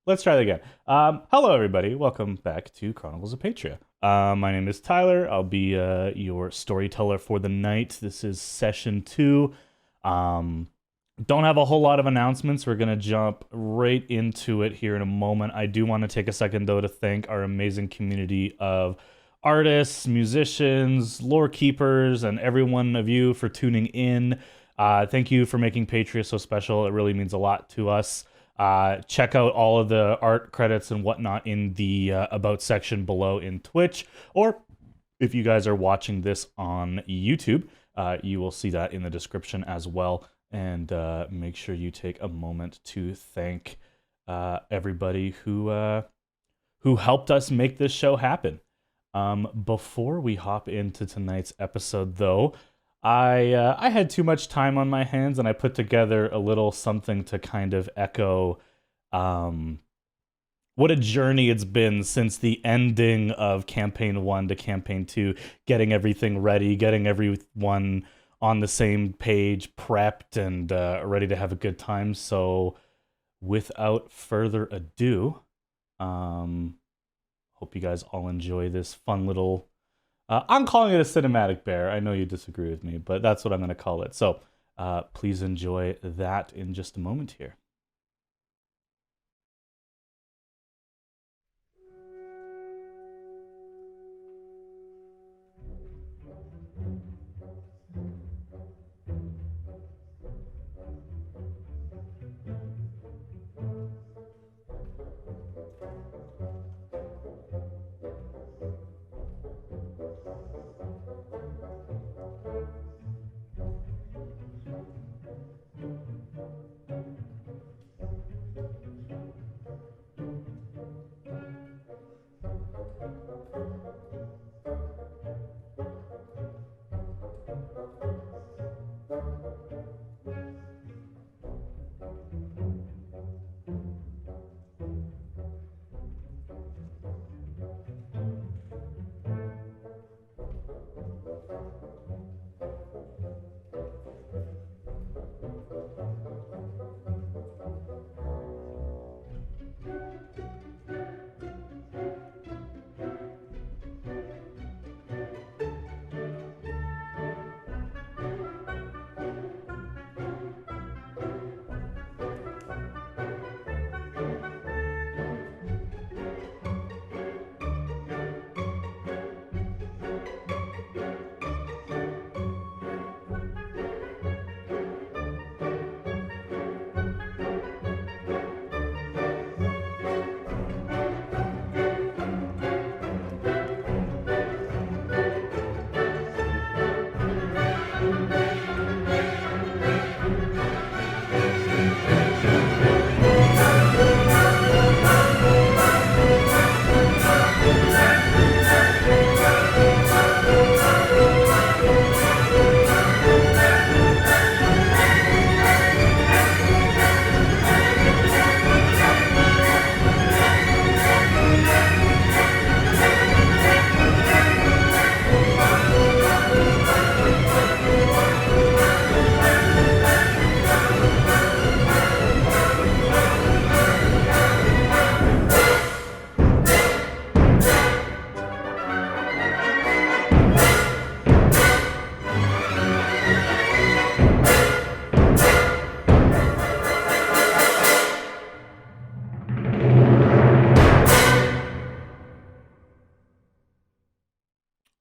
Let's try that again. Hello, everybody. Welcome back to Chronicles of Patria. My name is Tyler. I'll be your storyteller for the night. This is session 2. Don't have a whole lot of announcements. We're going to jump right into it here in a moment. I do want to take a second, though, to thank our amazing community of artists, musicians, lore keepers, and every one of you for tuning in. Thank you for making Patria so special. It really means a lot to us. Check out all of the art credits and whatnot in the About section below in Twitch, or if you guys are watching this on YouTube, you will see that in the description as well. And make sure you take a moment to thank everybody who helped us make this show happen. Before we hop into tonight's episode, though, I had too much time on my hands, and I put together a little something to kind of echo what a journey it's been since the ending of Campaign 1 to Campaign 2, getting everything ready, getting everyone on the same page, prepped, and ready to have a good time. So without further ado, hope you guys all enjoy this fun little... I'm calling it a cinematic bear. I know you disagree with me, but that's what I'm going to call it. So please enjoy that in just a moment here.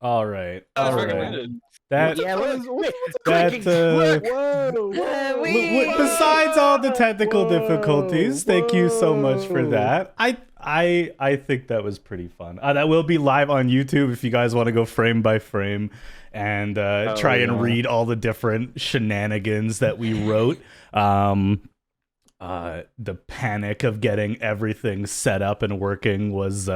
All right. That was recommended. That besides all the technical difficulties, thank you so much for that. I think that was pretty fun. That will be live on YouTube if you guys want to go frame by frame and try and read all the different shenanigans that we wrote. The panic of getting everything set up and working was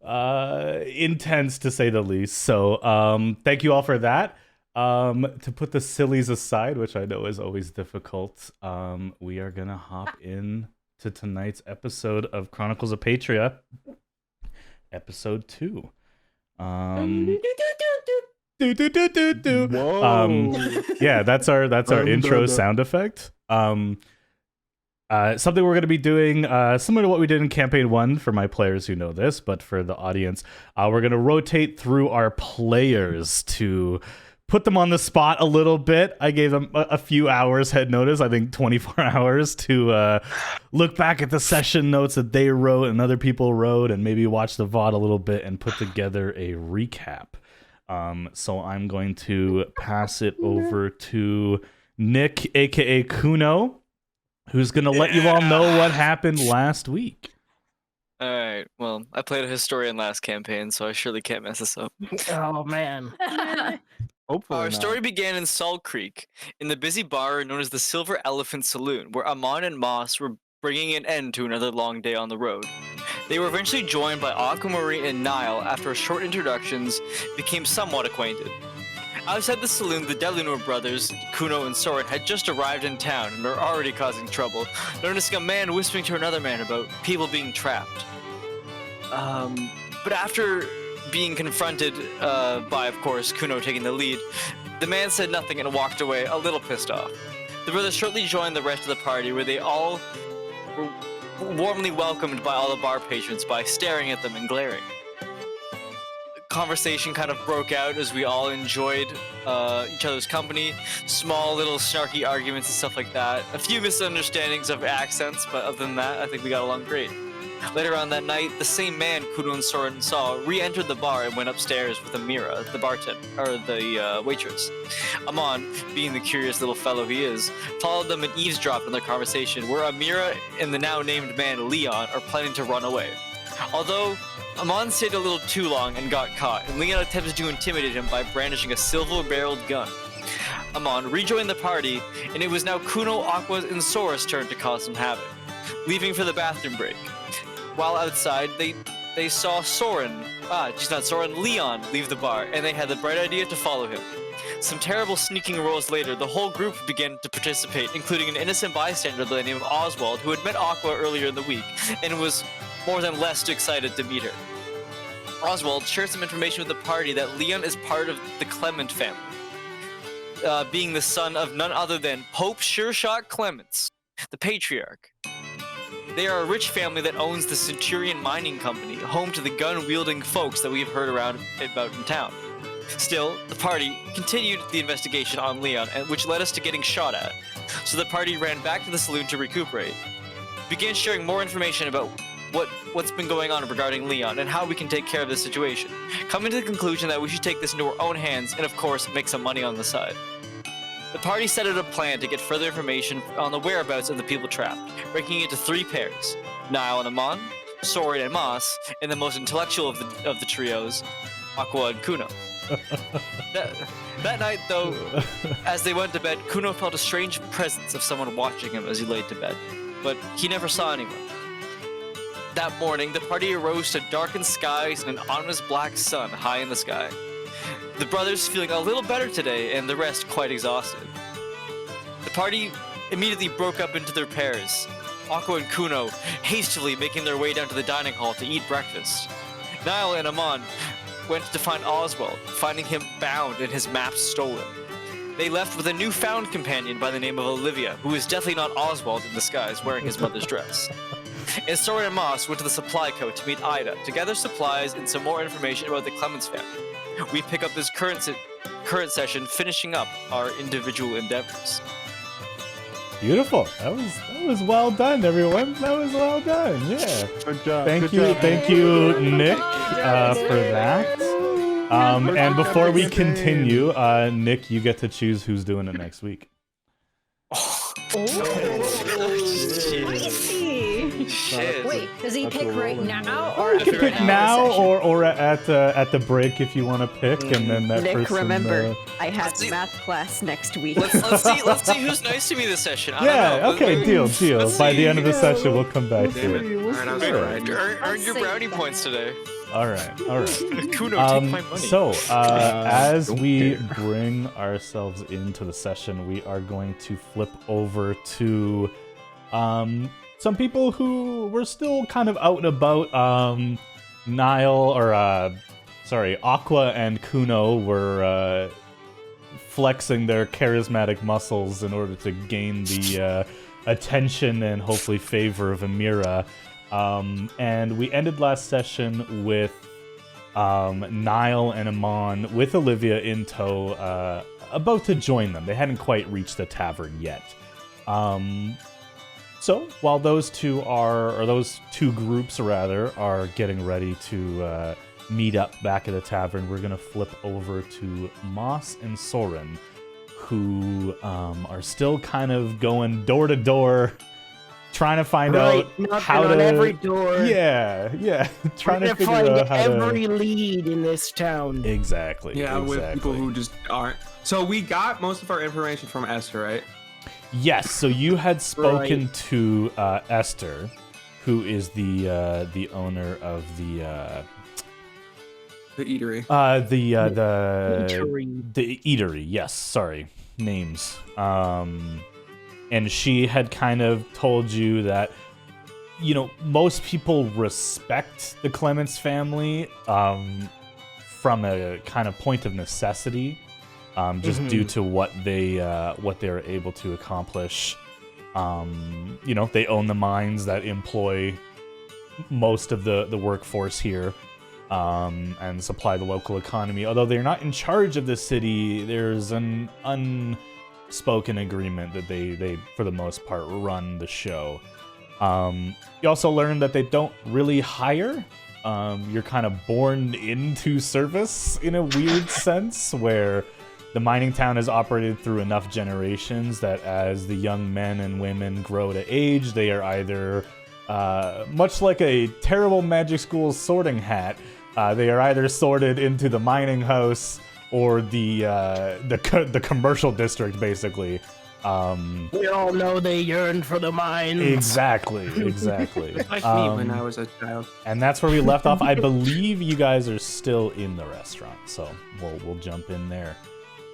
intense, to say the least. So thank you all for that. To put the sillies aside, which I know is always difficult, we are gonna hop in to tonight's episode of Chronicles of Patria, episode 2. Yeah, that's our intro sound effect. Something we're going to be doing similar to what we did in Campaign 1 for my players who know this, but for the audience, we're going to rotate through our players to put them on the spot a little bit. I gave them a few hours head notice, I think 24 hours, to look back at the session notes that they wrote and other people wrote, and maybe watch the VOD a little bit and put together a recap. So I'm going to pass it over to Nick, aka Kuno, who's going to let you all know what happened last week. All right. Well, I played a historian last campaign, so I surely can't mess this up. Oh, man. Hopefully Our not. story began in Salt Creek, in the busy bar known as the Silver Elephant Saloon, where Amon and Moss were bringing an end to another long day on the road. They were eventually joined by Aquamarine and Nile after short introductions became somewhat acquainted. Outside the saloon, the Delunor brothers, Kuno and Soren, had just arrived in town and were already causing trouble, noticing a man whispering to another man about people being trapped. But after being confronted by, of course, Kuno taking the lead, the man said nothing and walked away, a little pissed off. The brothers shortly joined the rest of the party, where they all were warmly welcomed by all the bar patrons by staring at them and glaring. Conversation kind of broke out as we all enjoyed each other's company. Small little snarky arguments and stuff like that. A few misunderstandings of accents, but other than that, I think we got along great. Later on that night, the same man Kuno and Soren saw re-entered the bar and went upstairs with Amira, the bartender, or the waitress. Amon, being the curious little fellow he is, followed them and eavesdropped on their conversation, where Amira and the now named man Leon are planning to run away. Although Amon stayed a little too long and got caught, and Leon attempted to intimidate him by brandishing a silver-barreled gun. Amon rejoined the party, and it was now Kuno, Aqua's, and Sora's turn to cause some havoc, leaving for the bathroom break. While outside, they saw Leon leave the bar, and they had the bright idea to follow him. Some terrible sneaking rolls later, the whole group began to participate, including an innocent bystander by the name of Oswald, who had met Aqua earlier in the week, and was more than less excited to meet her. Oswald shared some information with the party that Leon is part of the Clement family, being the son of none other than Pope Sure-Shot Clements, the Patriarch. They are a rich family that owns the Centurion Mining Company, home to the gun-wielding folks that we've heard about in town. Still, the party continued the investigation on Leon, which led us to getting shot at. So the party ran back to the saloon to recuperate. Began sharing more information about what's been going on regarding Leon and how we can take care of this situation, coming to the conclusion that we should take this into our own hands and, of course, make some money on the side. The party set out a plan to get further information on the whereabouts of the people trapped, breaking it into 3 pairs: Nile and Amon, Soren and Moss, and the most intellectual of the trios, Aqua and Kuno. That night, though, as they went to bed, Kuno felt a strange presence of someone watching him as he laid to bed, but he never saw anyone. That morning, the party arose to darkened skies and an ominous black sun high in the sky. The brothers feeling a little better today, and the rest quite exhausted. The party immediately broke up into their pairs, Aqua and Kuno hastily making their way down to the dining hall to eat breakfast. Nile and Amon went to find Oswald, finding him bound and his maps stolen. They left with a newfound companion by the name of Olivia, who is definitely not Oswald in disguise, wearing his mother's dress. And Soren and Moss went to the supply coat to meet Ida, to gather supplies and some more information about the Clements family. We pick up this current session, finishing up our individual endeavors. Beautiful. That was well done, everyone. That was well done. Yeah. Good job. Thank you, Nick, for that. And before we continue, Nick, you get to choose who's doing it next week. Shit. Wait, does he That's pick a right roll. now, or You can pick now or at the break if you want to pick, and then that Nick, person. remember, I have Let's see- math class next week. Let's see who's nice to me this session. I don't Yeah. know. Okay. Deal. Let's By the see. end of the session, we'll come back to Damn it. it. Alright, I was Sure. right. Earn your brownie points today. All right. Kuno, take my money. So, as don't we care. bring ourselves into the session, we are going to flip over to some people who were still kind of out and about. Aqua and Kuno were flexing their charismatic muscles in order to gain the attention and hopefully favor of Amira. And we ended last session with Niall and Amon with Olivia in tow, about to join them. They hadn't quite reached the tavern yet. So while those two groups are getting ready to meet up back at the tavern, we're gonna flip over to Moss and Soren, who are still kind of going door to door, trying to find out how to. Every door. Yeah, trying to figure find out how every lead in this town. Exactly. Yeah, with people who just aren't. So we got most of our information from Esther, right? Yes. So you had spoken to Esther, who is the owner of the eatery. The eatery. Yes. Sorry, names. And she had kind of told you that, most people respect the Clements family from a kind of point of necessity, just due to what they're able to accomplish. They own the mines that employ most of the workforce here, and supply the local economy. Although they're not in charge of the city, there's an unspoken agreement that they for the most part run the show. You also learn that they don't really hire. You're kind of born into service in a weird sense, where the mining town has operated through enough generations that as the young men and women grow to age, they are either, much like a terrible magic school sorting hat, they are either sorted into the mining house or the commercial district, basically. We all know they yearn for the mines. Exactly. Like me when I was a child. And that's where we left off. I believe you guys are still in the restaurant, so we'll jump in there.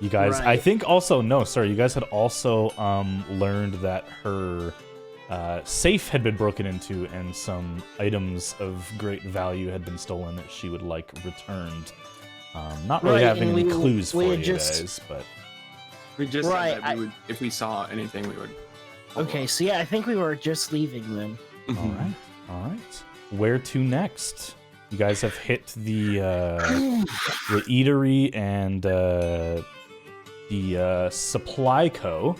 You guys, right. I think also, no, sorry, you guys had also learned that her safe had been broken into and some items of great value had been stolen that she would like returned. Not really having any clues for you guys, but... We just said that we would, if we saw anything, we would... Okay, so yeah, I think we were just leaving then. All right. Where to next? You guys have hit the eatery and the Supply Co.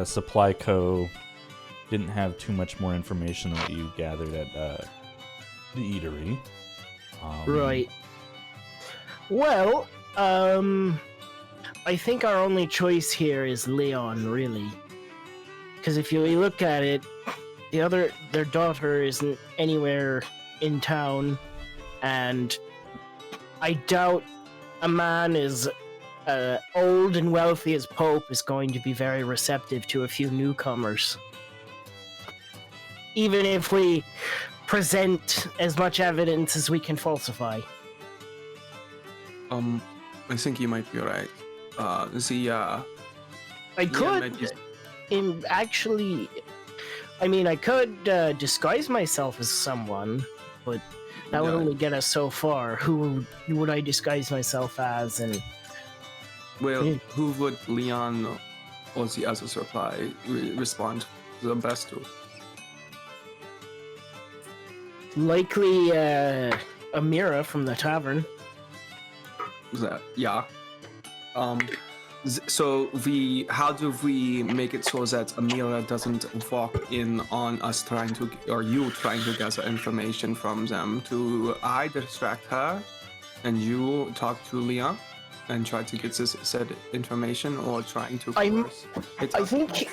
Supply Co. didn't have too much more information than what you gathered at the eatery. Right. Well, I think our only choice here is Leon, really. Because if you look at it, their daughter isn't anywhere in town, and I doubt a man as old and wealthy as Pope is going to be very receptive to a few newcomers. Even if we present as much evidence as we can falsify. I think you might be right. I could, I could disguise myself as someone, but that would only get us so far. Who would I disguise myself as? And who would Leon or the others respond the best to? Likely Amira from the tavern. Yeah. So how do we make it so that Amira doesn't walk in on us trying to gather information from them, to either distract her and you talk to Leon and try to get this said information, or trying to I think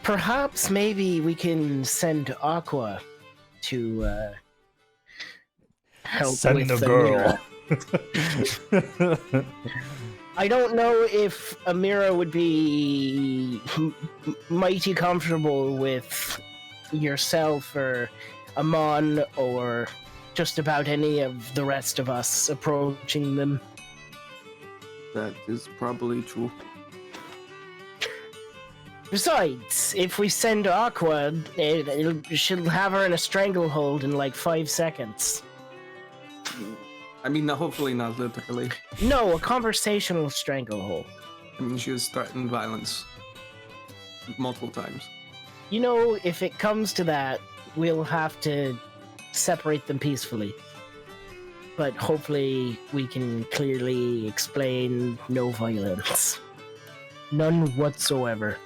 perhaps maybe we can send Aqua to help send with a girl. I don't know if Amira would be mighty comfortable with yourself or Amon or just about any of the rest of us approaching them. That is probably true. Besides, if we send Aqua, she'll have her in a stranglehold in like 5 seconds. I mean, hopefully not literally. No, a conversational stranglehold. I mean, she has threatened violence. multiple times. You know, if it comes to that, we'll have to separate them peacefully. But hopefully we can clearly explain no violence. None whatsoever.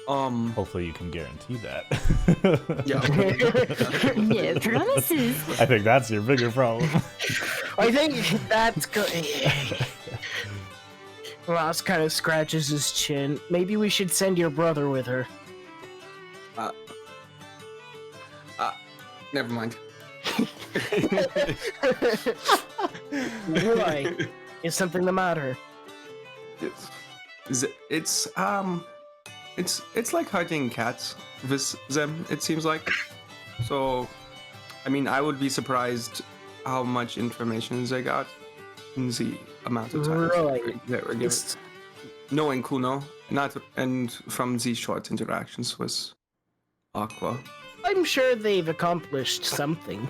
Hopefully you can guarantee that. Yeah. Yeah, promises. I think that's your bigger problem. I think that's good. Ross kind of scratches his chin. Maybe we should send your brother with her. Never mind. Why? Is something the matter? It's like hunting cats with them, it seems like. So, I mean, I would be surprised how much information they got in the amount of time Right. they were given. Knowing Kuno, and from these short interactions with Aqua. I'm sure they've accomplished something.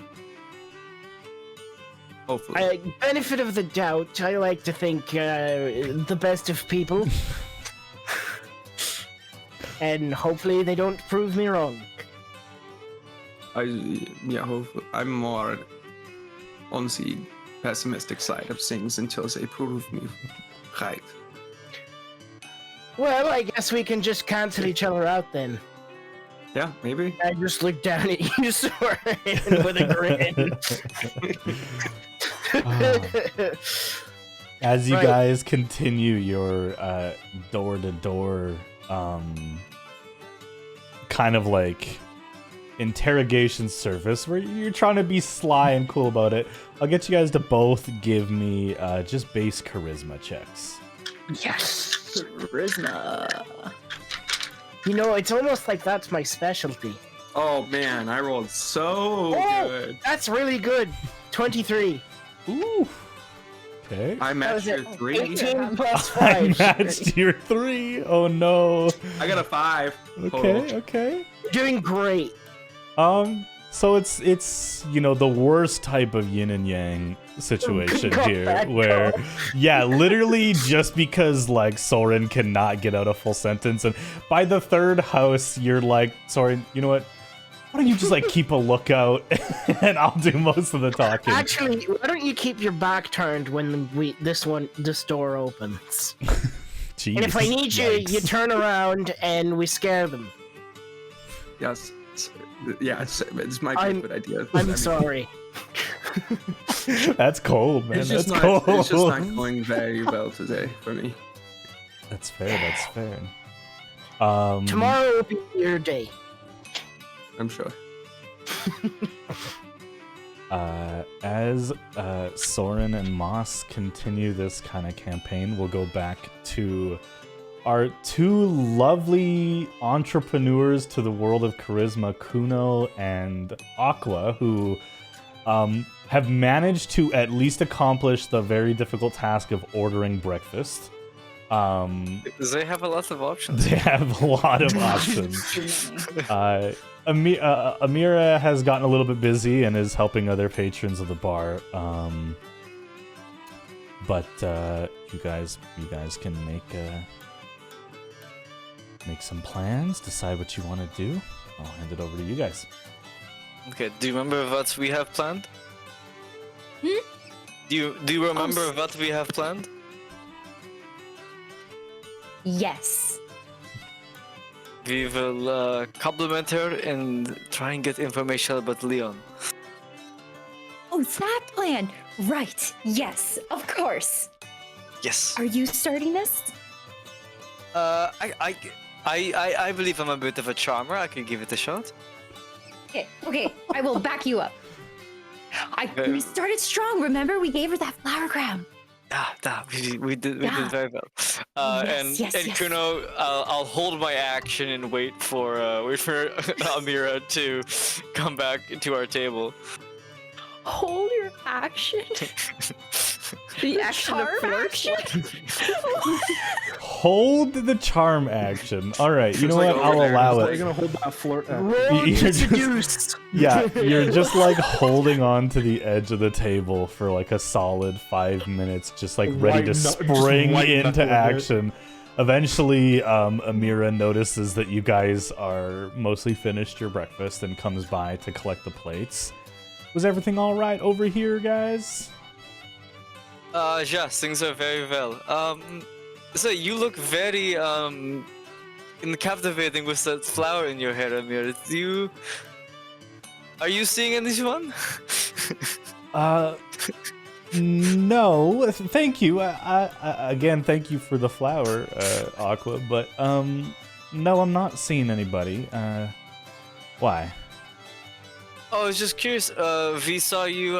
Hopefully. Benefit of the doubt, I like to think the best of people. And hopefully they don't prove me wrong. Hopefully. I'm more on the pessimistic side of things until they prove me right. Well, I guess we can just cancel each other out then. Yeah, maybe. I just look down at you, Soren, with a grin. As you Right. guys continue your door-to-door kind of like interrogation service where you're trying to be sly and cool about it, I'll get you guys to both give me just base charisma checks. Yes! Charisma. You know, it's almost like that's my specialty. Oh man, I rolled so good. That's really good. 23. Ooh. Okay. I matched That your was it. 3. 18 plus I 5. matched your 3. Oh no. I got a 5. Okay, okay. You're doing great. So it's you know the worst type of yin and yang situation Good here, call, where bad yeah, literally just because like Soren cannot get out a full sentence, and by the third house you're like, Soren, you know what? Why don't you just like keep a lookout, and I'll do most of the talking. Actually, why don't you keep your back turned when this door opens? Jeez, And if I need you, yikes. you turn around and we scare them. Yes. Yeah, it's my good idea. I'm sorry. That's cold, man. It's just, That's not, cold. it's just not going very well today for me. That's fair. That's fair. Tomorrow will be your day. I'm sure. As Soren and Moss continue this kind of campaign, we'll go back to our two lovely entrepreneurs to the world of charisma, Kuno and Aqua, who have managed to at least accomplish the very difficult task of ordering breakfast. They have a lot of options. They have a lot of options. Amira has gotten a little bit busy and is helping other patrons of the bar. But you guys can make some plans, decide what you want to do. I'll hand it over to you guys. Okay, do you remember what we have planned? Do you remember what we have planned? Yes. We will compliment her and try and get information about Leon. Oh, that plan. Right. Yes, of course. Yes. Are you starting this? I believe I'm a bit of a charmer. I can give it a shot. Okay. I will back you up. We started strong. Remember, we gave her that flower crown. We did very well. Yes. Kuno, I'll hold my action and wait for Amira to come back to our table. Hold your action. The action of Charm flirt. action? Hold the charm action. All right, you know like what? over I'll there. allow You're it. gonna hold that flirt. Roll You're to just- seduce. Yeah, you're just like holding on to the edge of the table for like a solid 5 minutes, just like ready White to just spring white into knuckling it. action. Eventually, Amira notices that you guys are mostly finished your breakfast and comes by to collect the plates. Was everything all right over here, guys? Yes, things are very well. So you look very captivating with that flower in your hair, Amir. Are you seeing anyone? No, thank you. Again, thank you for the flower, Aqua, but, no, I'm not seeing anybody. Why? Oh, I was just curious. We saw you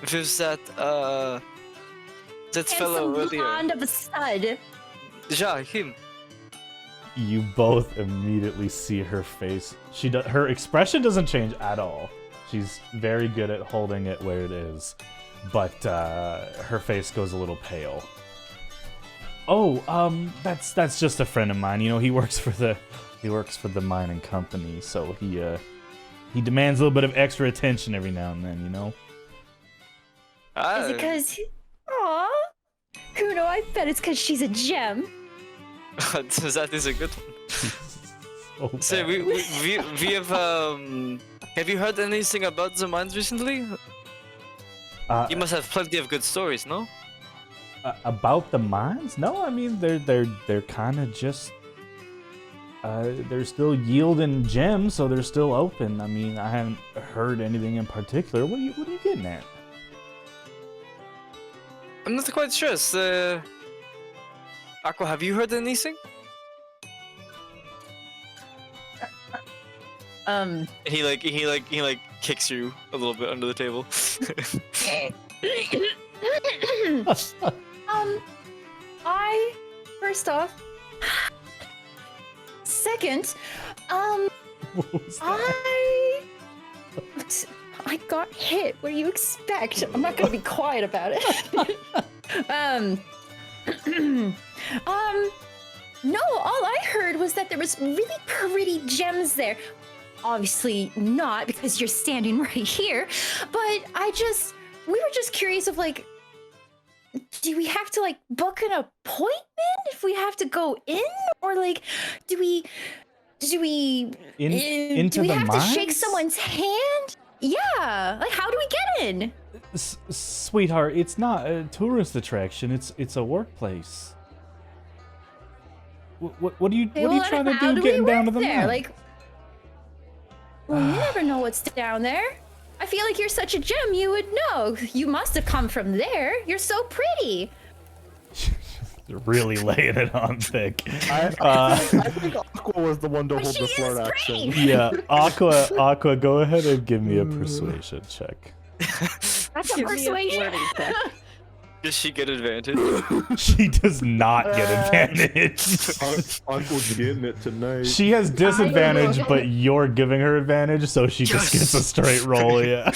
with that fellow Handsome earlier. blonde of a stud. Yeah, him. You both immediately see her face. Her expression doesn't change at all. She's very good at holding it where it is, but her face goes a little pale. Oh, that's just a friend of mine. You know, he works for the mining company, so he demands a little bit of extra attention every now and then. You know. Is it because... Aw. Kuno, I bet it's because she's a gem. That is a good one. So bad. we have you heard anything about the mines recently? You must have plenty of good stories, no? About the mines? No, I mean they're kind of just they're still yielding gems, so they're still open. I mean, I haven't heard anything in particular. What are you getting at? I'm not quite sure. Aqua, have you heard anything? He kicks you a little bit under the table. I first off, second, What was that? I got hit. What do you expect? I'm not gonna be quiet about it. No, all I heard was that there was really pretty gems there. Obviously not, because you're standing right here, but we were just curious of like, do we have to like book an appointment if we have to go in, or like, do we Into the have to shake mines? someone's hand? Yeah, like how do we get in? Sweetheart, it's not a tourist attraction. It's a workplace. What are you trying to do getting down to the mine? Like, well, you never know what's down there. I feel like you're such a gem, you would know. You must have come from there. You're so pretty. Really laying it on thick. I think Aqua was the one to But hold she the flirt is action. pretty. Yeah, Aqua, go ahead and give me a persuasion check. That's a Give me a persuasion. flirting check. Does she get advantage? She does not get advantage. Aqua's getting it tonight. She has disadvantage, but you're giving her advantage, so she just gets a straight roll. Yeah.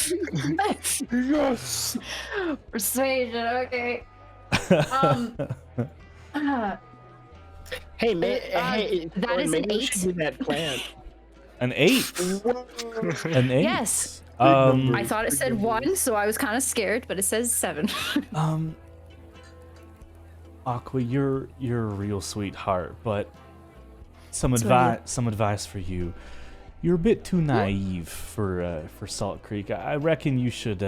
Yes. Persuasion, okay. Hey, man. Hey, that is maybe an we should 8. do that plan. An 8. An 8. Yes. I thought it said 1, so I was kind of scared, but it says 7. Aqua, you're a real sweetheart, but some That's some advice for you. You're a bit too naive for Salt Creek. I reckon you should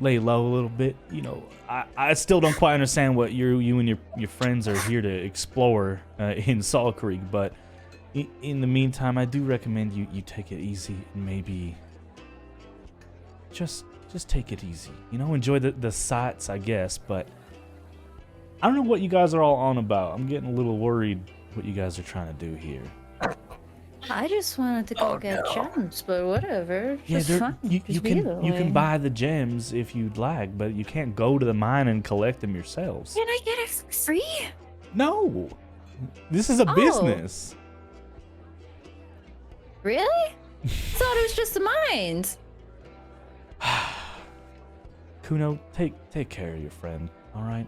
lay low a little bit. You know, I still don't quite understand what you and your friends are here to explore in Salt Creek, but in the meantime, I do recommend you take it easy and maybe just take it easy. You know, enjoy the sights, I guess, but I don't know what you guys are all on about. I'm getting a little worried what you guys are trying to do here. I just wanted to go get gems, but whatever. Yeah, Just fine. you Just be that can way. buy the gems if you'd like, but you can't go to the mine and collect them yourselves. Can I get it for free? No, this is a Oh. business. Really? I thought it was just the mines. Kuno, take care of your friend. All right.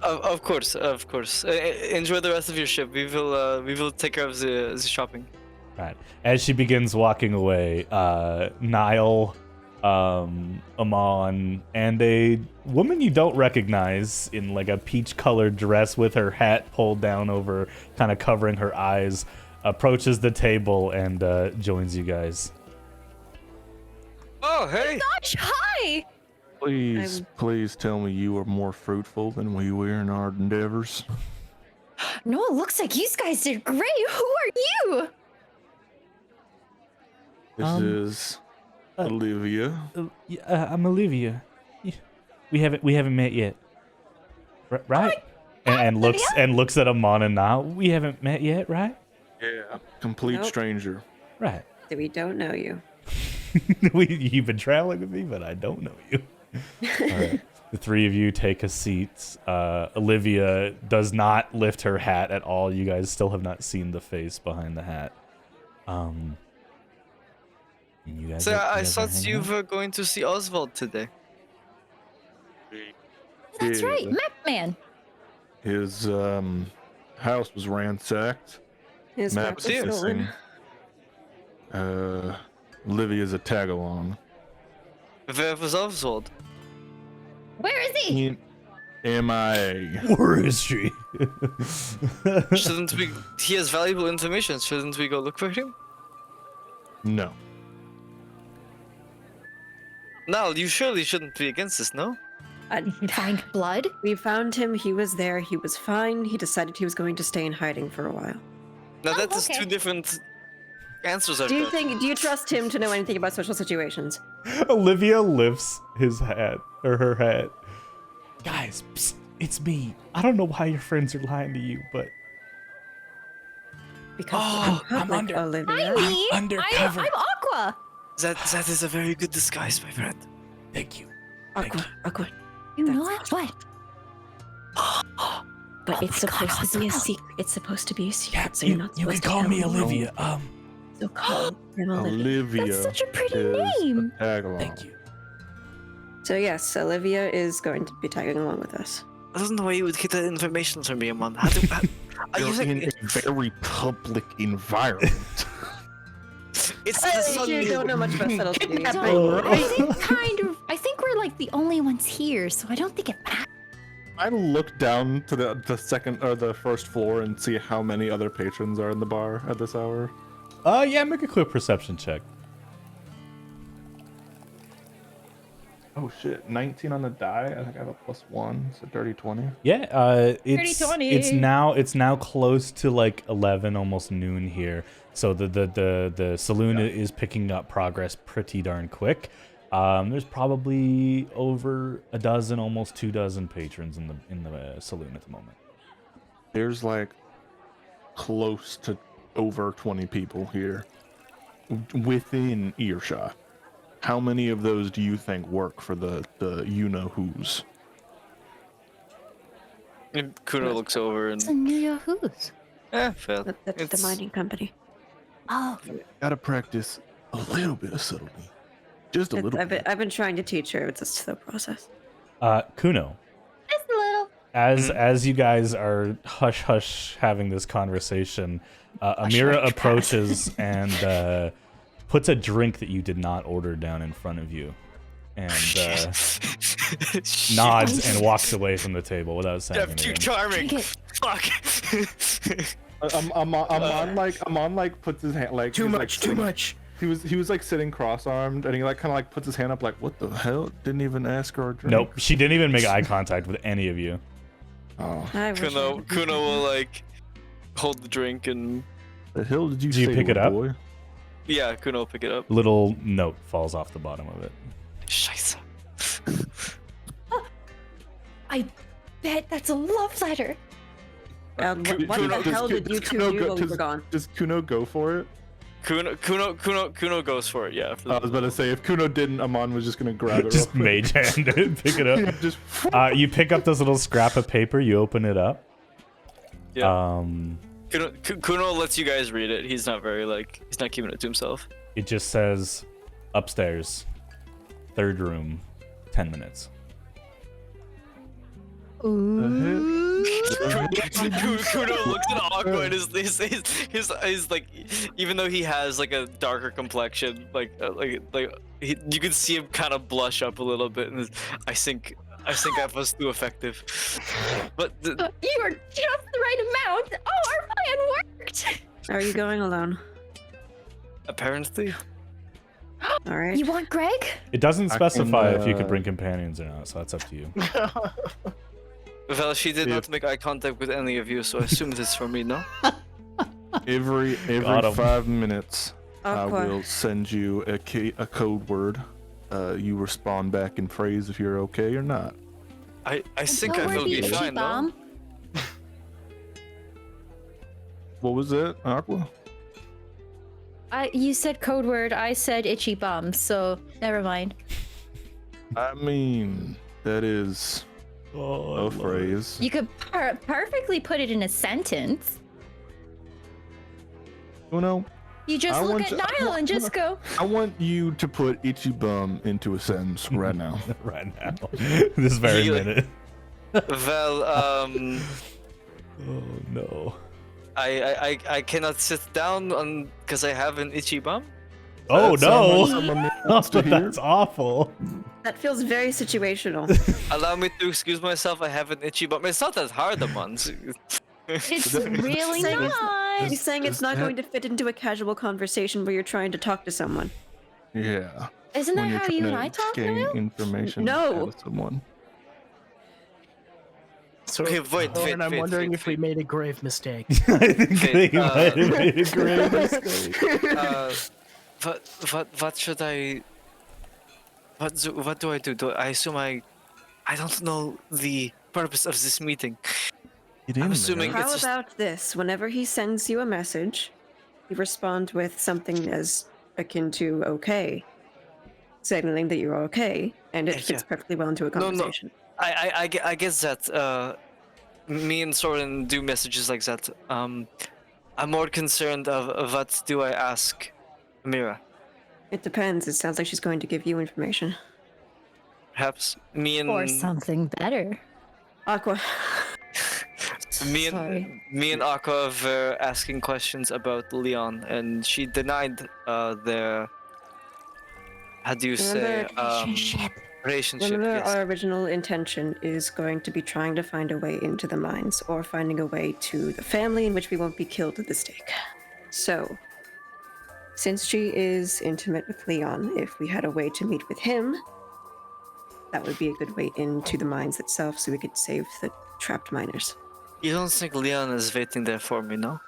Of course. Enjoy the rest of your ship. We will take care of the shopping. Right. As she begins walking away, Niall, Amon, and a woman you don't recognize in like a peach-colored dress with her hat pulled down over, kind of covering her eyes, approaches the table and joins you guys. Oh, hey! Gosh, hi! Please tell me you are more fruitful than we were in our endeavors. No, it looks like you guys did great. Who are you? This is Olivia. I'm Olivia. We haven't met yet, right? And looks at Amon and Niall. We haven't met yet, right? Yeah, complete Nope. stranger. Right. We don't know you. You've been traveling with me, but I don't know you. All right. The three of you take a seat. Olivia does not lift her hat at all. You guys still have not seen the face behind the hat. You guys So are- I you guys are thought hanging you out? were going to see Oswald today. That's Yeah. right, Map Man. His house was ransacked. His Map map was was dear. stolen. missing. Olivia's a tag-along. Where was Oswald? Where is he? MIA. Where is she? Shouldn't we? He has valuable information. Shouldn't we go look for him? No. No, you surely shouldn't be against this, no? Find blood? We found him. He was there. He was fine. He decided he was going to stay in hiding for a while. Now Oh, that is okay. two different answers I've got. Do you trust him to know anything about social situations? Olivia lifts his hat or her hat. Guys, psst, it's me. I don't know why your friends are lying to you, but Because Oh, I'm I'm public, under- Olivia. I'm me. undercover. I'm Aqua. That is a very good disguise, my friend. thank you. Aqua. You know That's- what? But it's my God, supposed to be a Oswald. secret. It's supposed to be a secret. Yeah, so you're not you supposed can to call tell me anyone. Olivia. So call him Olivia. Olivia That's such a pretty is name. a tag-along. Thank you. So yes, Olivia is going to be tagging along with us. I don't know why you would get that information from me, Amon. Are you You're in like, a very public environment. it's Hey, the you sun. don't know much about subtlety. do you? I think we're like the only ones here, so I don't think it matters. I look down to the second or the first floor and see how many other patrons are in the bar at this hour. Yeah, make a quick perception check. Oh shit, 19 on the die. I think I have a +1, so dirty 20. Yeah, it's 30-20. it's now close to like 11, almost noon here. So the saloon is picking up progress pretty darn quick. There's probably over a dozen, almost 24 patrons in the saloon at the moment. There's like close to over 20 people here within earshot. How many of those do you think work for the you-know-who's? And Kuno looks over and It's a New Yahoo's. fail. That's the It's- mining company. Oh, Gotta practice a little bit of subtlety. Just a little bit. I've been trying to teach her. It's a slow process. Kuno, just a little. as you guys are hush having this conversation, Amira hush, approaches and puts a drink that you did not order down in front of you, and nods and walks away from the table without saying Jeff, too anything. charming. Drink Fuck. I'm on like puts his hand like Too he's, like, much, too sitting- much. He was like sitting cross-armed and he like kind of like puts his hand up like what the hell? Didn't even ask her a drink. Nope, she didn't even make eye contact with any of you. Oh, I wish I Kuno had- will like hold the drink and the hell did you Do you say, pick it little up? boy? yeah, Kuno will pick it up. Little note falls off the bottom of it. Scheiße. I bet that's a love letter. What the Kuno- hell did you two do while we were gone? Does Kuno go for it? Kuno goes for it. Yeah. for I was about to say if Kuno didn't, Amon was just gonna grab it. Just real quick. mage hand it, pick it up. Just You pick up this little scrap of paper, you open it up. Yeah. Kuno lets you guys read it. He's not very he's not keeping it to himself. It just says upstairs, third room, 10 minutes. Ooh. Kuno looks at Aqua and his like, even though he has like a darker complexion, you can see him kind of blush up a little bit, and I think I was too effective. But You are just the right amount. Oh, our plan worked. Are you going alone? apparently, All right. You want Greg? It doesn't specify if you could uh, bring companions or not, so that's up to you. well, she did not If- make eye contact with any of you, so I assume it's for me, no? Every Got 'em. 5 minutes, I Aqua. will send you a code word. You respond back in phrase if you're okay or not. I think Don't I will worry, be itchy fine, no? bomb. What was that, Aqua? You said code word. I said itchy bum. So never mind. I mean, that is Oh, a phrase. You could perfectly put it in a sentence. Uno, You just I look want at to- Niall and just go. I want you to put itchy bum into a sentence right now. right now. This very He, minute. Well, Oh no. I cannot sit down on because I have an itchy bum. Oh That's no. someone wants to hear. That's awful. That feels very situational. Allow me to excuse myself. I have an itchy bum. It's not that hard, a month. It's really Saying it's- not. He's saying it's Is not that- going to fit into a casual conversation where you're trying to talk to someone. Yeah. Isn't that when you're how trying you and to I talk, gain Niall? information No. out of someone. So, Okay, wait, Lauren, I'm wait, wondering wait, if we made a grave mistake. I think Okay, they might have made a great mistake. What should I? What do I do? I assume I don't know the purpose of this meeting. Get in I'm there. assuming How it's just- about this? Whenever he sends you a message, you respond with something as akin to okay, signaling that you're okay, and it Yeah, fits yeah. perfectly well into a No, no. conversation. I guess that me and Soren do messages like that. I'm more concerned of what do I ask Mira. It depends. It sounds like she's going to give you information. Perhaps me and Or something better. Aqua. Sorry. me and Aqua were asking questions about Leon, and she denied their how do you say Remember- relationship. Remember, Yes. our original intention is going to be trying to find a way into the mines, or finding a way to the family in which we won't be killed at the stake. So, since she is intimate with Leon, if we had a way to meet with him, that would be a good way into the mines itself, so we could save the trapped miners. You don't think Leon is waiting there for me, no?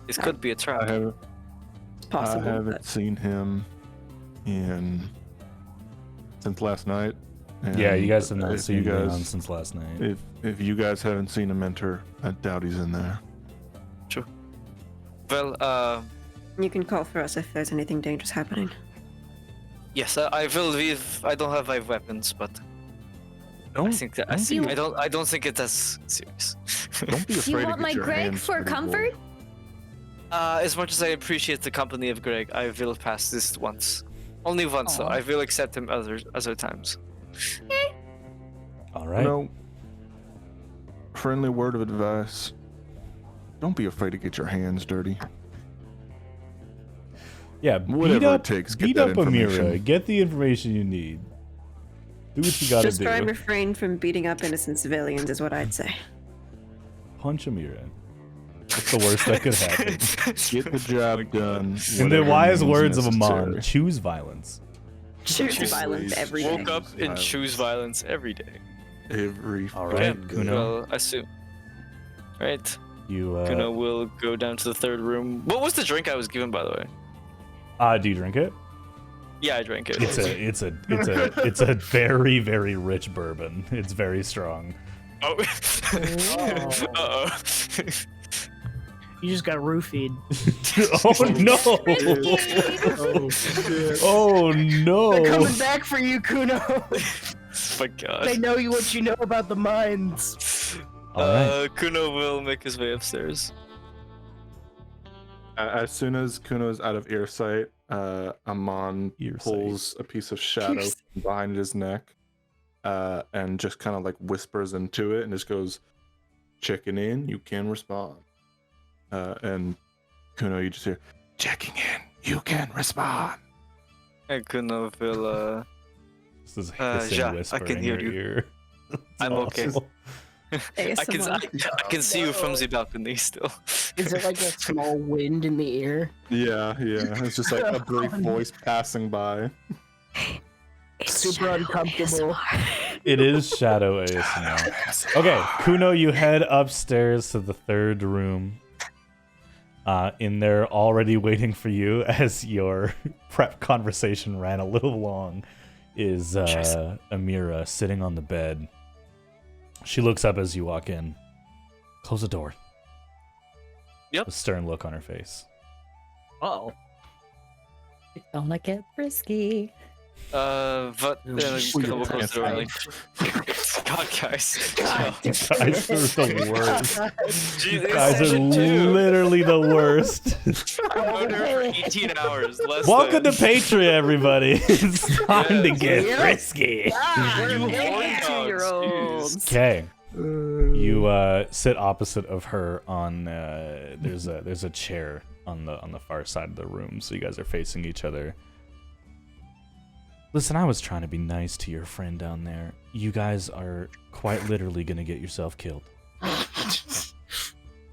This could be a I trap. haven't, It's possible. I haven't but seen him since last night. Yeah, you and guys have not if seen you Leon guys, since last night. if you guys haven't seen him enter, I doubt he's in there. Well, you can call for us if there's anything dangerous happening. yes, I will leave. I don't have my weapons, but I think that I don't think it's as serious. Don't be You afraid to want get my your Greg hands for dirty, boy. comfort? As much as I appreciate the company of Greg, I will pass this once. Only once, though. Aw. I will accept him other times. All right. No. Friendly word of advice. Don't be afraid to get your hands dirty. Yeah, beat Whatever it up, takes, get beat that up Amira. information. Get the information you need. Do what you gotta Just try and do. refrain from beating up innocent civilians, is what I'd say. Punch Amira. That's the worst that could happen. Get the job done. In the whatever wise means words of necessary. Amon, choose violence. Choose Choose violence every day. Woke up and choose violence every day. Every All Okay, right, Kuno. well, assume. Right, You Kuno will go down to the third room. What was the drink I was given, by the way? do you drink it? Yeah, I drank it. It's a very, very rich bourbon. It's very strong. Oh. Uh-oh. You just got roofied. Oh no! Oh They're no! coming back for you, Kuno. My God. They know you what you know about the mines. All right. Kuno will make his way upstairs. As soon as Kuno's out of earsight, Amon Earsight. pulls a piece of shadow from behind his neck and just kind of like whispers into it and just goes, "Checking in, you can respond." And Kuno, you just hear, "Checking in, you can respond." And Kuno will, This is hissing Ja, whisper I can in hear your you. ear. It's I'm okay. awful. I can see you from the balcony still. Is it like a small wind in the ear? Yeah. It's just like a brief voice passing by. Super uncomfortable. It is shadow ASMR. Okay, Kuno, you head upstairs to the third room. In there, already waiting for you as your prep conversation ran a little long, is Amira sitting on the bed. She looks up as you walk in. Close the door. Yep. A stern look on her face. Oh. It's gonna get frisky. But Kuno will close the door and like, God, guys. Guys are the worst. Jeez, it's Guys are session 2. literally the worst. I'm there for 18 hours. Less Welcome to than. Patria, everybody. It's time to Yes. get Yep. frisky. Two-year-olds. Okay. You sit opposite of her on there's a chair on the far side of the room, so you guys are facing each other. Listen, I was trying to be nice to your friend down there. You guys are quite literally gonna get yourself killed.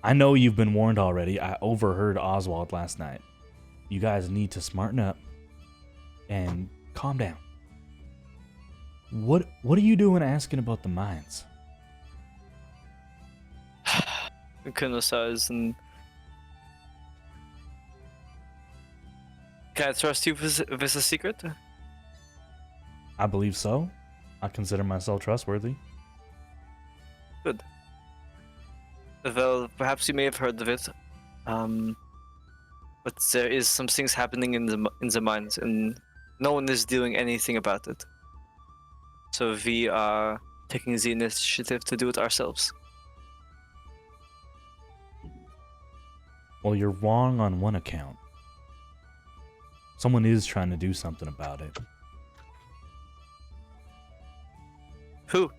I know you've been warned already. I overheard Oswald last night. You guys need to smarten up and calm down. What are you doing asking about the mines? Kuno sighs and. Can I trust you with a secret? I believe so. I consider myself trustworthy. Good. Well, perhaps you may have heard of it, but there is some things happening in the mines, and no one is doing anything about it. So we are taking the initiative to do it ourselves. Well, you're wrong on one account. Someone is trying to do something about it. Who?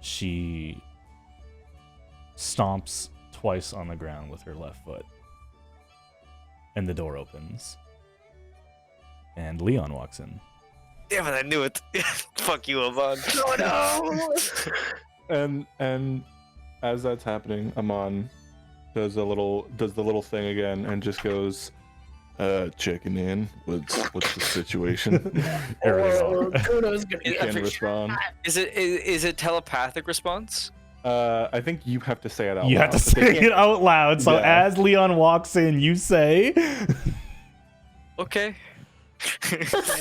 She stomps twice on the ground with her left foot. And the door opens. And Leon walks in. Damn it, I knew it. Fuck you, Amon. Oh no! And as that's happening, Amon does the little thing again and just goes, checking in. What's the situation? Kuno's gonna You get can for respond. Is it telepathic response? I think you have to say it out You loud. have to say it out loud. So Yeah. as Leon walks in, you say, Okay.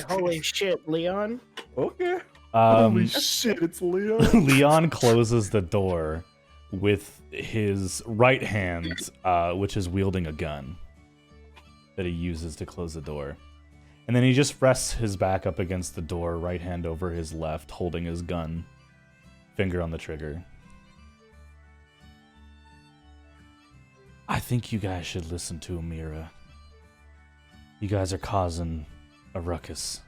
Holy shit, Leon. Okay. Holy um, shit, it's Leon. Leon closes the door with his right hand, which is wielding a gun that he uses to close the door. And then he just rests his back up against the door, right hand over his left, holding his gun, finger on the trigger. I think you guys should listen to Amira. You guys are causing a ruckus.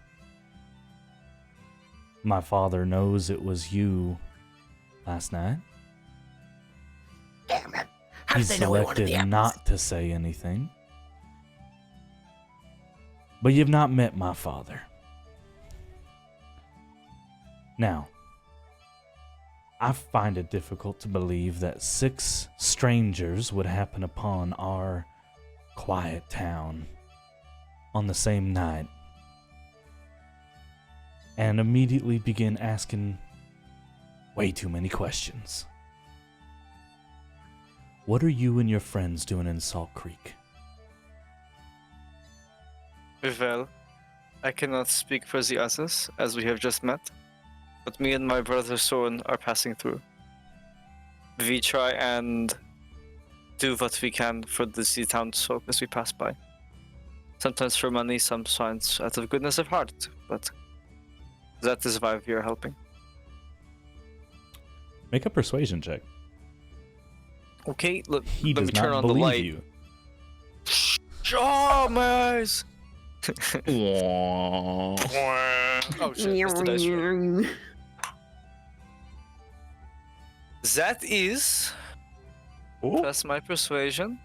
My father knows it was you last night. Damn it. How He did they know we wanted selected the apples? not to say anything. But you've not met my father. Now, I find it difficult to believe that 6 strangers would happen upon our quiet town on the same night and immediately begin asking way too many questions. What are you and your friends doing in Salt Creek? Well, I cannot speak for the others, as we have just met, but me and my brother Soren are passing through. We try and do what we can for the townsfolk as we pass by. Sometimes for money, sometimes out of goodness of heart, but that is why we are helping. Make a persuasion check. Okay, look, He let does me turn not on the believe light. you. Oh, my eyes! Oh shit, that's the dice roll. That is Oh, plus my persuasion,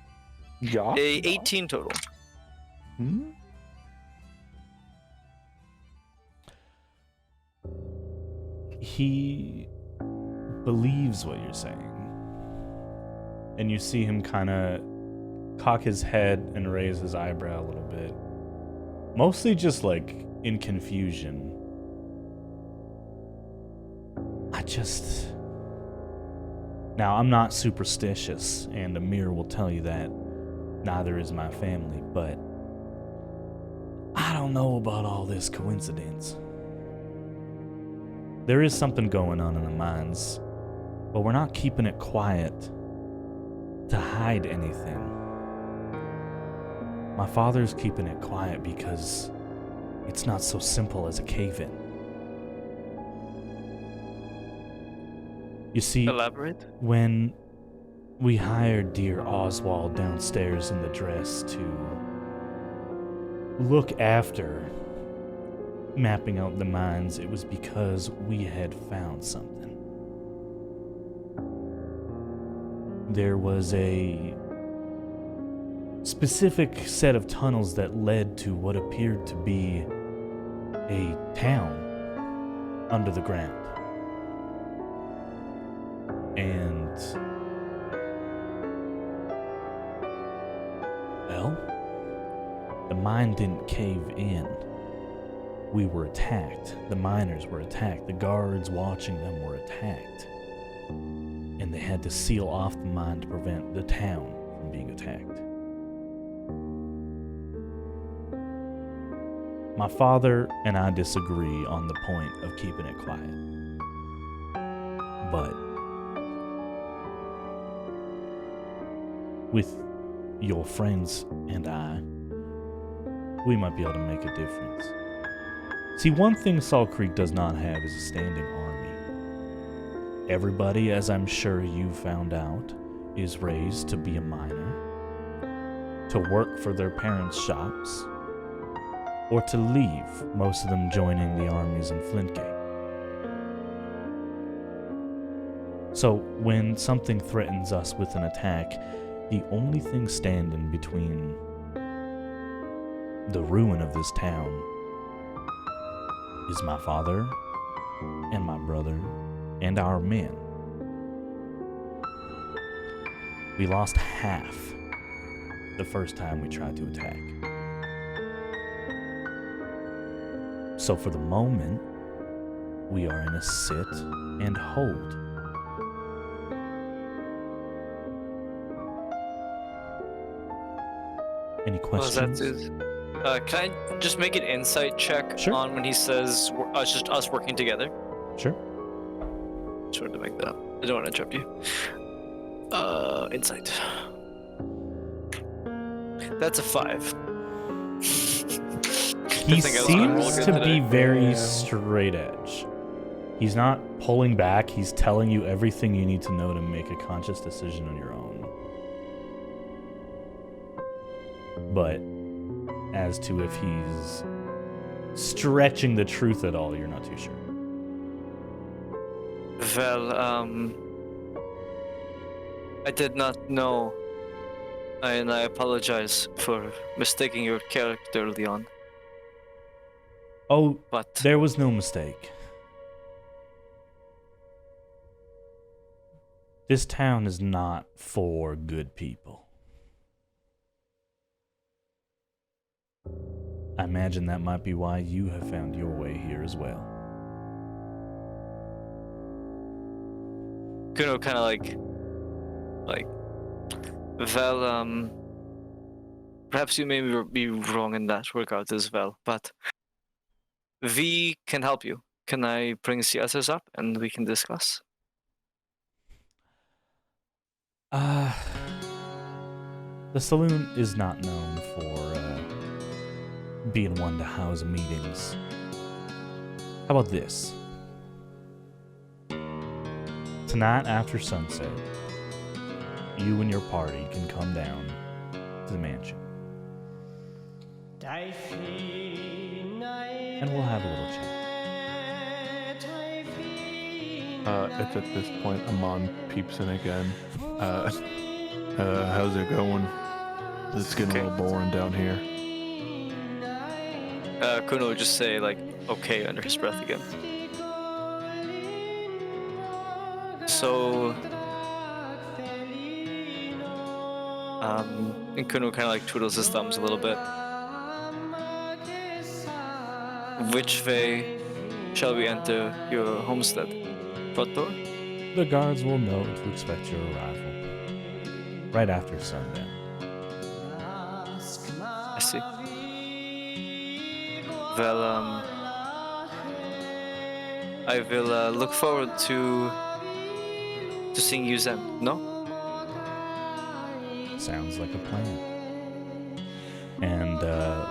yeah. a 18 total. Hmm? He believes what you're saying. And you see him kind of cock his head and raise his eyebrow a little bit. Mostly just like in confusion. Now, I'm not superstitious, and Amir will tell you that. Neither is my family, but I don't know about all this coincidence. There is something going on in the mines, but we're not keeping it quiet to hide anything. My father's keeping it quiet because it's not so simple as a cave-in. You see, Elaborate. when we hired dear Oswald downstairs in the dress to look after mapping out the mines, it was because we had found something. There was a specific set of tunnels that led to what appeared to be a town under the ground. And, well, the mine didn't cave in. We were attacked. The miners were attacked. The guards watching them were attacked. And they had to seal off the mine to prevent the town from being attacked. My father and I disagree on the point of keeping it quiet. But with your friends and I, we might be able to make a difference. See, one thing Salt Creek does not have is a standing army. Everybody, as I'm sure you found out, is raised to be a miner, to work for their parents' shops, or to leave, most of them joining the armies in Flintgate. So, when something threatens us with an attack, the only thing standing between the ruin of this town is my father and my brother and our men. We lost half the first time we tried to attack. So for the moment, we are in a sit and hold. Any questions? Can I just make an insight check Sure. on when he says just us working together? Sure. Just wanted to make that up. I don't want to interrupt you. Insight. That's a 5. He think I was gonna roll seems good to today. be very straight edge. He's not pulling back, he's telling you everything you need to know to make a conscious decision on your own. But as to if he's stretching the truth at all, you're not too sure. Well, I did not know, and I apologize for mistaking your character, Leon. Oh, But there was no mistake. This town is not for good people. I imagine that might be why you have found your way here as well. Kuno kind of well, perhaps you may be wrong in that regard as well, but we can help you. Can I bring the others up and we can discuss? The saloon is not known for being one to house meetings. How about this? Tonight after sunset, you and your party can come down to the mansion. and we'll have a little chat. It's at this point Amon peeps in again. How's it going? It's getting a little boring down here. Kuno would just say like okay under his breath again. So and Kuno kind of like twiddles his thumbs a little bit. Which way shall we enter your homestead? Front door? The guards will know to expect your arrival right after sundown. I see. Well, I will look forward to seeing you then. No? Sounds like a plan. And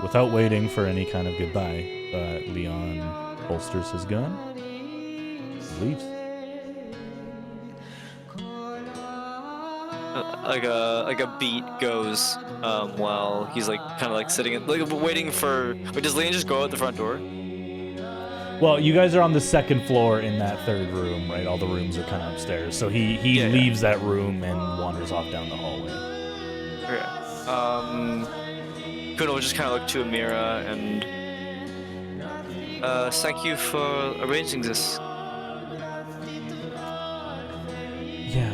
without waiting for any kind of goodbye, Leon holsters his gun and leaves. Like a beat goes while he's like kind of like sitting like waiting for. Wait, does Leon just go out the front door? Well, you guys are on the second floor in that third room, right? All the rooms are kind of upstairs. So he leaves that room and wanders off down the hallway. Okay. Kuno will just kind of look to Amira and thank you for arranging this. Yeah,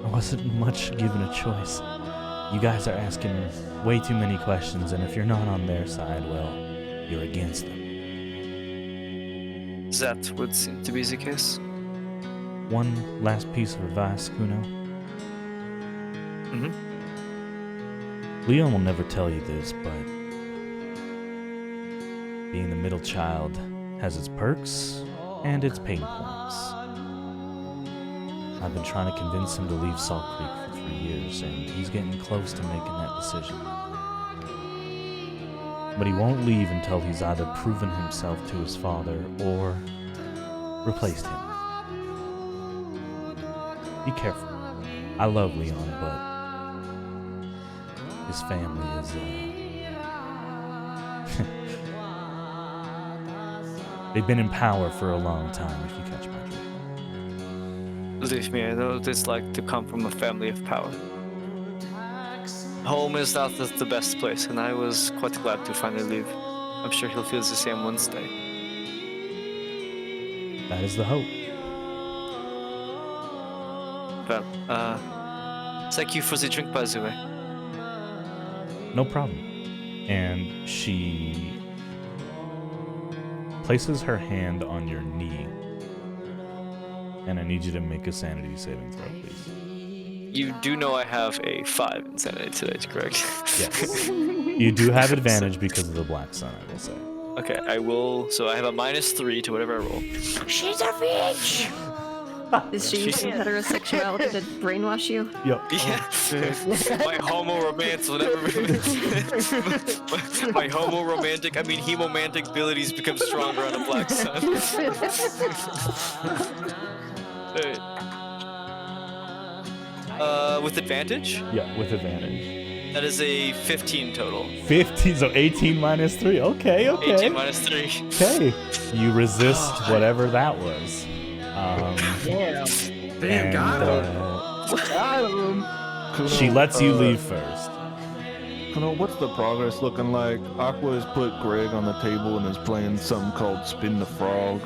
I wasn't much given a choice. You guys are asking way too many questions, and if you're not on their side, well, you're against them. That would seem to be the case. One last piece of advice, Kuno. Mm-hmm. Leon will never tell you this, but being the middle child has its perks and its pain points. I've been trying to convince him to leave Salt Creek for 3 years, and he's getting close to making that decision. But he won't leave until he's either proven himself to his father or replaced him. Be careful. I love Leon, but his family is, they've been in power for a long time, if you catch my drift. Believe me, I know what it's like to come from a family of power. Home is not the best place, and I was quite glad to finally leave. I'm sure he'll feel the same one day. That is the hope. Well, thank you for the drink, by the way. No problem. And she places her hand on your knee. And I need you to make a sanity saving throw, please. You do know I have a 5 in sanity today, correct? Yes. You do have advantage because of the black sun, I will say. Okay, I will. So I have a -3 to whatever I roll. She's a bitch! Is she using heterosexuality to brainwash you? Yep. Yeah. My homo romance will never. My homo romantic, I mean hemomantic abilities become stronger on a black sun. Alright. With advantage? Yeah, with advantage. That is a 15 total. 15, so 18 minus 3. Okay, okay. 18 minus 3. Okay. You resist whatever that was. Damn. Damn, got him. She lets you leave first. What's the progress looking like? Aqua has put Greg on the table and is playing something called Spin the Frog.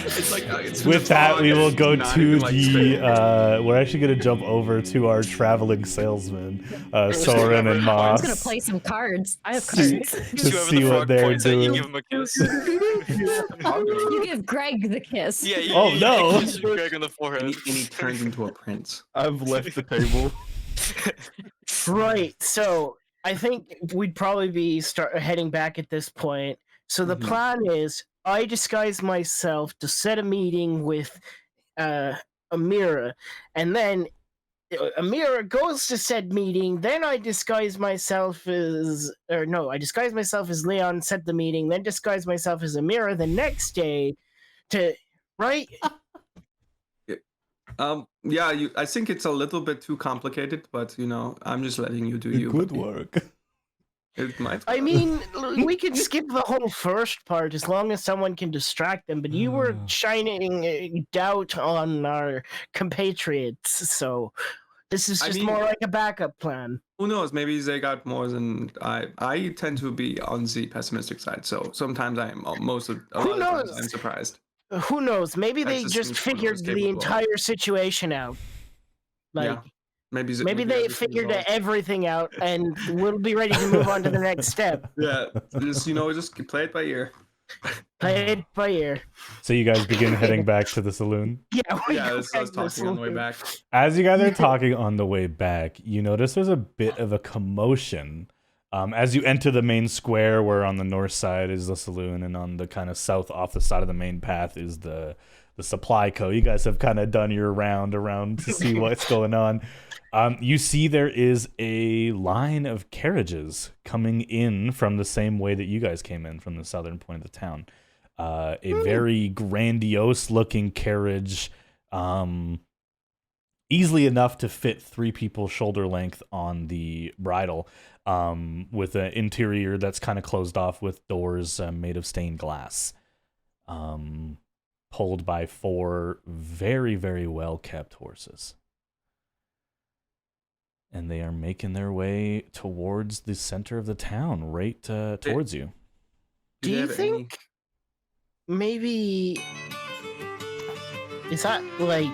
It's like it's With that, we will go not to even, like, the. straight. We're actually going to jump over to our traveling salesman, Soren and I Moss. was gonna play some cards. I have See- cards. to Whoever see the what frog they're points at, you doing. give him a kiss. You give Greg the kiss. Yeah, you, Oh, you no. kiss Greg on the forehead. And he turns into a prince. I've left the table. Right. So I think we'd probably be heading back at this point. So the plan is I disguise myself to set a meeting with Amira, and then Amira goes to said meeting. Then I disguise myself as, I disguise myself as Leon, set the meeting, then disguise myself as Amira the next day to, right? Yeah, I think it's a little bit too complicated, but I'm just letting you do you. Good buddy. work. It might. I mean, we could skip the whole first part as long as someone can distract them, but you were shining doubt on our compatriots, so this is I just mean- more like a backup plan. Who knows? Maybe they got more than I. I tend to be on the pessimistic side, so sometimes I am. A lot of the times I'm surprised. Who knows? Maybe they That's just just what figured was the capable of. entire situation out. Like, Yeah. Maybe maybe they everything is figured all- everything out, and we'll be ready to move on to the next step. Yeah, just play it by ear. Play it by ear. So you guys begin heading back to the saloon. Yeah, we Yeah, go that's what I was back to talking on the way saloon. back. As you guys are talking on the way back, you notice there's a bit of a commotion. As you enter the main square, where on the north side is the saloon, and on the kind of south, off the side of the main path, is the supply co. You guys have kind of done your round around to see what's going on. You see there is a line of carriages coming in from the same way that you guys came in, from the southern point of the town. A very grandiose looking carriage, easily enough to fit 3 people shoulder length on the bridle, with an interior that's kind of closed off with doors made of stained glass, pulled by 4 very, very well kept horses. And they are making their way towards the center of the town, right towards you. Do you think maybe is that like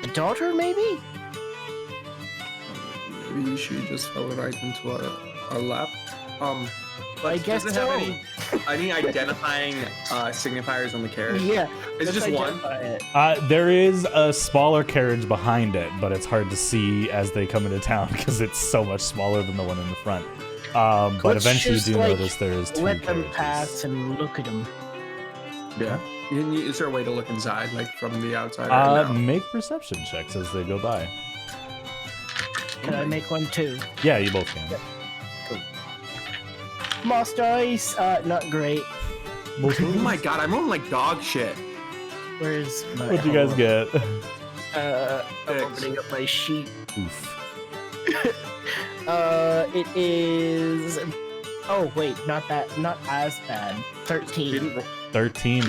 a daughter? Maybe. Maybe she just fell right into our lap. But I guess does it have so. any identifying signifiers on the carriage? Yeah. Is it let's just one? identify it. There is a smaller carriage behind it, but it's hard to see as they come into town because it's so much smaller than the one in the front. But Let's eventually you just, do like, notice there is 2 Let them carriages. pass and look at them. Yeah. Is there a way to look inside, like from the outside? or no? Make perception checks as they go by. Can I make one too? Yeah, you both can. Moss dice. Not great. Oh my god, I'm rolling like dog shit. Where's my? What'd you guys get? I'm Six. opening up my sheet. Oof. It is. Oh wait, not as bad. 13. Didn't roll. 13.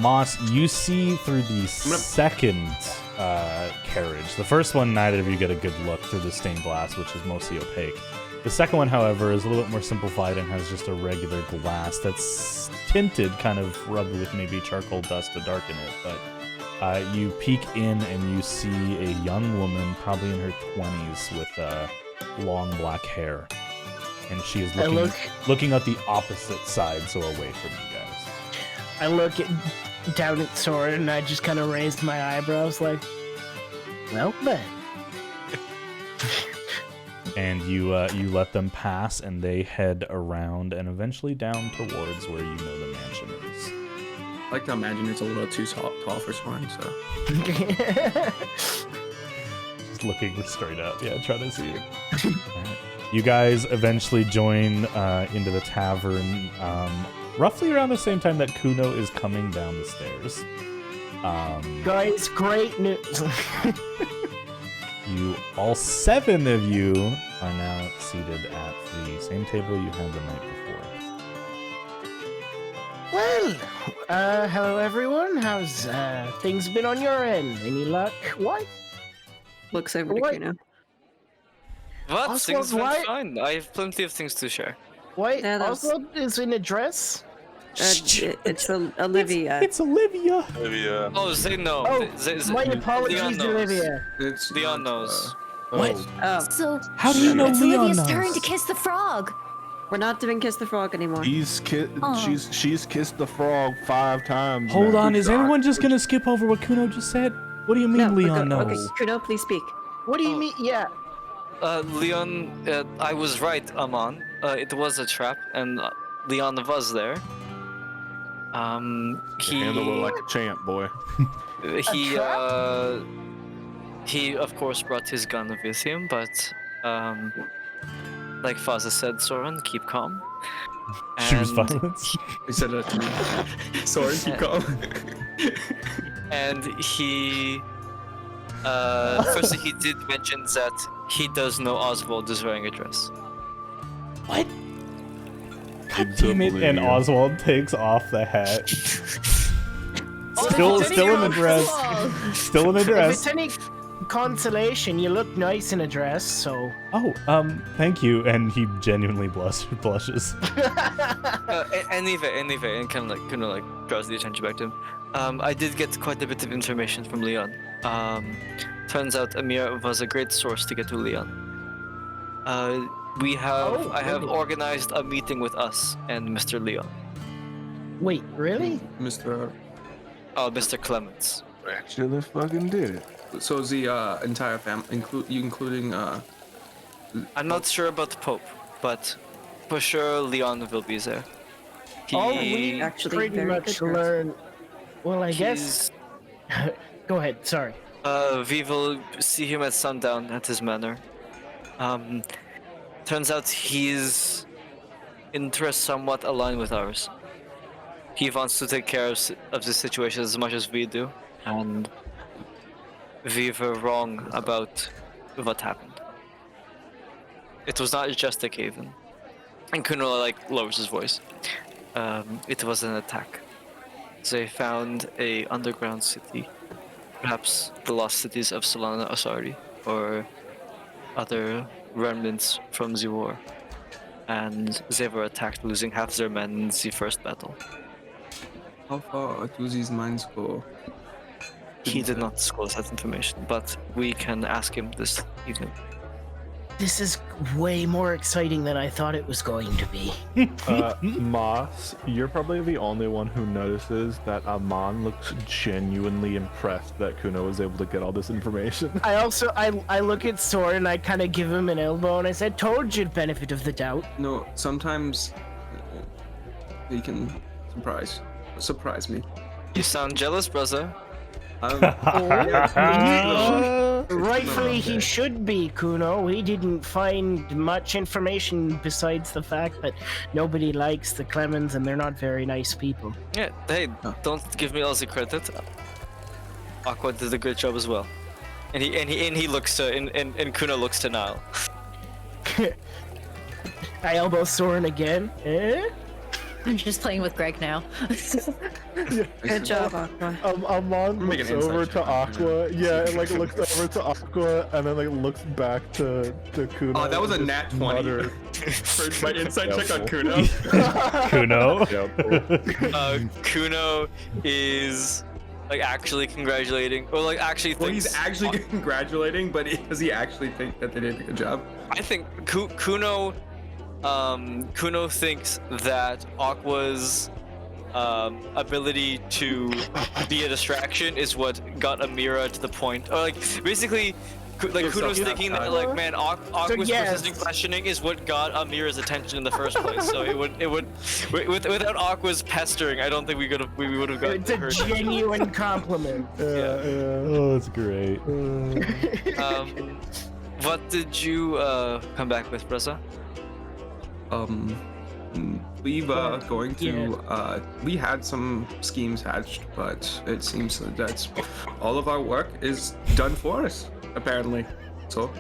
Moss, you see through the second carriage. The first one, neither of you get a good look through the stained glass, which is mostly opaque. The second one, however, is a little bit more simplified and has just a regular glass that's tinted, kind of rubbed with maybe charcoal dust to darken it. But you peek in and you see a young woman, probably in her 20s, with long black hair. And she is looking at the opposite side, so away from you guys. I look down at Sora and I just kind of raised my eyebrows, like, well then. And you let them pass, and they head around and eventually down towards where you know the mansion is. I like to imagine it's a little too tall for Soren, so. Just looking straight up, yeah, trying to see it. Alright. You guys eventually join into the tavern, roughly around the same time that Kuno is coming down the stairs. Guys, great news. All 7 of you are now seated at the same table you had the night before. Well, hello everyone. How's things been on your end? Any luck? What? Looks over to What? Kuno. What? Oswald, Things went why- fine. I have plenty of things to share. Wait, Yeah, that was- Oswald is in a dress? It's Olivia. It's Olivia. Olivia. Oh, they know. Oh, my Leon apologies, knows. Olivia. It's Leon not, knows. What? Oh, So How do you know it's Leon Olivia's knows? turn to kiss the frog. we're not doing Kiss the Frog anymore. Aw. She's kissed the frog 5 times. Hold now. on, is everyone just gonna skip over what Kuno just said? What do you mean No, Leon okay, knows? okay, Kuno, please speak. What do you mean? Yeah. Leon, I was right, Aman. It was a trap, and Leon was there. You handle it like a champ, boy. He of course brought his gun with him, but like Faza said, Soren, keep calm. Choose And- violence. He said that to me. Sorry, keep calm. And he firstly he did mention that he does know Oswald is wearing a dress. What? God damn it! And Oswald takes off the hat. Still in the dress. Still in the If dress. it's any consolation, you look nice in a dress, so. Oh, thank you. And he genuinely blushes. Anyway, and kind of like draws the attention back to him. I did get quite a bit of information from Leon. Turns out Amira was a great source to get to Leon. I have organized a meeting with us and Mr. Leon. Wait, really? Mr. Oh, Mr. Clements. Actually, fucking did it. So the entire family, including I'm not sure about the Pope, but for sure Leon will be there. All we Actually pretty very much good learn. Well, I guess. Go ahead. Sorry. We will see him at sundown at his manor. Turns out his interests somewhat align with ours. He wants to take care of the situation as much as we do, and we were wrong about what happened. It was not just a cave-in. And Kuno lowers his voice. It was an attack. They found a underground city, perhaps the lost cities of Solana Asari, or other remnants from the war, and they were attacked, losing half their men in the first battle. how far do these mines go? He did not disclose that information, but we can ask him this evening. This is way more exciting than I thought it was going to be. Moss, you're probably the only one who notices that Aman looks genuinely impressed that Kuno was able to get all this information. I look at Soren and I kind of give him an elbow and I said, "Told you, benefit of the doubt." No, sometimes he can surprise me. You sound jealous, brother. Rightfully, he should be, Kuno. We didn't find much information besides the fact that nobody likes the Clemens and they're not very nice people. Yeah, hey, don't give me all the credit. Aqua did a great job as well. And he looks to and Kuno looks to Niall. I elbow Soren again. Eh? I'm just playing with Greg now. Good job, Aqua. Amon Make looks an over insight to check. Aqua. Yeah, and looks over to Aqua, and then looks back to Kuno. Oh, that was a and nat just 20. mutters. For my insight check on Kuno. Kuno. Kuno is actually congratulating, or actually thinks. Well, he's actually congratulating, but does he actually think that they did a good job? I think Kuno thinks that Aqua's ability to be a distraction is what got Amira to the point, or basically, Kuno's thinking that man, Aqua's persistent questioning is what got Amira's attention in the first place. So it would without Aqua's pestering, I don't think we would have gotten It's a her. genuine compliment. Oh, that's great. What did you come back with, Breza? We were going to, we had some schemes hatched, but it seems that all of our work is done for us, apparently. So,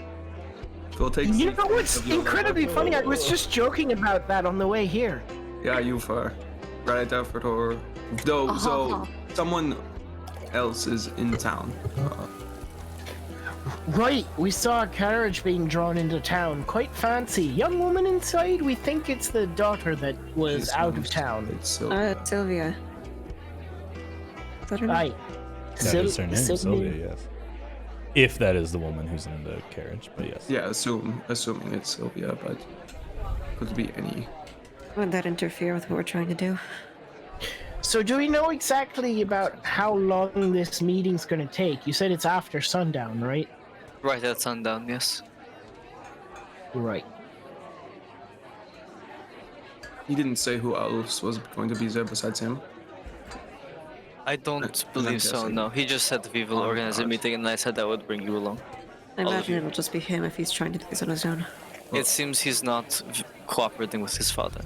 we'll take. You know what's incredibly funny? I was just joking about that on the way here. Yeah, you've read it for her. Though, so someone else is in town. Right, we saw a carriage being drawn into town. Quite fancy. Young woman inside? We think it's the daughter that was out of town. It's Sylvia. Is that her name? Right. That is her name, Sylvia, yes. If that is the woman who's in the carriage, but yes. Yeah, assuming it's Sylvia, but could be any. Would that interfere with what we're trying to do? So do we know exactly about how long this meeting's gonna take? You said it's after sundown, right? Right at sundown, yes. Right. He didn't say who else was going to be there besides him. I don't believe so, guessing. no. He just said we will Oh, organize a God. meeting, and I said I would bring you along. I All of imagine you. it'll just be him if he's trying to do this on his own. It seems he's not cooperating with his father.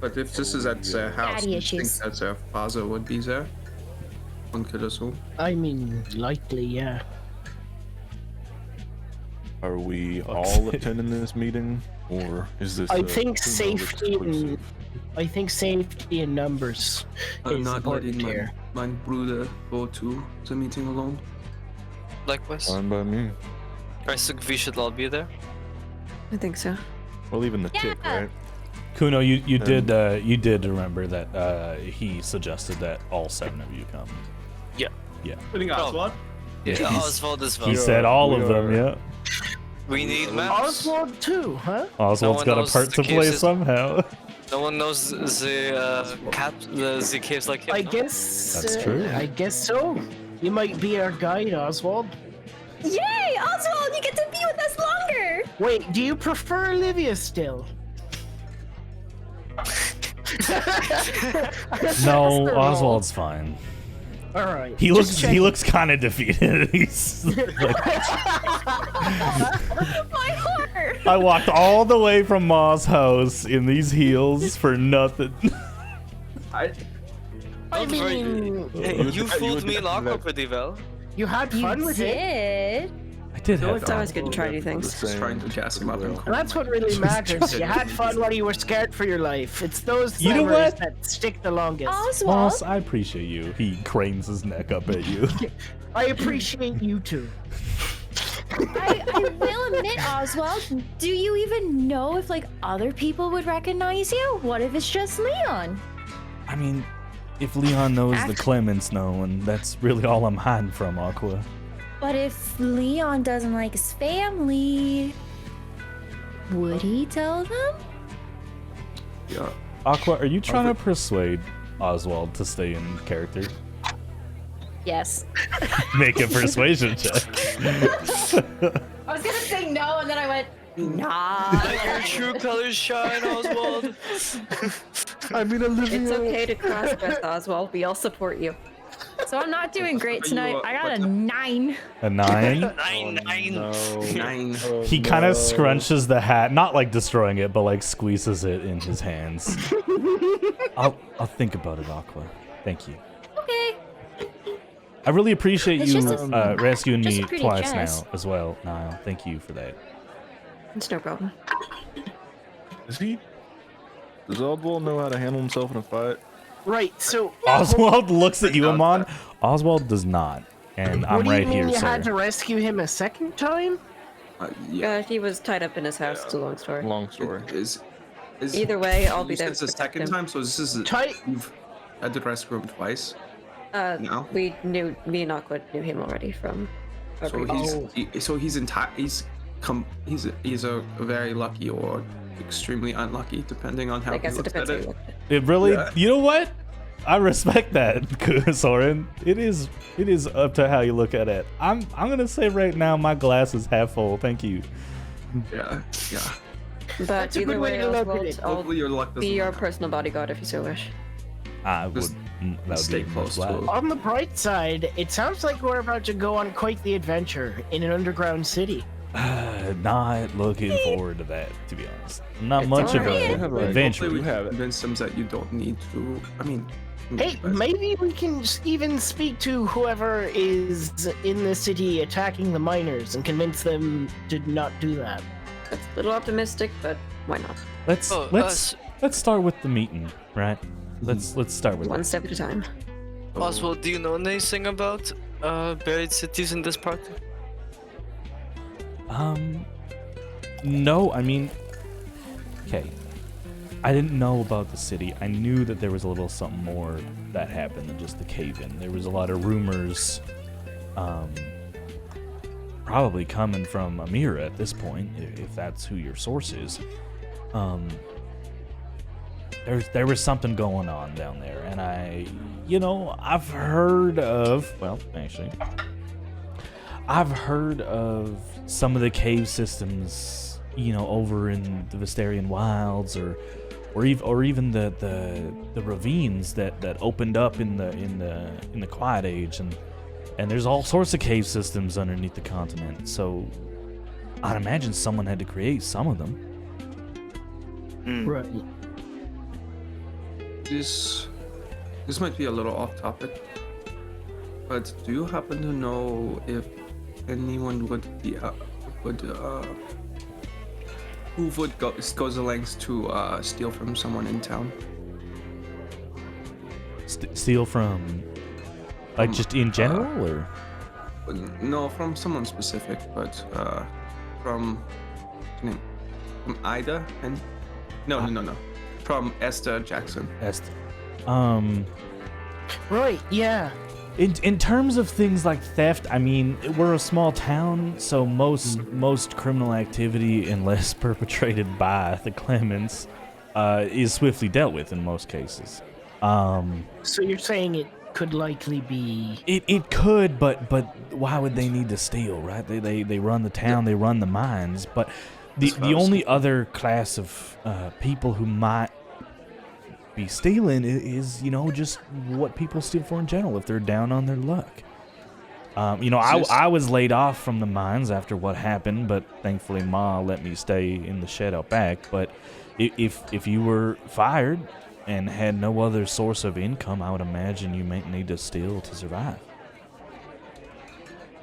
But if this is at their house, Daddy I think issues. that their father would be there. One could assume. I mean, likely, yeah. Are we all attending this meeting, or is this? I think Kronos safety exclusive? I think safety in numbers I'm is not important letting here. my brother go to the meeting alone. Likewise. Fine by me. I think we should all be there. I think so. Well, even the tick, Yeah. right? Kuno, you did remember that he suggested that all 7 of you come. Putting Oh. Oswald. Yeah, Oswald as well. He said all of them. Yeah. We need maps. Oswald too, huh? Oswald's one got a knows part the to cave play system. somehow. No one knows the caves like him. I no? guess. That's true. I guess so. You might be our guide, Oswald. Yay, Oswald, you get to be with us longer. Wait, do you prefer Olivia still? No, Oswald's fine. All right. He just looks checking. kind of defeated. He's like, My heart. I walked all the way from Ma's house in these heels for nothing. I Don't worry. mean, Hey, you fooled me in Aqua pretty well. you had You fun with it. did. I did have It's always fun. good to try new things. Just trying to gas him up and And that's what really matters. You had fun while you were scared for your life. It's those You know memories what? that stick the longest. Oswald. Boss, I appreciate you. He cranes his neck up at you. I appreciate you too. I will admit, Oswald, do you even know if like other people would recognize you? What if it's just Leon? I mean, if Leon knows the Actually- Clements know, and that's really all I'm hiding from, Aqua. But if Leon doesn't like his family, would he tell them? Yeah. Aqua, are you trying to persuade Oswald to stay in character? Yes. Make a persuasion check. I was gonna say no, and then I went, nah. Let your true colors shine, Oswald. I mean, Olivia. It's okay to cross-dress, Oswald. We all support you. So I'm not doing great Are you, tonight. I got a what's up? 9. A 9? 9. No. 9. Oh, He kind of no. scrunches the hat, not like destroying it, but like squeezes it in his hands. I'll think about it, Aqua. Thank you. Okay. I really appreciate It's you just a- rescuing just me a pretty twice dress. now as well, Niall. Thank you for that. It's no problem. Does Oswald know how to handle himself in a fight? Right. So Oswald looks at you, Amon. Oswald does not, and I'm what do you right mean here, you had to sir. rescue him a second time? Yeah. He was tied up in his house. It's a long story. Long story. Is Either way, I'll be you there said to the protect second him. time, so this is Tight. you've had the restroom twice. No. Me and Aqua knew him already from our So previous. he's a very lucky or extremely unlucky, depending on how I he guess it looks depends at how you it. look at it. It really, Yeah. you know what? I respect that, Soren. It is up to how you look at it. I'm gonna say right now, my glass is half full. Thank you. Yeah. But That's a either good way way, to look at Oswald, it. I'll Hopefully your luck doesn't be your run out. personal bodyguard if you so wish. I would. Just That would stay be close most to glad. it. On the bright side, it sounds like we're about to go on quite the adventure in an underground city. Not looking forward to that, to be honest. I'm not It's much of alright. an Hopefully adventure. Hopefully we have it. convince them that you don't need to. I mean. Hey, maybe we can even speak to whoever is in the city attacking the miners and convince them to not do that. That's a little optimistic, but why not? Let's Oh, let's start with the meeting, right? Let's start with One that. step at a time. Oswald, do you know anything about buried cities in this part? No, I mean, okay. I didn't know about the city. I knew that there was a little something more that happened than just the cave-in. There was a lot of rumors, probably coming from Amira at this point, if that's who your source is. There was something going on down there, and I've heard of, well, actually, I've heard of some of the cave systems, over in the Vistarian wilds, or even the ravines that opened up in the Quiet Age, and there's all sorts of cave systems underneath the continent. So I'd imagine someone had to create some of them. Right. This might be a little off topic, but do you happen to know if anyone would be would who would go the lengths to steal from someone in town? Steal from, like, just in general, or? No, from someone specific, but from what's her name? From Ida and no, from Esther Jackson. Esther. Right, yeah. In terms of things like theft, I mean, we're a small town, so most criminal activity, unless perpetrated by the Clements, is swiftly dealt with in most cases. So you're saying it could likely be... It could, but why would they need to steal, right? They run the town, they run the mines, but the only other class of people who might be stealing is, you know, just what people steal for in general if they're down on their luck. You know, I was laid off from the mines after what happened, but thankfully Ma let me stay in the shed out back. But if you were fired and had no other source of income, I would imagine you might need to steal to survive.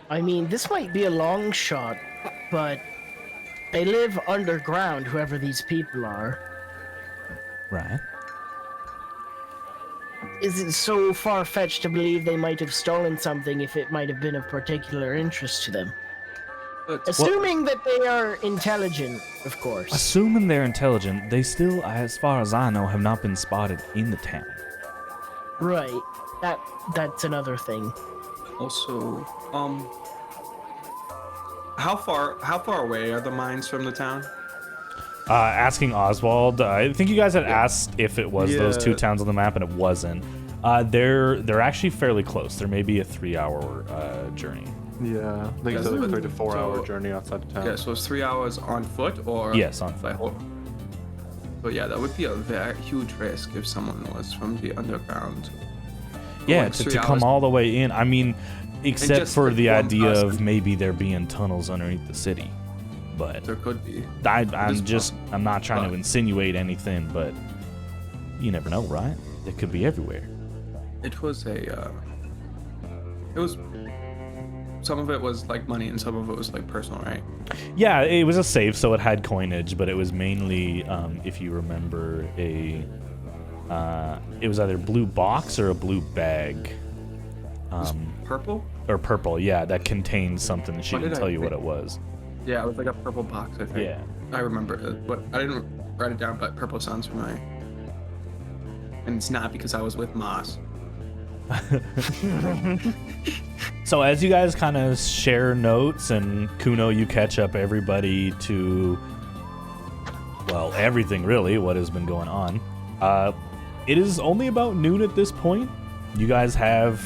I mean, this might be a long shot, but they live underground, whoever these people are. Right. Is it so far-fetched to believe they might have stolen something if it might have been of particular interest to them? Assuming that they are intelligent, of course. Assuming they're intelligent, they still, as far as I know, have not been spotted in the town. Right. That's another thing. Also, how far away are the mines from the town? Asking Oswald, I think you guys had asked if it was those two towns on the map, and it wasn't. They're actually fairly close. There may be a 3-hour journey. Yeah, I think it's like a 3 to 4 hour journey outside of town. Okay, so it's 3 hours on foot, or yes, on foot. So yeah, that would be a very huge risk if someone was from the underground. Yeah, Like to come all the way in. I mean, except just, for like, the one idea of person. maybe there being tunnels underneath the city. But There could be. I'm not trying to insinuate anything, but you never know, right? It could be everywhere. It was some of it was like money and some of it was like personal, right? Yeah, it was a safe, so it had coinage, but it was mainly, if you remember, it was either a blue box or a blue bag. Purple? Or purple, yeah, that contained something that she What didn't did I tell you what think? it was. Yeah, it was like a purple box, I think. Yeah. I remember it, but I didn't write it down, but purple sounds familiar. And it's not because I was with Moss. So as you guys kind of share notes, and Kuno, you catch up everybody to, well, everything really, what has been going on. It is only about noon at this point. You guys have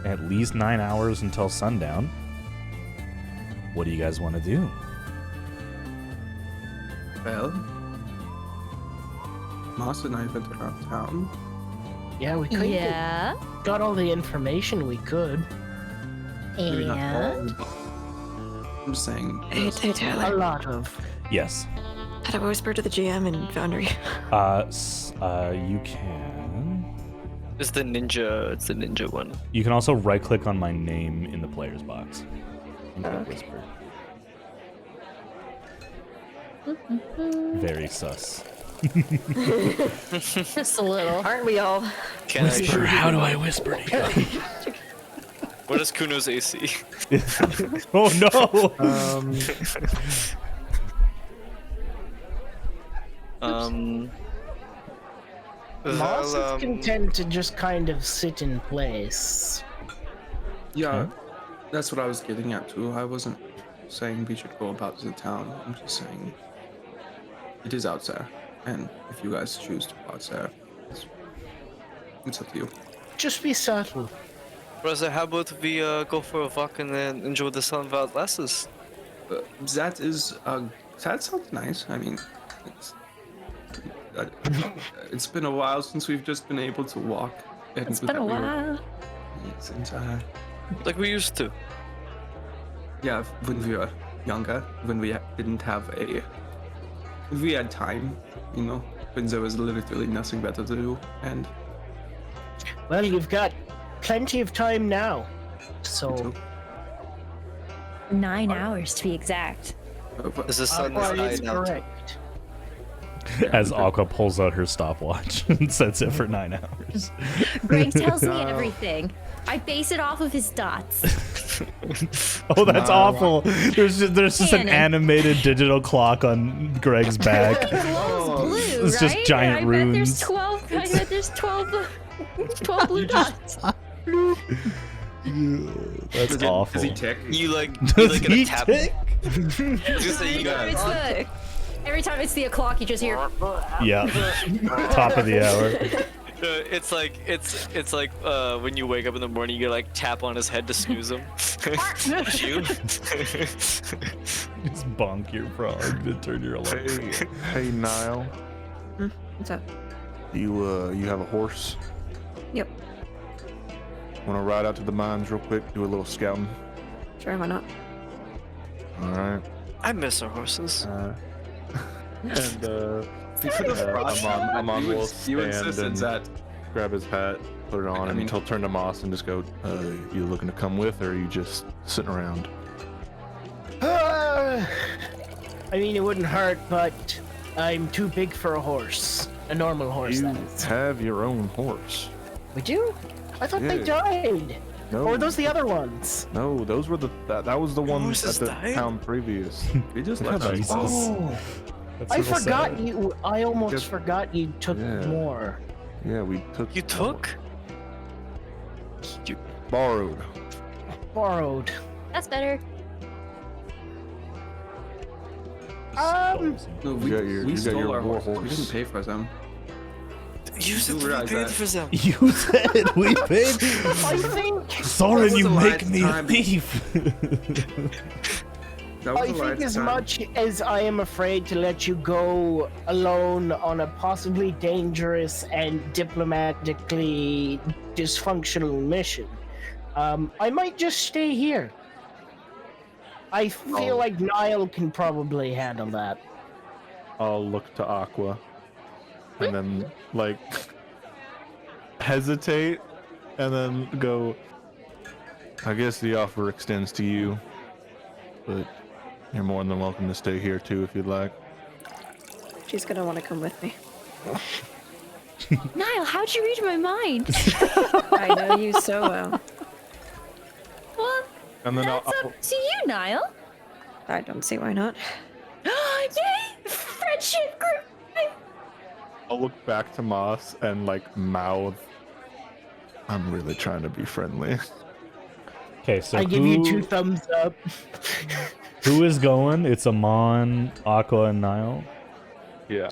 at least 9 hours until sundown. What do you guys want to do? Well, Moss and I went around town. Yeah, we could. Yeah. Got all the information we could. Maybe not And all, I'm just saying. Hey, A Tyler. lot of. Yes. Had I whispered to the GM in Foundry? You can. It's the ninja one. You can also right-click on my name in the player's box. And click whisper. Very sus. just a little. Aren't we all? Can Whisper. How do I whisper to you? What is Kuno's AC? Oh no! Moss is content to just kind of sit in place. Yeah, that's what I was getting at too. I wasn't saying we should go about the town. I'm just saying it is out there, and if you guys choose to go out there, it's up to you. Just be subtle. Brother, how about we go for a walk and then enjoy the sun without glasses? That sounds nice. I mean, it's been a while since we've just been able to walk. And It's been a while. Since Like we used to. yeah, when we were younger, when we didn't have when we had time, you know, when there was literally nothing better to do, and Well, you've got plenty of time now. So, 9 hours to be exact. Is the sun Aqua is side out? correct. As Aqua pulls out her stopwatch and sets it for 9 hours. Greg tells me everything. I base it off of his dots. Oh, that's awful. There's just an Canon. animated digital clock on Greg's back. It glows blue, It's just right? giant I bet there's runes. 12. I bet there's 12. 12 blue dots. That's awful. Does he tick? You like Does get a he tap. tick? I was gonna say, you got It's the, every time it's the o'clock, you just hear. Yeah. Top of the hour. It's like when you wake up in the morning, you like tap on his head to snooze him. You? Just bonk your frog to turn your alarm. Hey, Niall. What's up? You have a horse? Yep. Want to ride out to the mines real quick, do a little scouting? Sure, why not? All right. I miss our horses. Amon will You stand insisted and that. grab his hat, put it on, I and mean- he'll turn to Moss and just go, you looking to come with, or are you just sitting around? I mean, it wouldn't hurt, but I'm too big for a horse. A normal horse, You that is. have your own horse. Would you? I thought they Yeah. died. No, Or were those the other ones? no, those were that was the one at horses the died? town previous. We just let Jesus. us. Oh, That's I real forgot sad. you. I almost Yep. forgot you took Yeah. more. Yeah, we took. You took? Borrowed. Borrowed. That's better. No, we, You got your- we you got stole your our war horses. We horse. didn't pay for them. You said do we realize paid that. for them. You said we paid. I think. Soren, was you the make last me a time- thief. That was I the think last as time. much as I am afraid to let you go alone on a possibly dangerous and diplomatically dysfunctional mission, I might just stay here. I feel like Niall can probably handle that. I'll look to Aqua, and then like hesitate, and then go. I guess the offer extends to you, but you're more than welcome to stay here too if you'd like. She's gonna want to come with me. Niall, how'd you read my mind? I know you so well. Well, And then that's up to you, Niall. I don't see why not. Yay! Friendship group! I'll look back to Moss and like mouth. I'm really trying to be friendly. Okay, so I give you 2 thumbs up. who is going? It's Amon, Aqua, and Niall. Yeah.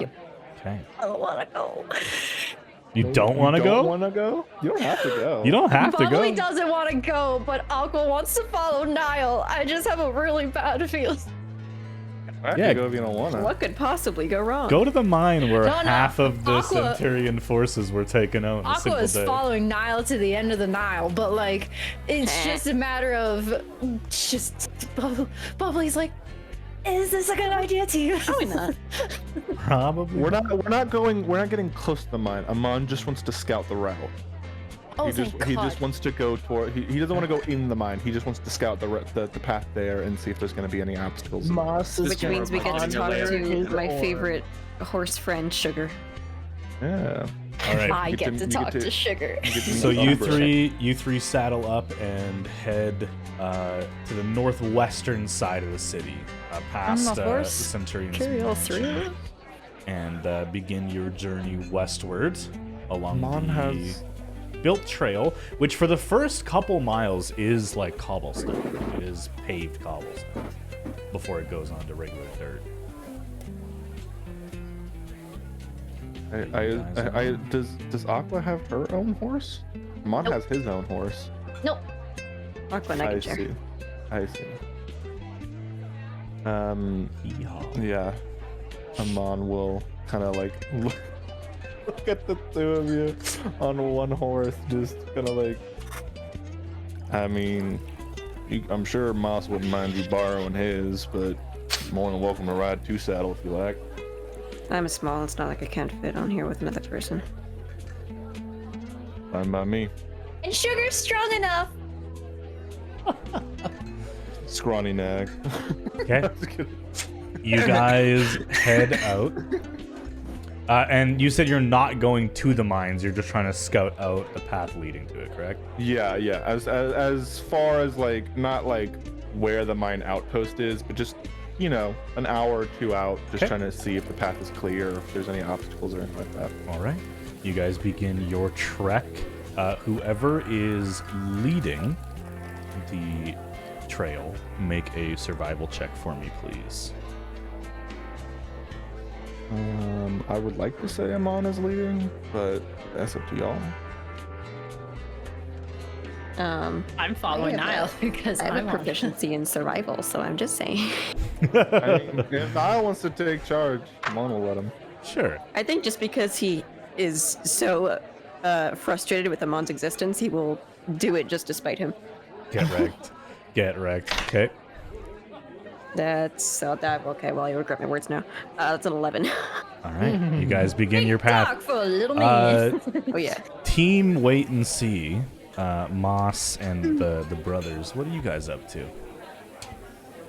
Okay. I don't want to go. You don't want to go? Want to go? You don't have to go. You don't have to Bubbly go. doesn't want to go, but Aqua wants to follow Niall. I just have a really bad feeling. I Yeah. can go if you don't want to. What could possibly go wrong? Go to the mine where No, half of the Aqua- Centurion forces were taken out in a Aqua single is day. following Niall to the end of the Nile, but like, it's just a matter of just Bubbly's like, is this a good idea to you? Probably not. Probably. We're not getting close to the mine. Amon just wants to scout the route. Oh, he thank just God. wants to go toward. He doesn't want to go in the mine. He just wants to scout the path there and see if there's going to be any obstacles. Moss is Which means we get to on talk there to his my oar. favorite horse friend, Sugar. Yeah. All right. I You get to you talk to Sugar. you get to So meet Umbra. you three saddle up and head to the northwestern side of the city, past the the horse. Centurion's Carry all mansion, 3 of them? and begin your journey westward along Amon the has- built trail, which for the first couple miles is like cobblestone. It is paved cobblestone before it goes on to regular dirt. Does Aqua have her own horse? Amon Nope. has his own horse. Nope. Aqua, I I can share. see. I see. Yeehaw. Yeah. Amon will kind of like look at the 2 of you on one horse, just kind of like. I mean, I'm sure Moss wouldn't mind you borrowing his, but more than welcome to ride 2 saddle if you like. I'm small. It's not like I can't fit on here with another person. Fine by me. And Sugar's strong enough. Scrawny neck. Okay. You guys head out. And you said you're not going to the mines. You're just trying to scout out the path leading to it, correct? Yeah. As far as like not like where the mine outpost is, but just an hour or two out, just trying to see if the path is clear, if there's any obstacles or anything like that. All right. You guys begin your trek. Whoever is leading the trail, make a survival check for me, please. I would like to say Amon is leading, but that's up to y'all. I'm following Niall because I have I'm a on. proficiency in survival, so I'm just saying. If Niall wants to take charge, Amon will let him. Sure. I think just because he is so frustrated with Amon's existence, he will do it just to spite him. Get wrecked. Get wrecked. Okay. That's okay. Well, I regret my words now. That's an 11. All right. You guys begin your Talk path. for a little minute. Oh yeah. Team Wait and See, Moss and the brothers. What are you guys up to?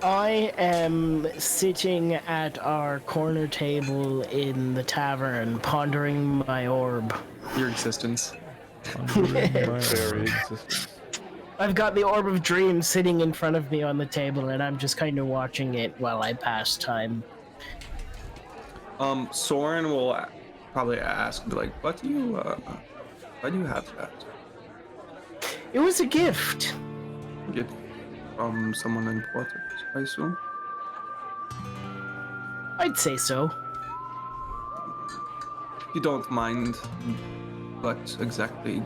I am sitting at our corner table in the tavern, pondering my orb. Your existence. Very existence. I've got the Orb of Dreams sitting in front of me on the table, and I'm just kind of watching it while I pass time. Soren will probably ask, like, why do you have that? It was a gift. Get from someone important, I assume. I'd say so. If you don't mind, what exactly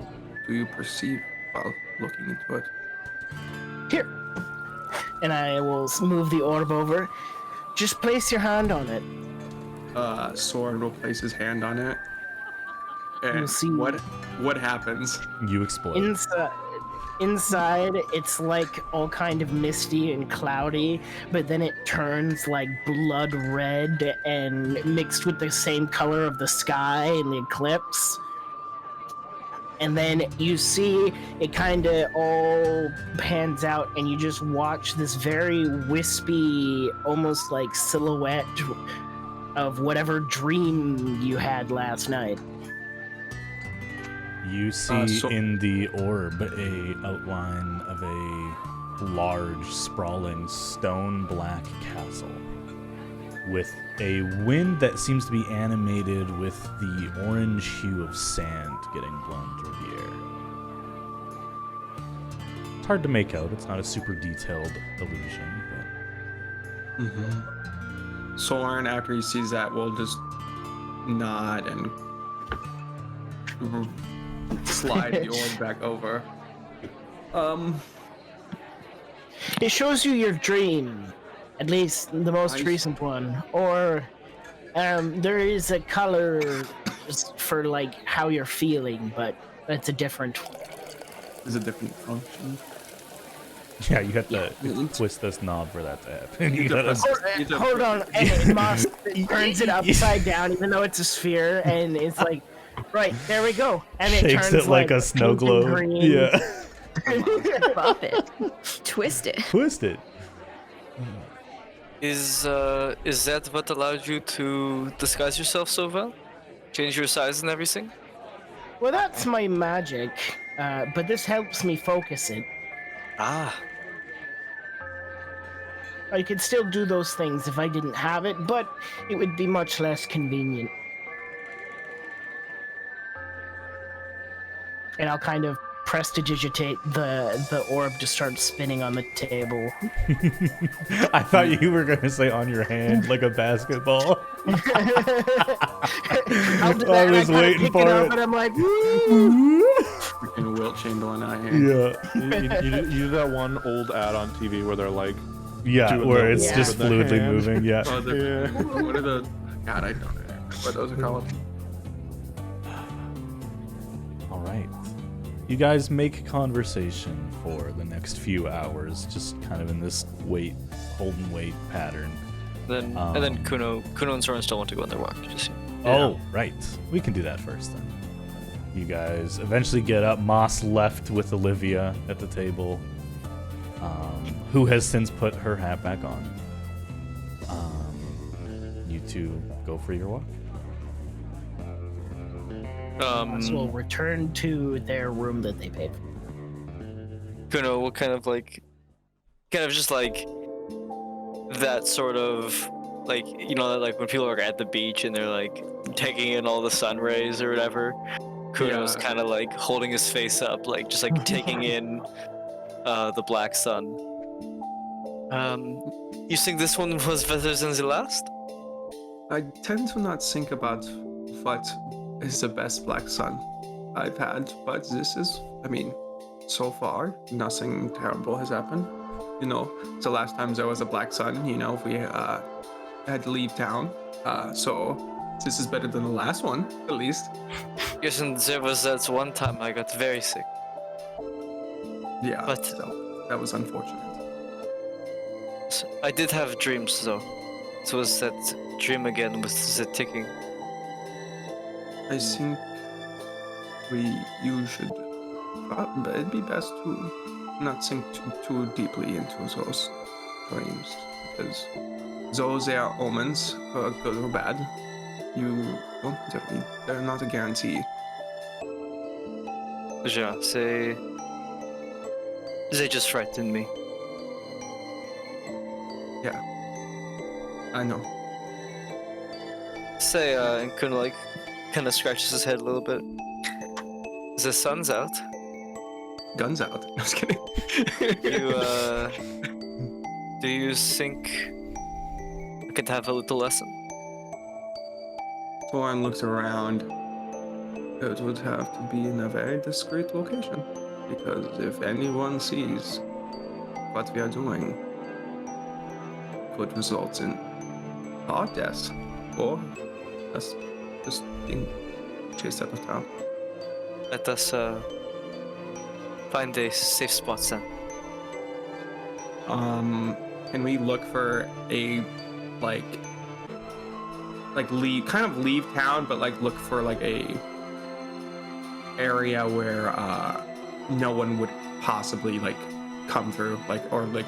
do you perceive while looking into it? Here. And I will move the orb over. Just place your hand on it. Soren will place his hand on it. And We'll see. what happens? You explode. Inside, it's like all kind of misty and cloudy, but then it turns like blood red and mixed with the same color of the sky in the eclipse. And then you see it kind of all pans out, and you just watch this very wispy, almost like silhouette of whatever dream you had last night. You see in the orb a outline of a large, sprawling, stone-black castle with a wind that seems to be animated with the orange hue of sand getting blown through the air. It's hard to make out. It's not a super detailed illusion, but... Soren, after he sees that, will just nod and slide the orb back over. It shows you your dream, at least the most recent one, or there is a color for like how you're feeling, but that's a different. Is a different function. Yeah, you have to twist this knob for that to happen. You gotta... Hold on, and Moss turns it upside down, even though it's a sphere, and it's like, right, there we go, and it shakes turns it like a snow pink and globe. green. Yeah. Buff it. Twist it. Twist it. Is that what allowed you to disguise yourself so well? Change your size and everything? Well, that's my magic, but this helps me focus it. Ah. I could still do those things if I didn't have it, but it would be much less convenient. And I'll kind of prestidigitate the orb to start spinning on the table. I thought you were going to say on your hand like a basketball. I'll do that, I and was kinda waiting pick for it up, it. and I'm like, woo! Freaking Wilt Chamberlain out here. Yeah. You do that one old ad on TV where they're like, Yeah, doing where the it's orb just with the fluidly hand. moving. Yeah. Oh, what are the... God, I don't know what those are called. All right. You guys make conversation for the next few hours, just kind of in this hold and wait pattern. Then and then Kuno and Soren still want to go on their walk. Just Oh, right. We can do that first then. You guys eventually get up. Moss left with Olivia at the table. who has since put her hat back on. You two go for your walk. So we'll return to their room that they paid for. Kuno will kind of just like that sort of like, you know, like when people are at the beach and they're like taking in all the sun rays or whatever. Kuno's kind of like holding his face up, like just like taking in the black sun. You think this one was better than the last? I tend to not think about what is the best black sun I've had, but this is, I mean, so far, nothing terrible has happened. You know, the last time there was a black sun, you know, we had to leave town. So this is better than the last one, at least. Yes, and there was that one time I got very sick. Yeah, but so that was unfortunate. I did have dreams, though. It was that dream again with the ticking. I think you should. It'd be best to not think too deeply into those dreams, because though they are omens, good or bad, they're not a guarantee. Yeah, they just frightened me. Yeah, I know. And Kuno like kind of scratches his head a little bit. The sun's out. Guns out. I was kidding. Do you think I could have a little lesson? Thorin looks around. It would have to be in a very discreet location, because if anyone sees what we are doing, could result in our death, or us just being chased out of town. Let us find a safe spot then. Can we look for a leave town, but like look for like a area where no one would possibly like come through,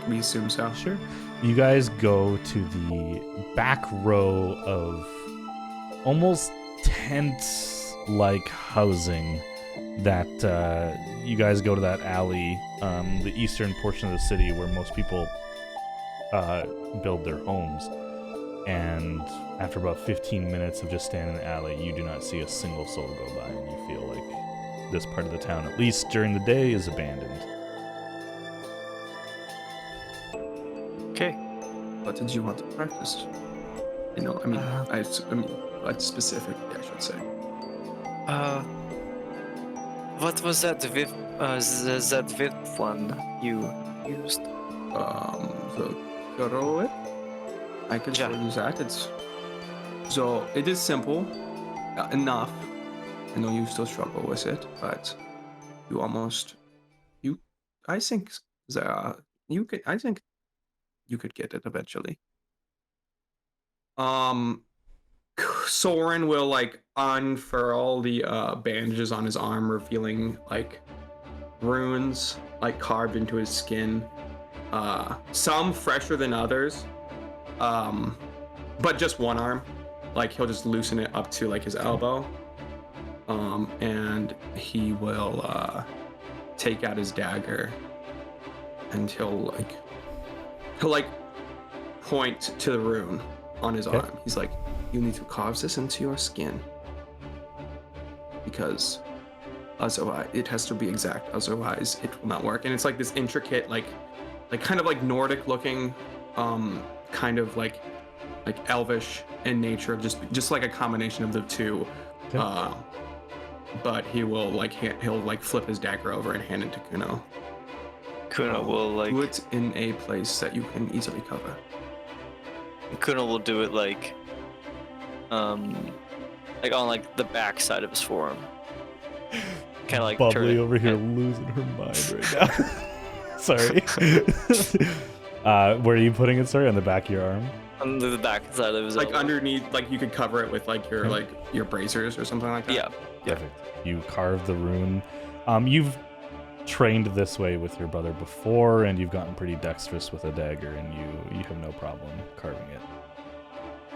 we assume so. Sure. You guys go to the back row of almost tent-like housing that you guys go to that alley, the eastern portion of the city where most people build their homes. And after about 15 minutes of just standing in the alley, you do not see a single soul go by, and you feel like this part of the town, at least during the day, is abandoned. Okay. What did you want to practice? You know, I mean, like specifically, I should say. What was that with one you used? The throw it. I can show you that. It is simple enough. I know you still struggle with it, but I think you could get it eventually. Soren will like unfurl the bandages on his arm, revealing like runes like carved into his skin. Some fresher than others. But just one arm. Like he'll just loosen it up to like his elbow. And he will take out his dagger, and he'll point to the rune on his arm. He's like, you need to carve this into your skin, because otherwise it has to be exact, otherwise it will not work. And it's like this intricate, like kind of like Nordic looking, kind of like elvish in nature, just like a combination of the two. Okay. But he will he'll flip his dagger over and hand it to Kuno. Kuno will do it in a place that you can easily cover. Kuno will do it on the back side of his forearm. Kind of like Bubbly over here losing her mind right now. Sorry. Where are you putting it? Sorry, on the back of your arm. On the back side of his elbow. Underneath, you could cover it with your bracers or something like that. Yeah. Perfect. You carve the rune. You've trained this way with your brother before, and you've gotten pretty dexterous with a dagger, and you have no problem carving it.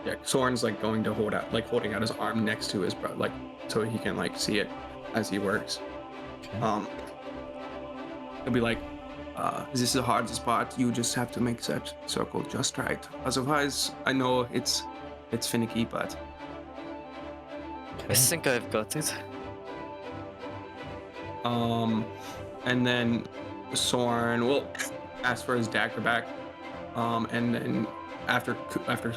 Yeah, Soren's like going to holding out his arm next to his brother, like so he can like see it as he works. Okay. He'll be like, this is the hardest part. You just have to make that circle just right. Otherwise, I know it's finicky, but I think I've got it. and then Soren will ask for his dagger back. And then after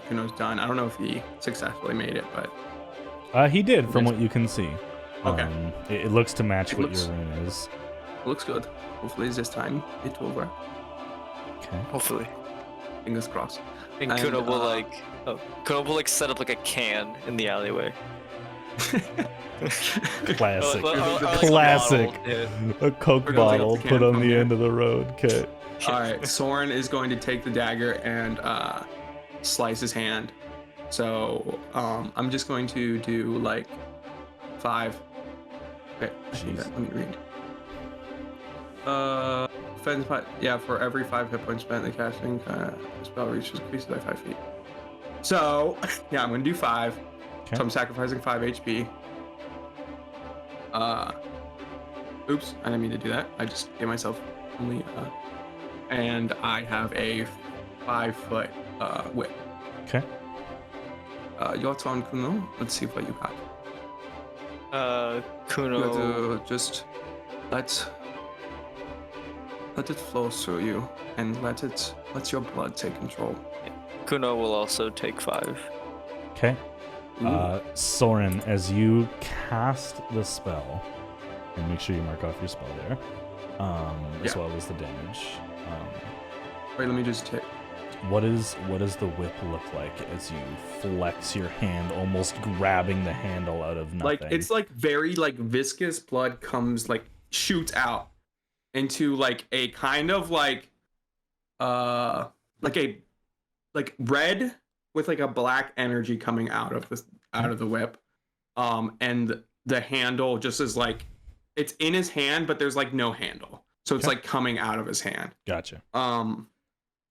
Kuno's done, I don't know if he successfully made it, but he did, from what you can see. Okay. It looks to match It what looks- your rune is. looks good. Hopefully this time it will work. Okay. Hopefully. Fingers crossed. And And, Kuno will set up like a can in the alleyway. Classic. Or like a Classic. bottle, yeah. A Coke We're gonna take bottle the can put on from the here. end of the road. Okay. All right, Soren is going to take the dagger and slice his hand. So I'm just going to do like 5. Okay, let me read. Defense 5. Yeah, for every 5 hit points spent, the casting spell reaches increases by 5 feet. So yeah, I'm gonna do 5. Okay. So I'm sacrificing 5 HP. Oops, I didn't mean to do that. I just gave myself only and I have a 5-foot whip. Okay. Your turn, Kuno. Let's see what you got. You Kuno. have to just let it flow through you and let your blood take control. Kuno will also take 5. Okay. Soren, as you cast the spell, and make sure you mark off your spell there, as Yeah. well as the damage. Wait, let me just take. What does the whip look like as you flex your hand, almost grabbing the handle out of nothing? Like it's like very like viscous blood comes like shoots out into like a kind of like a red with like a black energy coming out of the whip. And the handle just is like it's in his hand, but there's like no handle. So it's Okay. like coming out of his hand. Gotcha.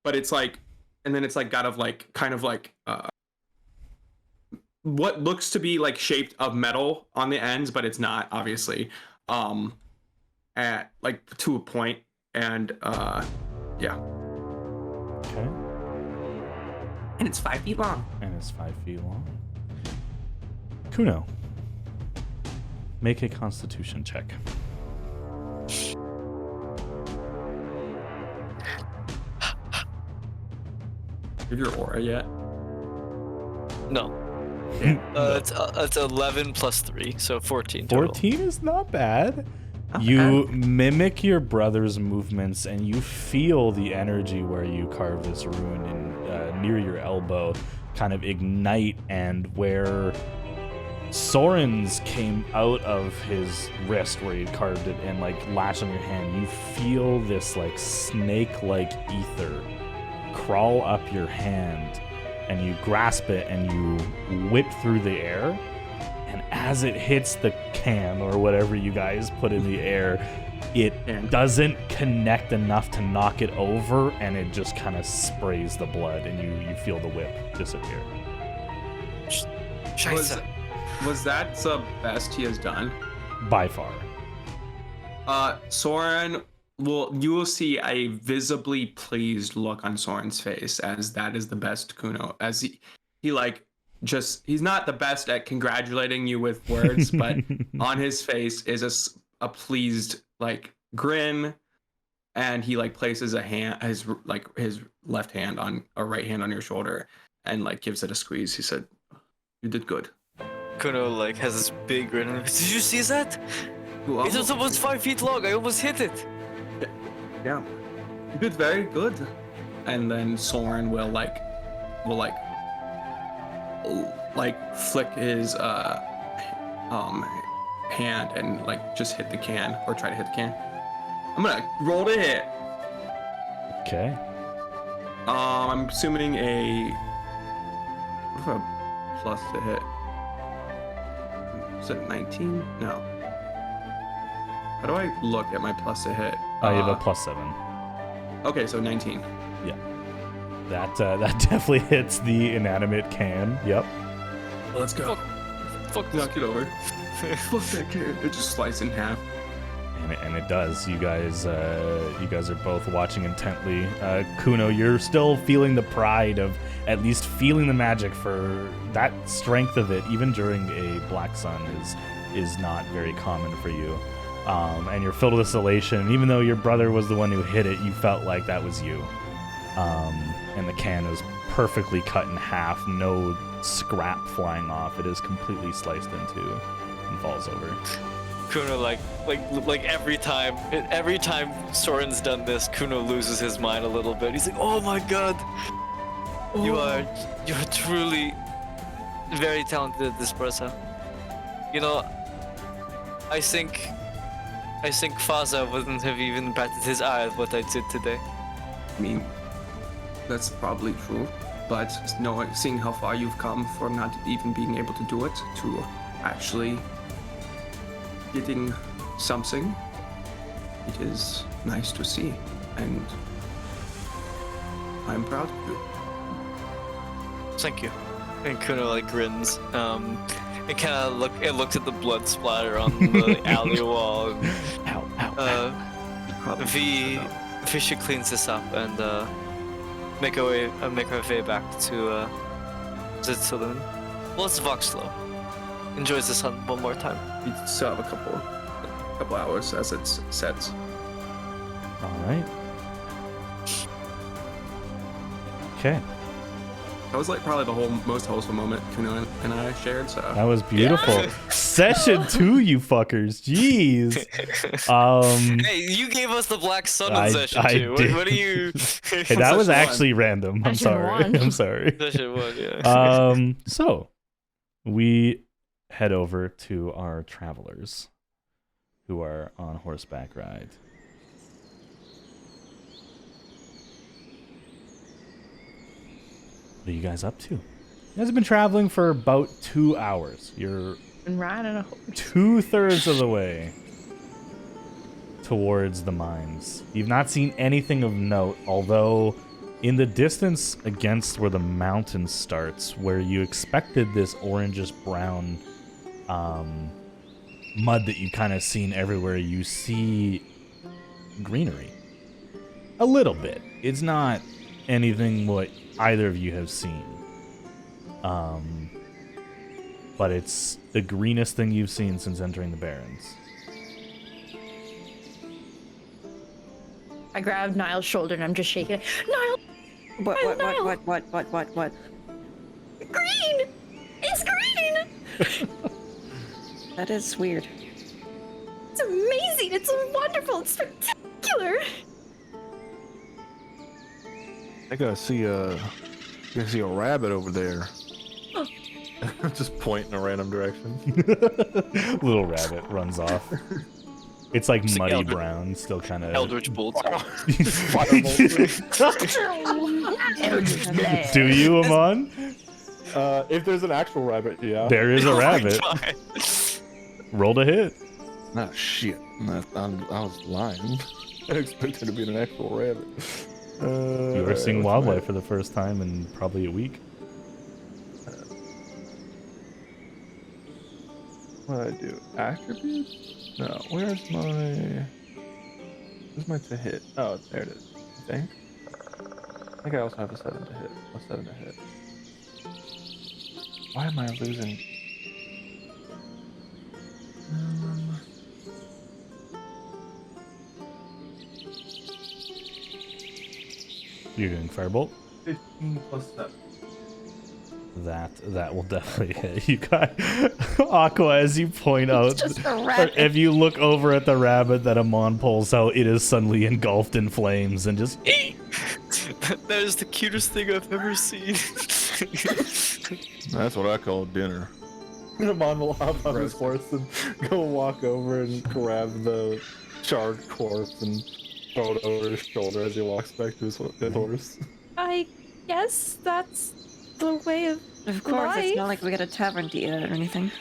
But it's like, and then it's like got of like kind of like what looks to be like shaped of metal on the ends, but it's not obviously. At like to a point, and yeah. Okay. And it's 5 feet long. And it's 5 feet long. Kuno, make a Constitution check. Give your aura yet? No. No. It's 11 plus 3, so 14 total. 14 is not bad. You mimic your brother's movements, and you feel the energy where you carve this rune in, near your elbow kind of ignite, and where Soren's came out of his wrist where he carved it and like latched on your hand, you feel this like snake-like ether crawl up your hand, and you grasp it and you whip through the air. And as it hits the can or whatever you guys put in the air, it doesn't connect enough to knock it over, and it just kind of sprays the blood, and you feel the whip disappear. Was that the best he has done? By far. Soren you will see a visibly pleased look on Soren's face as that is the best Kuno. As he like he's not the best at congratulating you with words, but on his face is a pleased like grin, and he like places his left hand on a right hand on your shoulder and like gives it a squeeze. He said, "You did good." Kuno like has this big grin. Did you see that? You It was almost 5 feet long. I almost hit it. Yeah, you did very good. And then Soren will flick his hand and like just hit the can or try to hit the can. I'm gonna roll to hit. Okay. I'm assuming what if a plus to hit? Is it 19? No. How do I look at my plus to hit? You have a +7. Okay, so 19. Yeah. That definitely hits the inanimate can. Yep. Let's go. Fuck Knock it over. Fuck that can. It just slices in half. And it does. You guys are both watching intently. Kuno, you're still feeling the pride of at least feeling the magic for that strength of it, even during a black sun, is not very common for you. And you're filled with this elation. Even though your brother was the one who hit it, you felt like that was you. And the can is perfectly cut in half. No scrap flying off. It is completely sliced into and falls over. Kuno, like every time Soren's done this, Kuno loses his mind a little bit. He's like, "Oh my god, you're truly very talented at this, Bressa. You know, I think Faza wouldn't have even batted his eye at what I did today." I mean, that's probably true, but seeing how far you've come from not even being able to do it to actually getting something, it is nice to see, and I'm proud of you. Thank you. And Kuno like grins. It kind of looks at the blood splatter on the alley wall. And, we should clean this up and make our way back to the saloon. Let's walk slow. Enjoy the sun one more time. We still have a couple hours as it sets. All right. Okay. That was like probably the most wholesome moment Kuno and I shared. So That was beautiful. Yeah. Session 2, you fuckers. Jeez. Hey, you gave us the Black Sun I in session did. 2. What are you? Hey, that was actually random. I'm Session sorry. 1. I'm sorry. Session 1, yeah. So we head over to our travelers who are on horseback ride. What are you guys up to? You guys have been traveling for about 2 hours. You're And riding a horse. 2/3 of the way towards the mines. You've not seen anything of note, although in the distance against where the mountain starts, where you expected this orangish brown mud that you've kind of seen everywhere, you see greenery. A little bit. It's not anything what either of you have seen. But it's the greenest thing you've seen since entering the Barrens. I grabbed Niall's shoulder and I'm just shaking it. Niall! What? Green! It's green! That is weird. It's amazing! It's wonderful! It's spectacular! I gotta see a rabbit over there. Just point in a random direction. Little rabbit runs off. It's like It's like muddy Eldritch- brown, still kind of. Eldritch Bolt. Do you, Amon? If there's an actual rabbit, yeah. There is a Oh my rabbit. God. Roll to hit. Ah, shit. I was lying. I expected to be an actual rabbit. You are seeing wildlife for the first time in probably a week. What do I do? Attributes? No. Where's my to hit? Oh, there it is. I think I also have a 7 to hit. A 7 to hit. Why am I losing? You're doing firebolt. 15 plus 7. That will definitely hit. You got Aqua as you point out. just a rabbit. If you look over at the rabbit that Amon pulls out, it is suddenly engulfed in flames and just. That is the cutest thing I've ever seen. That's what I call dinner. Amon will hop on his horse and go walk over and grab the charred corpse and throw it over his shoulder as he walks back to his horse. I guess that's the way of Of course, it's life. not like we got a tavern to eat at or anything.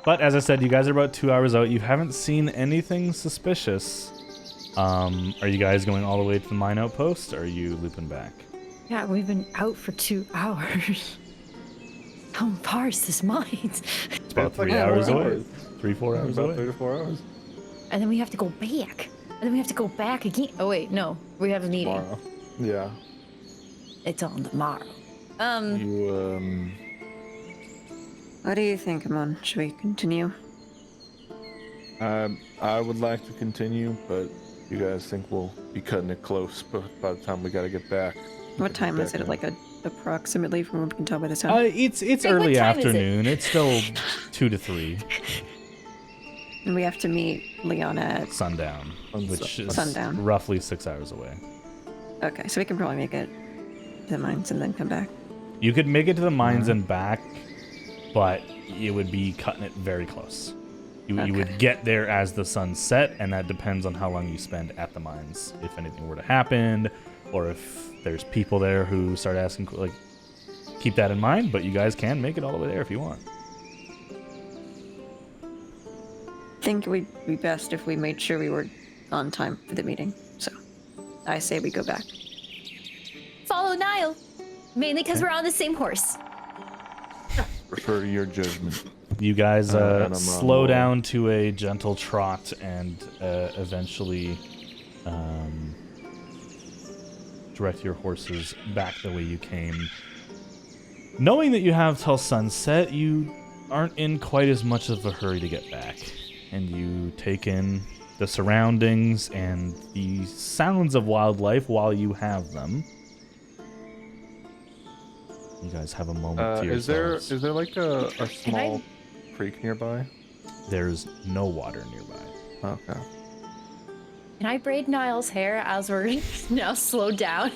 But as I said, you guys are about 2 hours out. You haven't seen anything suspicious. Are you guys going all the way to the mine outpost, or are you looping back? Yeah, we've been out for 2 hours. How far is this mine? It's about 3 like hours 4 away. hours. 3-4 hours About away. 3 to 4 hours. And then we have to go back. And then we have to go back again. Oh wait, no. We have a meeting. Tomorrow. Yeah. It's on tomorrow. You, What do you think, Amon? Should we continue? I would like to continue, but you guys think we'll be cutting it close by the time we gotta get back. What time is it? Like approximately from what we can tell by the sun? It's Wait, early what time is it? afternoon. It's still 2 to 3 And we have to meet Leon at. sundown, which is Sundown. roughly 6 hours away. Okay, so we can probably make it to the mines and then come back. You could make it to the mines and back, but it would be cutting it very close. You would Okay. get there as the sun set, and that depends on how long you spend at the mines. If anything were to happen, or if there's people there who start asking, like, keep that in mind. But you guys can make it all the way there if you want. I think it would be best if we made sure we were on time for the meeting. So I say we go back. Follow Niall. Mainly because we're on the same horse. Refer to your judgment. You guys And I'm slow on board. down to a gentle trot and eventually direct your horses back the way you came. Knowing that you have till sunset, you aren't in quite as much of a hurry to get back. And you take in the surroundings and the sounds of wildlife while you have them. You guys have a moment to yourselves. Is there like a small creek nearby? There's no water nearby. Okay. Can I braid Niall's hair as we're now slowed down?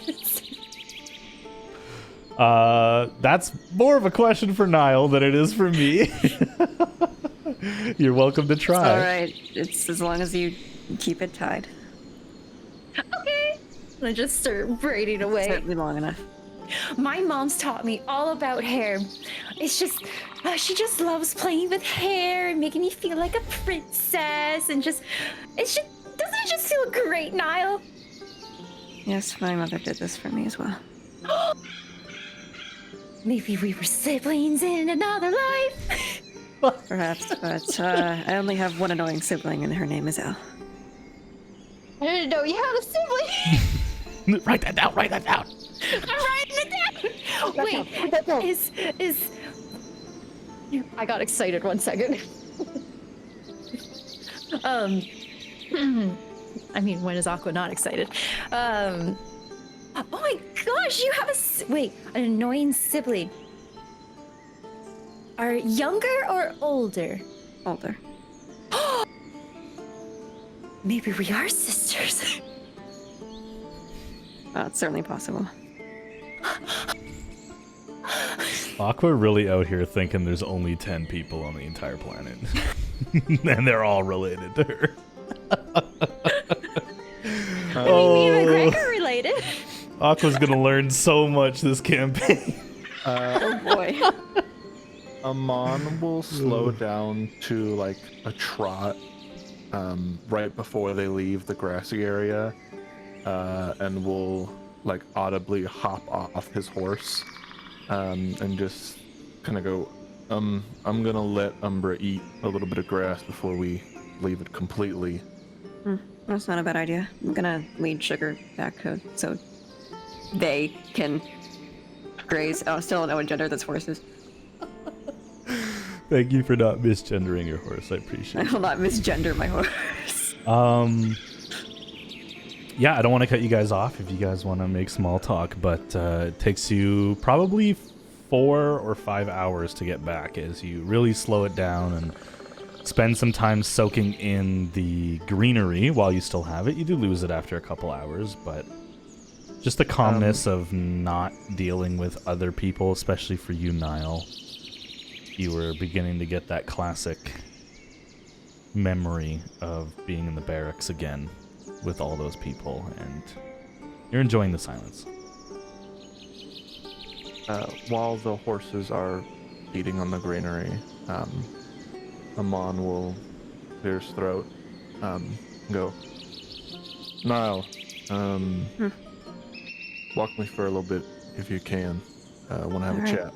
That's more of a question for Niall than it is for me. You're welcome to try. All right, it's as long as you keep it tied. Okay. And I just start braiding away. Certainly long enough. My mom's taught me all about hair. It's just, she just loves playing with hair and making me feel like a princess and doesn't it just feel great, Niall? Yes, my mother did this for me as well. Maybe we were siblings in another life. Perhaps, but I only have one annoying sibling, and her name is Elle. I didn't know you had a sibling. Write that down. Write that down. I'm writing it down. Wait, is I got excited 1 second. I mean, when is Aqua not excited? Oh my gosh, you have an annoying sibling. Are younger or older? Older. Maybe we are sisters. It's certainly possible. Aqua really out here thinking there's only 10 people on the entire planet. And they're all related to her. Me and McGregor related. Aqua's gonna learn so much this campaign. Oh boy. Amon will slow down to like a trot right before they leave the grassy area, and will like audibly hop off his horse and just kind of go, I'm gonna let Umbra eat a little bit of grass before we leave it completely. That's not a bad idea. I'm gonna lead Sugar back so they can graze. Oh, still don't know what gender this horse is. Thank you for not misgendering your horse. I appreciate I it. will not misgender my horse. Yeah, I don't want to cut you guys off if you guys want to make small talk, but it takes you probably 4 or 5 hours to get back as you really slow it down and spend some time soaking in the greenery while you still have it. You do lose it after a couple hours, but just the calmness of not dealing with other people, especially for you, Niall. You were beginning to get that classic memory of being in the barracks again with all those people, and you're enjoying the silence. While the horses are feeding on the greenery, Amon will clear his throat. Go. Niall, walk me for a little bit if you can. I want to have a Alright. chat.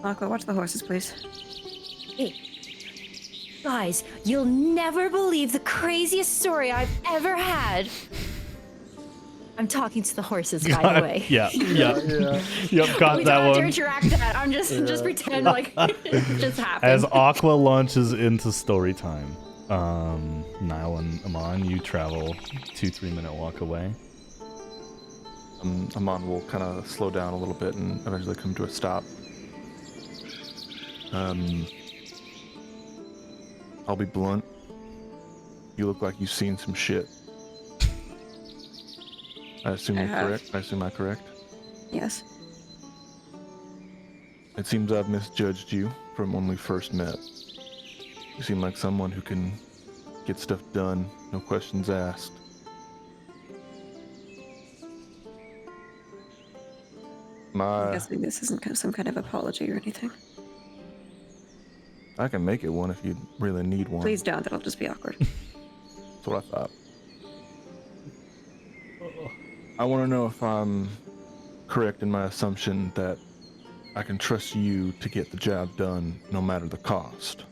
Aqua, watch the horses, please. Hey, guys, you'll never believe the craziest story I've ever had. I'm talking to the horses, by the way. Yeah. Yep, got We that don't have to one. interact that. I'm just pretend like it just happened. As Aqua launches into story time, Niall and Amon, you travel 2-3 minute walk away. Amon will kind of slow down a little bit and eventually come to a stop. I'll be blunt. You look like you've seen some shit. I assume you're correct. I assume I'm correct. Yes. It seems I've misjudged you from when we first met. You seem like someone who can get stuff done, no questions asked. I'm guessing this isn't some kind of apology or anything. I can make it one if you really need one. Please don't, that'll just be awkward. That's what I thought. I want to know if I'm correct in my assumption that I can trust you to get the job done no matter the cost.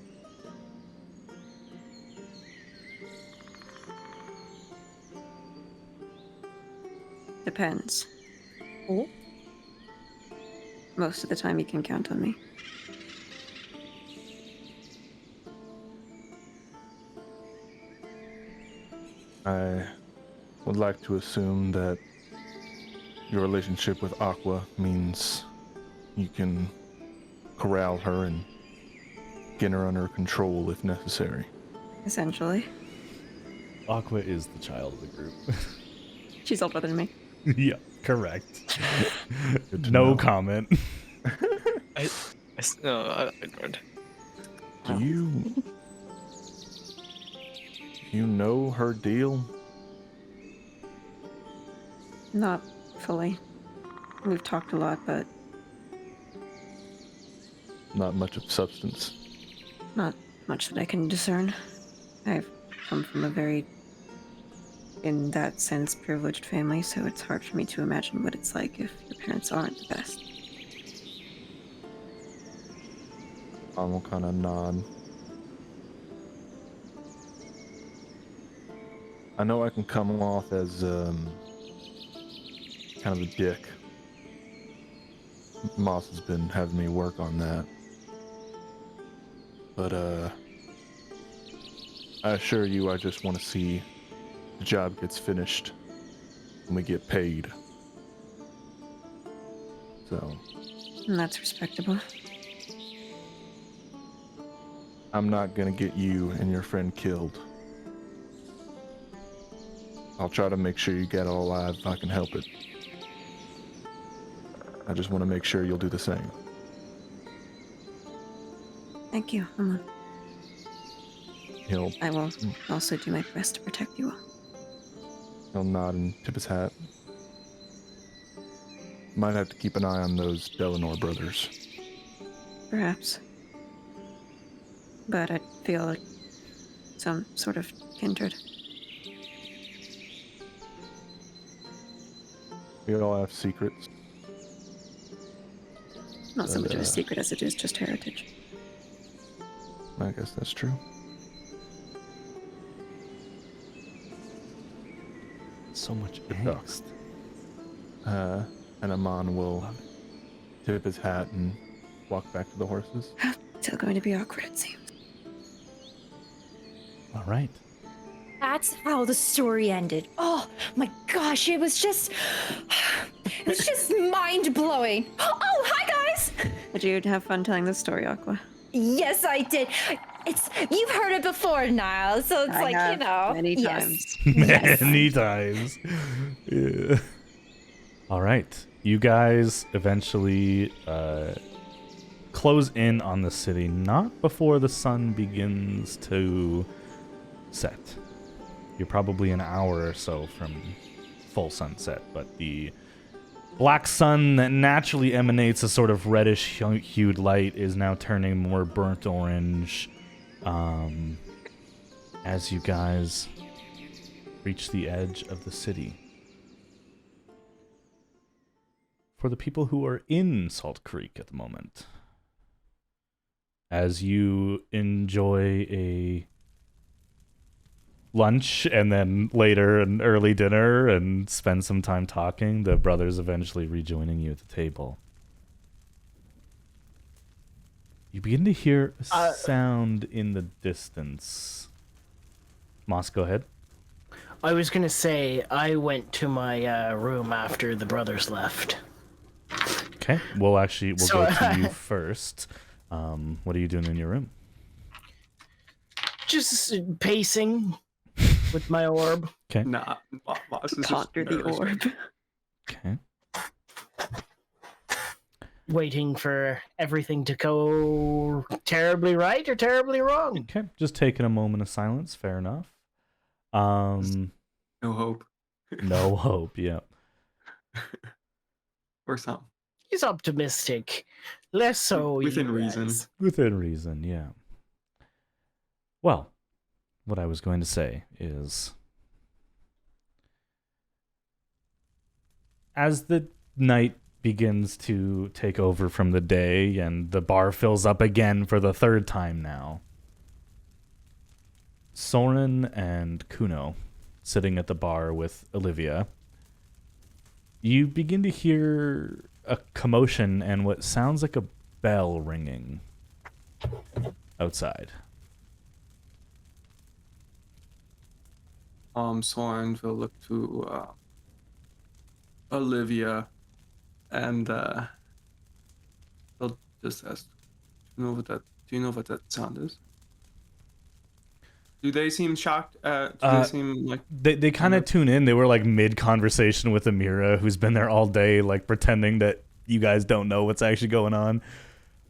Depends. Most of the time you can count on me. I would like to assume that your relationship with Aqua means you can corral her and get her under control if necessary. Essentially. Aqua is the child of the group. She's older than me. Yeah, correct. Good to No know. comment. No, I ignored. Do you know her deal? Not fully. We've talked a lot, but Not much of substance. not much that I can discern. I've come from a very, in that sense, privileged family, so it's hard for me to imagine what it's like if your parents aren't the best. I will kind of nod. I know I can come off as kind of a dick. Moss has been having me work on that. But I assure you I just want to see the job gets finished and we get paid. So And that's respectable. I'm not gonna get you and your friend killed. I'll try to make sure you get all alive if I can help it. I just want to make sure you'll do the same. Thank you, Emma. He'll I will also do my best to protect you all. he'll nod and tip his hat. Might have to keep an eye on those Delanor brothers. Perhaps. But I feel like some sort of kindred. We all have secrets. Not so much of a And, secret as it is just heritage. I guess that's true. So much Good angst. And Amon will tip his hat and walk back to the horses. Still going to be awkward, it seems. All right. That's how the story ended. Oh my gosh, it was just mind blowing. Oh, hi guys. Did you have fun telling this story, Aqua? Yes, I did. You've heard it before, Niall, so it's I like, have you know. many yes. times. Yes. Many times. Yeah. All right. You guys eventually close in on the city, not before the sun begins to set. You're probably an hour or so from full sunset, but the black sun that naturally emanates a sort of reddish hued light is now turning more burnt orange as you guys reach the edge of the city. For the people who are in Salt Creek at the moment, as you enjoy a lunch and then later an early dinner and spend some time talking, the brothers eventually rejoining you at the table. You begin to hear a sound in the distance. Moss, go ahead. I was gonna say I went to my room after the brothers left. Okay, we'll go to you first. What are you doing in your room? Just pacing with my orb. Okay. Nah, Moss is Conquer the nervous. orb. Okay. Waiting for everything to go terribly right or terribly wrong. Okay, just taking a moment of silence. Fair enough. No hope. No hope. Yep. Or something. He's optimistic. Less so. Within you reason. guys. Within reason. Yeah. Well, what I was going to say is, as the night begins to take over from the day and the bar fills up again for the third time now, Soren and Kuno, sitting at the bar with Olivia, you begin to hear a commotion and what sounds like a bell ringing outside. Soren will look to Olivia and he'll just ask, do you know what that sound is? Do they seem shocked? They seem like They kind of tune in. They were like mid conversation with Amira, who's been there all day, like pretending that you guys don't know what's actually going on.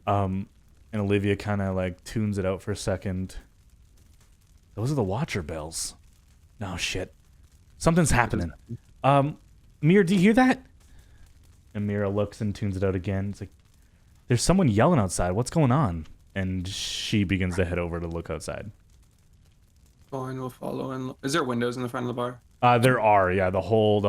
And Olivia kind of like tunes it out for a second. Those are the Watcher bells. No shit, something's happening. Amira, do you hear that? Amira looks and tunes it out again. It's like, there's someone yelling outside. What's going on? And she begins to head over to look outside. Soren will follow. And is there windows in the front of the bar? There are, yeah. The whole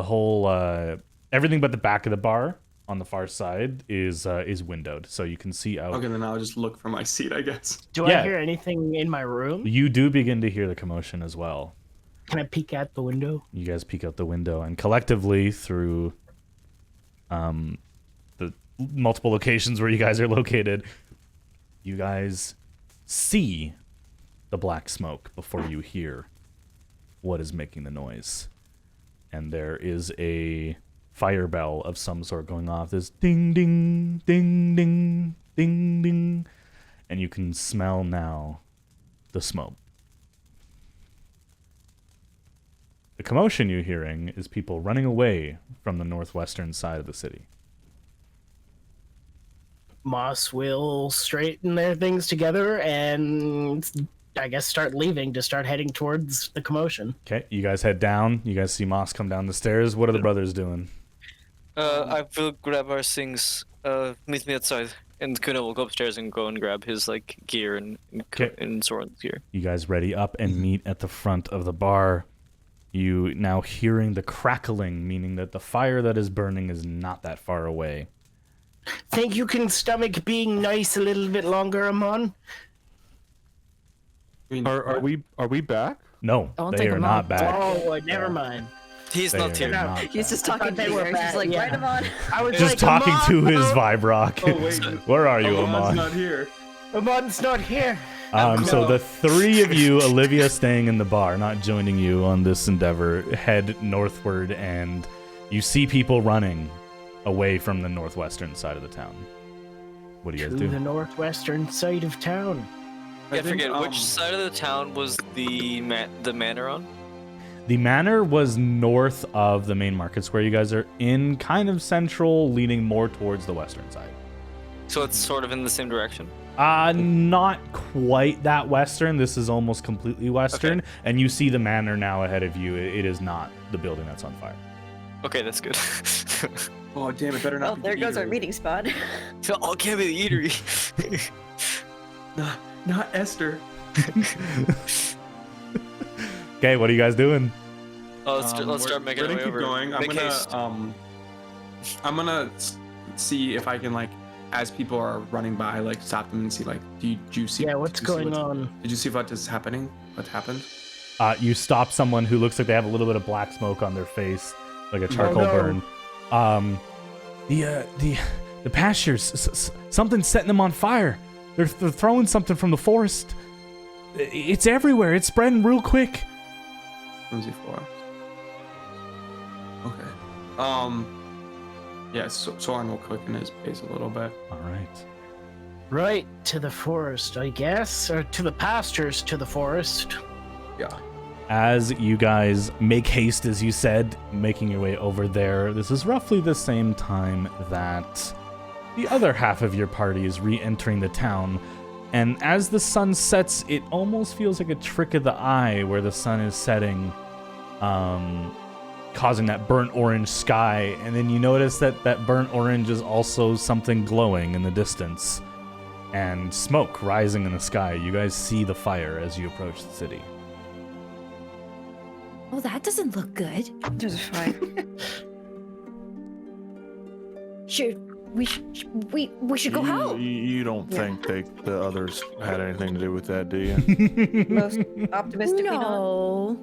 everything but the back of the bar on the far side is windowed, so you can see out. Okay, then I'll just look for my seat, I guess. Do Yeah. I hear anything in my room? You do begin to hear the commotion as well. Can I peek out the window? You guys peek out the window, and collectively through the multiple locations where you guys are located, you guys see the black smoke before you hear what is making the noise. And there is a fire bell of some sort going off. This ding, ding, ding, ding, ding, ding. And you can smell now the smoke. The commotion you're hearing is people running away from the northwestern side of the city. Moss will straighten their things together and I guess start leaving to start heading towards the commotion. Okay, you guys head down. You guys see Moss come down the stairs. What are the brothers doing? I will grab our things. Meet me outside. And Kuno will go upstairs and go and grab his like gear and Soren's gear. You guys ready up and meet at the front of the bar. You now hearing the crackling, meaning that the fire that is burning is not that far away. Think you can stomach being nice a little bit longer, Amon? I mean, Are we back? No, Don't they take are them not out. back. Oh, never mind. He's They not are here. not He's back. just I talking thought they to were her. She's back, like, yeah. right, Amon. I was Just like, talking to his Amon! vibe rock. Oh wait, Where are you, Amon's Amon? not here. Amon's not here. So the three of you, Olivia staying in the bar, not joining you on this endeavor, head northward, and you see people running away from the northwestern side of the town. What do you guys To do? the northwestern side of town. I think, forget which side of the town was the manor on. The manor was north of the main market square. You guys are in kind of central, leaning more towards the western side. So it's sort of in the same direction. Not quite that western. This is almost completely western. Okay. And you see the manor now ahead of you. It is not the building that's on fire. Okay, that's good. Oh damn, it better not Well, be there the goes our eatery. meeting spot. Oh, can't be the eatery. Not Esther. Okay, what are you guys doing? Oh, let's start making we're our gonna way keep over. going. Make haste. I'm gonna see if I can like, as people are running by, like stop them and see like, do you see? Yeah, what's did you see going on? Did you see what is happening? What happened? You stop someone who looks like they have a little bit of black smoke on their face, like a charcoal no. burn. The pastures, something's setting them on fire. They're throwing something from the forest. It's everywhere. It's spreading real quick. Flimsy forest. Okay. Yeah, Soren will quicken his pace a little bit. All right. Right to the forest, I guess, or to the pastures to the forest. Yeah. As you guys make haste, as you said, making your way over there, this is roughly the same time that the other half of your party is re-entering the town. And as the sun sets, it almost feels like a trick of the eye where the sun is setting, causing that burnt orange sky. And then you notice that that burnt orange is also something glowing in the distance. And smoke rising in the sky. You guys see the fire as you approach the city. Oh, that doesn't look good. There's a fire. We should go help. You don't think the others had anything to do with that, do you? Most optimistically not. No.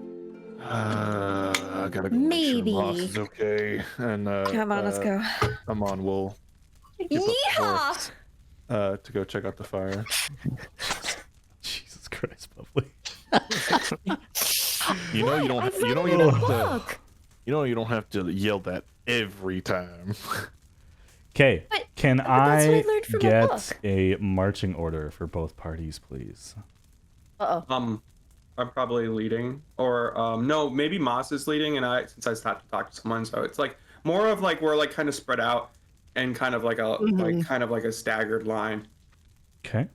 I gotta go Maybe. make sure Moss is okay. And Come on, let's go. Amon will get the Yeehaw! horse, to go check out the fire. Jesus Christ, Bubbly. You know you don't. I've You read know it you in a don't have to. book. You know you don't have to yell that every time. Okay, can but that's what I I learned from a get book. a marching order for both parties, please? Uh-oh. I'm probably leading, or no, maybe Moss is leading, and since I stopped to talk to someone, so it's like more of like we're like kind of spread out and kind of like a staggered line, Okay.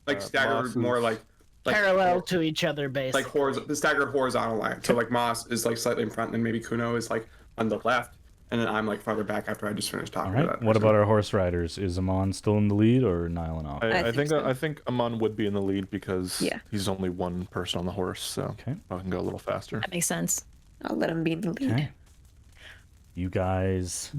like staggered Moss more is- like Parallel to each other, basically. the staggered horizontal line. So like Moss is like slightly in front, and maybe Kuno is like on the left, and then I'm like farther back after I just finished All talking to right. that. What person. about our horse riders? Is Amon still in the lead or Nile and off? I think so. I think Amon would be in the lead because Yeah. he's only one person on the horse, so Okay. I can go a little faster. That makes sense. I'll let him be in the lead. Okay. You guys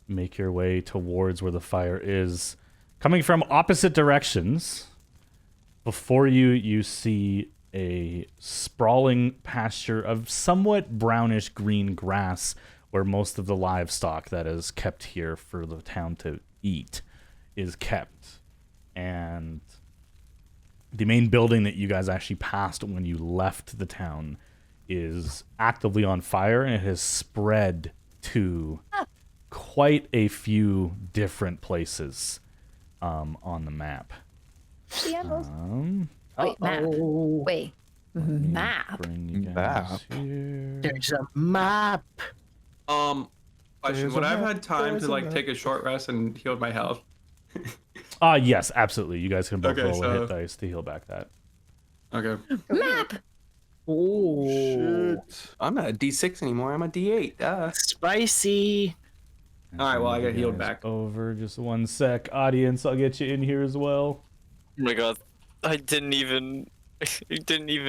make your way towards where the fire is. Coming from opposite directions, before you, you see a sprawling pasture of somewhat brownish green grass where most of the livestock that is kept here for the town to eat is kept. And the main building that you guys actually passed when you left the town is actively on fire, and it has spread to quite a few different places on the map. Wait, map. Wait. let me Map. Bring you guys Map? here. There's a map. Question: There's Would a I have map, had time there's to a like map. take a short rest and heal my health? Yes, absolutely. You guys can both Okay, roll a hit so- dice to heal back that. Okay. Map. Oh, Shit. I'm not a D6 anymore. I'm a D8. spicy. All right, well, I Bring got you healed guys back. Over just 1 sec. Audience, I'll get you in here as well. Oh my god, I didn't even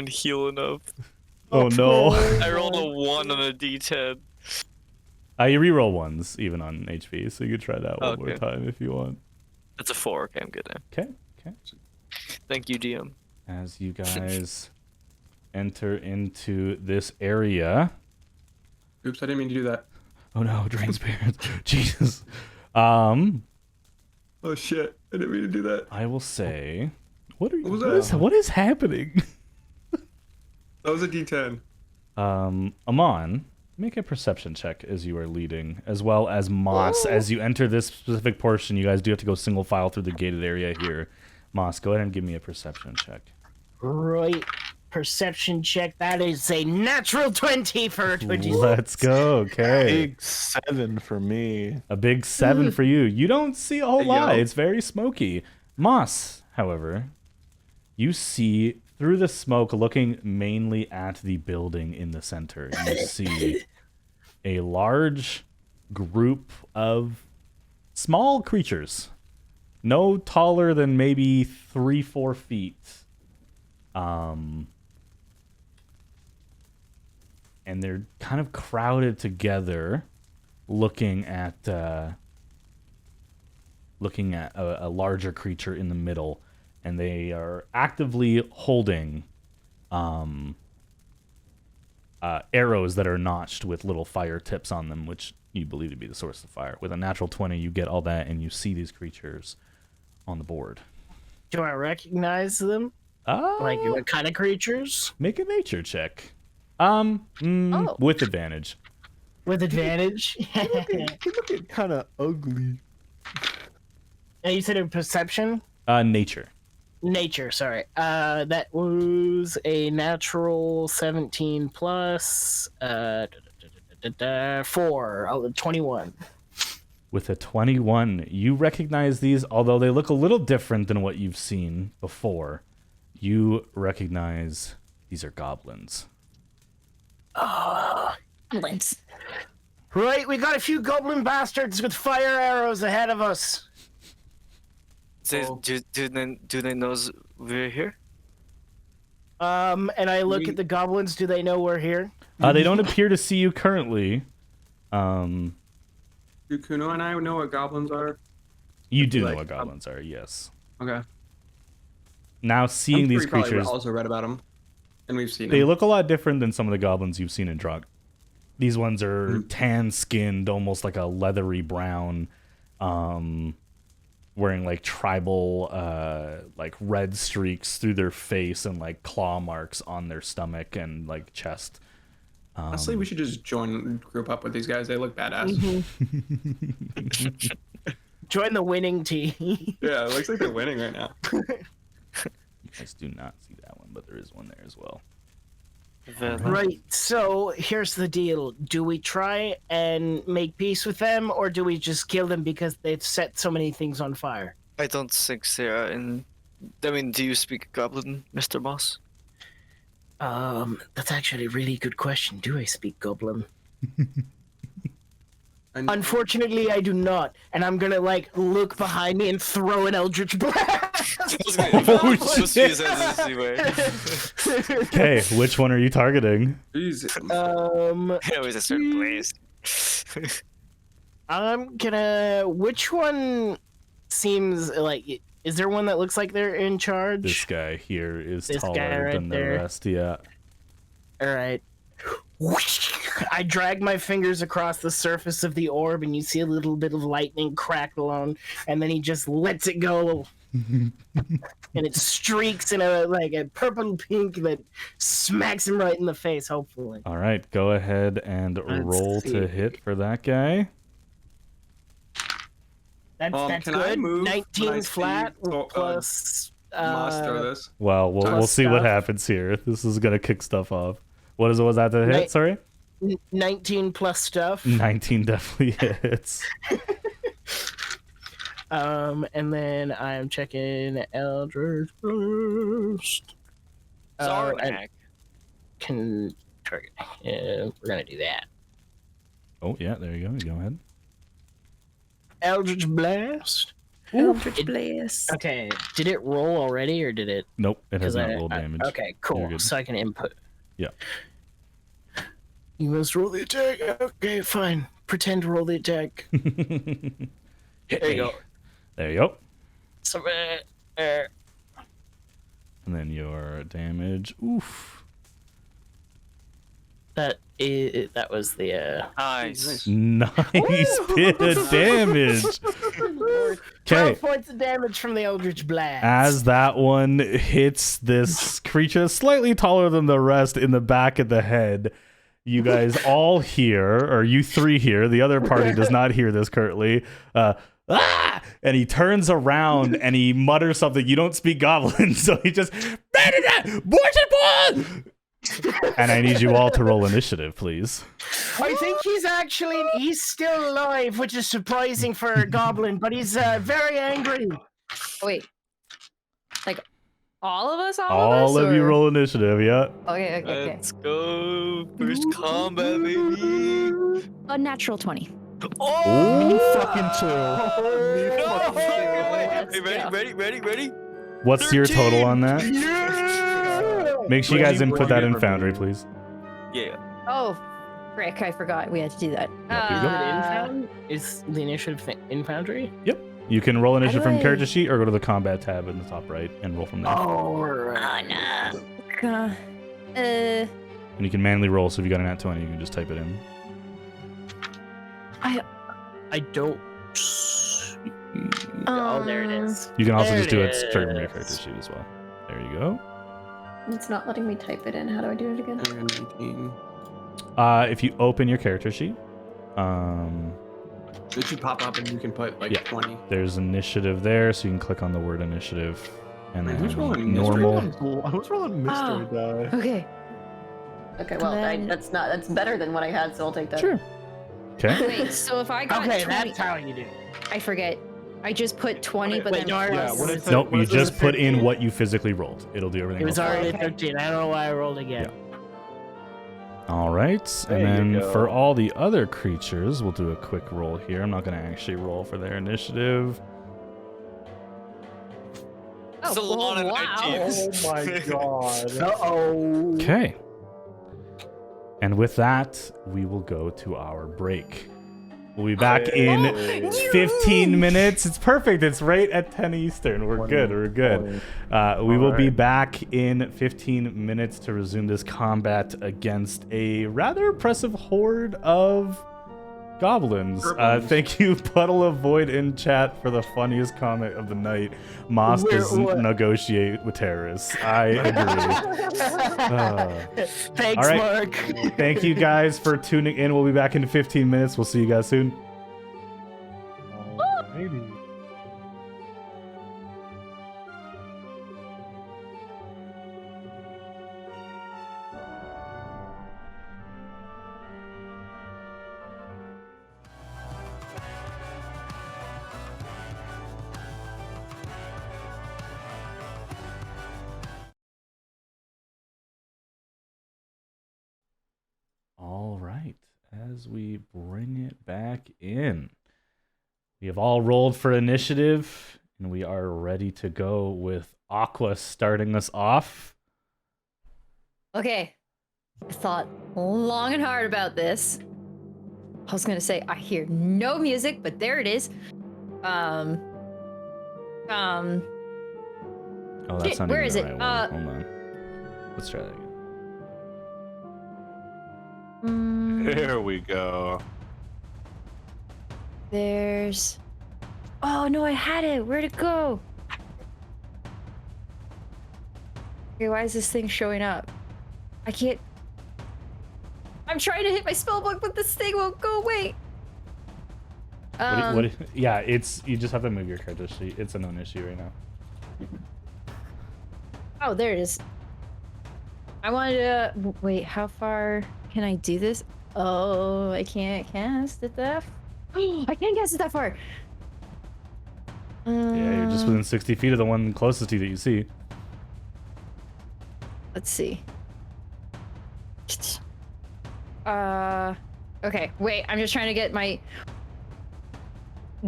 heal enough. Oh no. I rolled a 1 on a D10. You reroll ones even on HP, so you could try that one more Okay. time if you want. That's a 4. Okay, I'm good now. Okay. Thank you, DM. As you guys enter into this area. Oops, I didn't mean to do that. Oh no, drain spirits. Jesus. Oh shit, I didn't mean to do that. I will say, what are you? What was that? What is happening? That was a D10. Amon, make a perception check as you are leading, as well as Moss. As you enter this specific portion, you guys do have to go single file through the gated area here. Moss, go ahead and give me a perception check. Right. Perception check. That is a natural 20 for a 20. Let's go. Okay. Big 7 for me. A big 7 for you. You don't see a whole Hey, lot. yo. It's very smoky. Moss, however, you see through the smoke, looking mainly at the building in the center, you see a large group of small creatures, no taller than maybe 3-4 feet. And they're kind of crowded together, looking at a larger creature in the middle, and they are actively holding arrows that are notched with little fire tips on them, which you believe to be the source of fire. With a natural 20, you get all that, and you see these creatures on the board. Do I recognize them? Like what kind of creatures? Make a nature check. With advantage. With advantage? They look kind of ugly. And you said a perception? Nature. Nature, sorry. That was a natural 17 plus 4, 21. With a 21, you recognize these, although they look a little different than what you've seen before. You recognize these are goblins. Goblins. Right, we got a few goblin bastards with fire arrows ahead of us. Do they know we're here? And I look at the goblins. Do they know we're here? They don't appear to see you currently. Do Kuno and I know what goblins are? You do know what goblins are, yes. Okay. Now seeing these creatures, also read about them, and we've seen they them. look a lot different than some of the goblins you've seen in Drunk. These ones are tan-skinned, almost like a leathery brown, wearing like tribal, like red streaks through their face and like claw marks on their stomach and like chest. Honestly, we should just group up with these guys. They look badass. Join the winning team. Yeah, it looks like they're winning right now. You guys do not see that one, but there is one there as well. Right, so here's the deal. Do we try and make peace with them, or do we just kill them because they've set so many things on fire? I don't think they are in... I mean, do you speak Goblin, Mr. Moss? That's actually a really good question. Do I speak Goblin? Unfortunately, I do not, and I'm gonna like look behind me and throw an Eldritch Blast. Okay, which one are you targeting? Jesus. It was a certain place. I'm gonna. Which one seems like? Is there one that looks like they're in charge? This guy here is This guy taller right than the there. rest, yeah. All right. I drag my fingers across the surface of the orb, and you see a little bit of lightning crackle on, and then he just lets it go, and it streaks in a purple pink that smacks him right in the face. Hopefully. All right, go ahead and roll to hit for that guy. That's can good. I move 19 flat plus. Master this. Well, we'll see what happens here. This is gonna kick stuff off. What was that to hit? Sorry. 19 plus stuff. 19 definitely hits. And then I'm checking Eldritch Blast. Zarnak. Can target. Yeah, we're gonna do that. Oh yeah, there you go. Go ahead. Eldritch Blast. Eldritch Blast. Okay, did it roll already, or did it? Nope, it has not rolled damage. Okay, You're cool. good. So I can input. Yeah. You must roll the attack. Okay, fine. Pretend to roll the attack. There you go. There you go. So, And then your damage. Oof. that was the Nice. Nice bit of damage. 12 points of damage from the Eldritch Blast. As that one hits this creature slightly taller than the rest in the back of the head, you guys all hear, or you three hear, the other party does not hear this currently, ah! And he turns around and he mutters something. You don't speak goblin, so he just, and I need you all to roll initiative, please. I think he's still alive, which is surprising for a goblin, but he's very angry. Wait. Like, all of us? All of you or- roll initiative, yeah. Okay. Let's go. First combat, baby. A natural 20. Oh! fucking chill. No! Okay, ready? What's your total 13. on that? Make sure you guys input that in Foundry, please. Yeah. Oh, frick! I forgot we had to do that. Is the initiative in Foundry? Yep. You can roll initiative How do from I- character sheet or go to the combat tab in the top right and roll from there. Oh, right. Oh no. And you can manually roll, so if you got an nat 20, you can just type it in. I don't. Oh, there it is. You can also There just do it it straight from your is. character sheet as well. There you go. It's not letting me type it in. How do I do it again? And 19. If you open your character sheet, It should pop up and you can put like Yeah. 20. there's initiative there, so you can click on the word initiative. And Wait, then who's rolling mystery normal. I was rolling mystery die. Okay. Okay, well, Then- that's better than what I had, so I'll take that. Sure. Okay. Wait. So if I got Okay, 20, that's how you do it. I forget. I just put 20, but Wait, then no, I Yeah, plus. what if Nope, what you if there's just put in 15? what you physically rolled. It'll do everything It was else. already Okay. 13. I don't know why I rolled again. All right, There and you then go. for all the other creatures, we'll do a quick roll here. I'm not going to actually roll for their initiative. Oh, Salon and wow. 19. Oh my god. Uh-oh. Okay. And with that, we will go to our break. We'll be back in 15 minutes. It's perfect. It's right at 10 Eastern. We're good. We're good. We will be back in 15 minutes to resume this combat against a rather impressive horde of goblins. Thank you, Puddle of Void in chat, for the funniest comment of the night. Moss doesn't negotiate with terrorists. I agree. Thanks, All right. Mark. Thank you guys for tuning in. We'll be back in 15 minutes. We'll see you guys soon. Alrighty. All right. As we bring it back in, we have all rolled for initiative, and we are ready to go with Aqua starting us off. Okay. I thought long and hard about this. I was gonna say I hear no music, but there it is. Oh, that's Shit, not where even is the it? right one. Hold on. Let's try that again. There we go. There's. Oh no, I had it. Where'd it go? Okay, why is this thing showing up? I can't. I'm trying to hit my spell book, but this thing won't go away. Yeah, it's you just have to move your character sheet. It's a known issue right now. Oh, there it is. I wanted to wait. How far can I do this? Oh, I can't cast it that. I can't cast it that far. Yeah, you're just within 60 feet of the one closest to you that you see. Let's see. Okay, wait, I'm just trying to get my...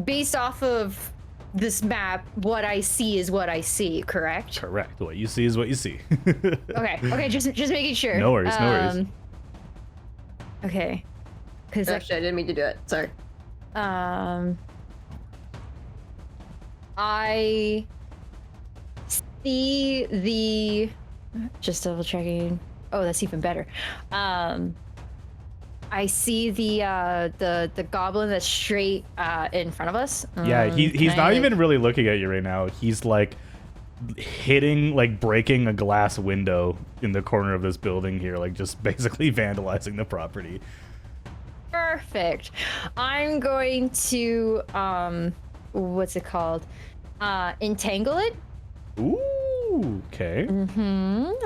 Based off of this map, what I see is what I see, correct? Correct. What you see is what you see. Okay, just making sure. No worries, no worries. Okay. Because Actually, I didn't mean to do it. Sorry. I see the... Just double checking. Oh, that's even better. I see the goblin that's straight in front of us. Yeah, he's can not I, even really looking at you right now. He's like breaking a glass window in the corner of this building here, like just basically vandalizing the property. Perfect. I'm going to what's it called? Entangle it. Ooh, okay.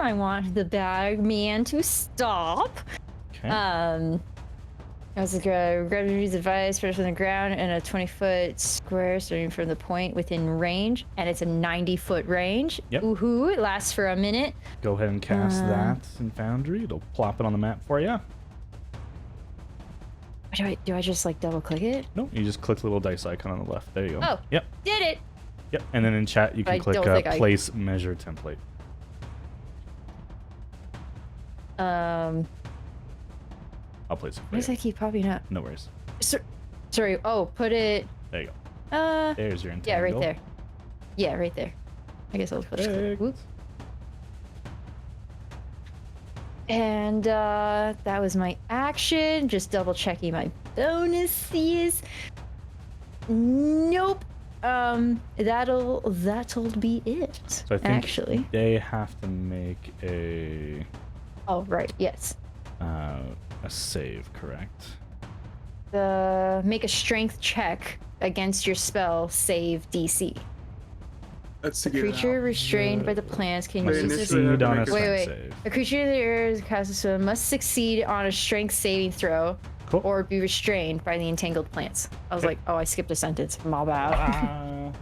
I want the bag man to stop. Okay. As gravity's advice, first from the ground in a 20-foot square starting from the point within range, and it's a 90-foot range. Yep. Woohoo! It lasts for a minute. Go ahead and cast that in Foundry. It'll plop it on the map for you. Do I just like double click it? No, you just click the little dice icon on the left. There you go. Oh. Yep. Did it! Yep, and then in chat you I can click don't think I- place measure template. Um, I'll place it why for does you. that keep popping up? No worries. Sorry. Oh, put it. There you go. There's your Yeah, right entangle. there. Yeah, right there. I guess I'll put it. Perfect. Whoop. And that was my action. Just double checking my bonuses. Nope. That'll be it. So I think actually. they have to make a Oh right. Yes. save, correct? Make a strength check against your spell. Save DC. Let's A figure it creature out. restrained by the plants can Must use initially this. succeed on a Wait, strength wait. save. A creature that is cast a spell must succeed on a strength saving throw Cool. or be restrained by the entangled plants. I was Okay. like, oh, I skipped a sentence. My bad.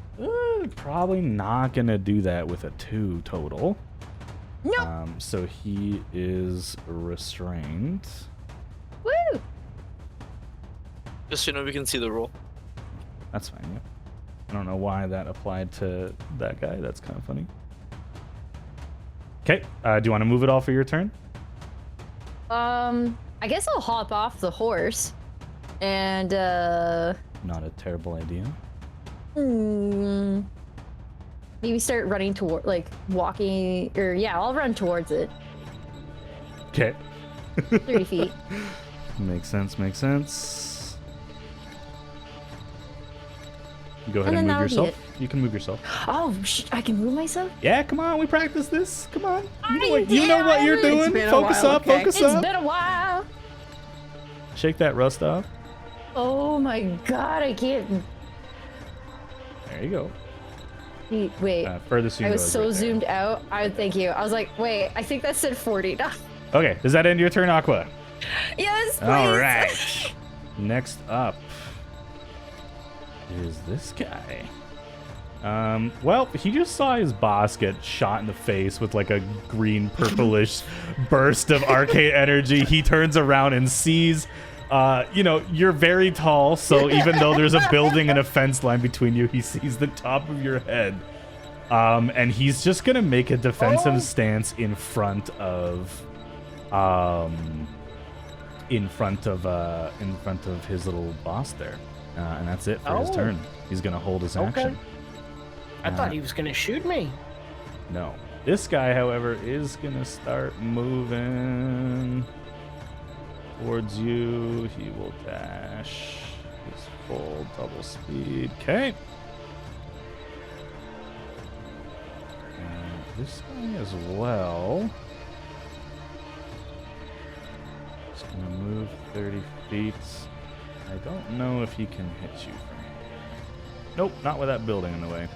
Probably not gonna do that with a 2 total. Nope. So he is restrained. Woo! Just so you know, we can see the roll. That's fine. Yeah. I don't know why that applied to that guy. That's kind of funny. Okay. Do you want to move it all for your turn? I guess I'll hop off the horse and Not a terrible idea. maybe start running toward, like walking, or yeah, I'll run towards it. Okay. 30 feet. Makes sense. Makes sense. Go ahead And and then move that'll be yourself. You can move yourself. Oh, I can move myself? Yeah, come on. We practiced this. Come on. You know I what, you know what you're did. It's doing. been a Focus while, up. okay. Focus It's up. been a while. Shake that rust off. Oh my god, I can't. There you go. Wait. Furthest you I can was go is so right there. zoomed out. Thank you. I was like, wait, I think that said 40. No. Okay, does that end your turn, Aqua? Yes, please. All right. Next up is this guy. Well, he just saw his boss get shot in the face with like a green purplish burst of arcane energy. He turns around and sees, you're very tall, so even though there's a building and a fence line between you, he sees the top of your head. And he's just gonna make a defensive stance in front of his little boss there, and that's it for his Oh. turn. He's gonna hold his Okay. action. I thought he was gonna shoot me. No, this guy, however, is gonna start moving towards you. He will dash his full double speed. Okay. And this guy as well. Just gonna move 30 feet. I don't know if he can hit you from here. Nope, not with that building in the way.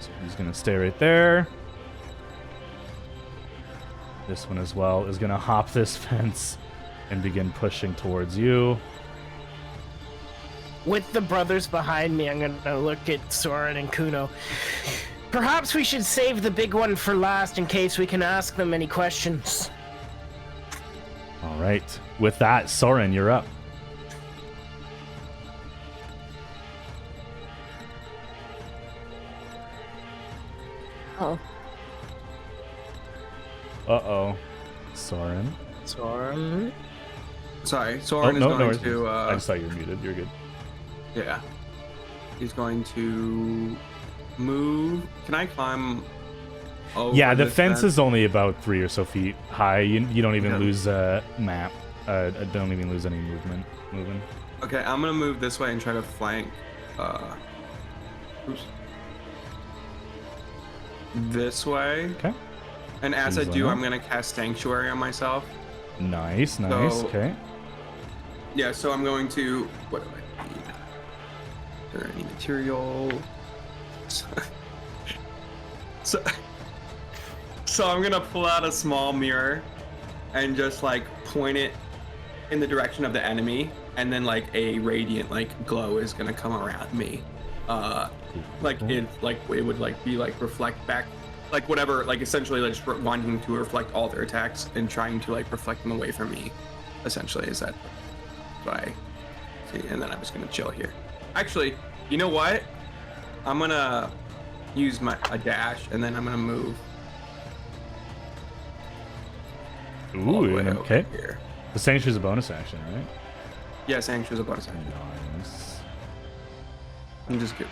So he's gonna stay right there. This one as well is gonna hop this fence and begin pushing towards you. With the brothers behind me, I'm gonna look at Soren and Kuno. Perhaps we should save the big one for last in case we can ask them any questions. All right. With that, Soren, you're up. Oh. Uh-oh. Soren. Soren. Sorry, Soren is no going worries. to. I just thought you were muted. You're good. Yeah. He's going to move. Can I climb? Over Yeah, the this fence is only about 3 or so feet high. You don't even Yeah. lose map. Don't even lose any movement. Moving. Okay, I'm gonna move this way and try to flank. Oops. This way. Okay. And as I Easily do, enough. I'm gonna cast Sanctuary on myself. Nice. So- Okay. Yeah, so I'm going to. What do I need? Is there any material? So I'm gonna pull out a small mirror and just like point it in the direction of the enemy, and then like a radiant like glow is gonna come around me. Like it would like be like reflect back, like whatever, like essentially like just wanting to reflect all their attacks and trying to like reflect them away from me. Essentially, is that what I see? And then I'm just gonna chill here. Actually, you know what? I'm gonna use a dash, and then I'm gonna move. all the Ooh, way over okay. Here. The Sanctuary is a bonus action, right? Yeah, Sanctuary is a bonus action. Nice. I'm just good.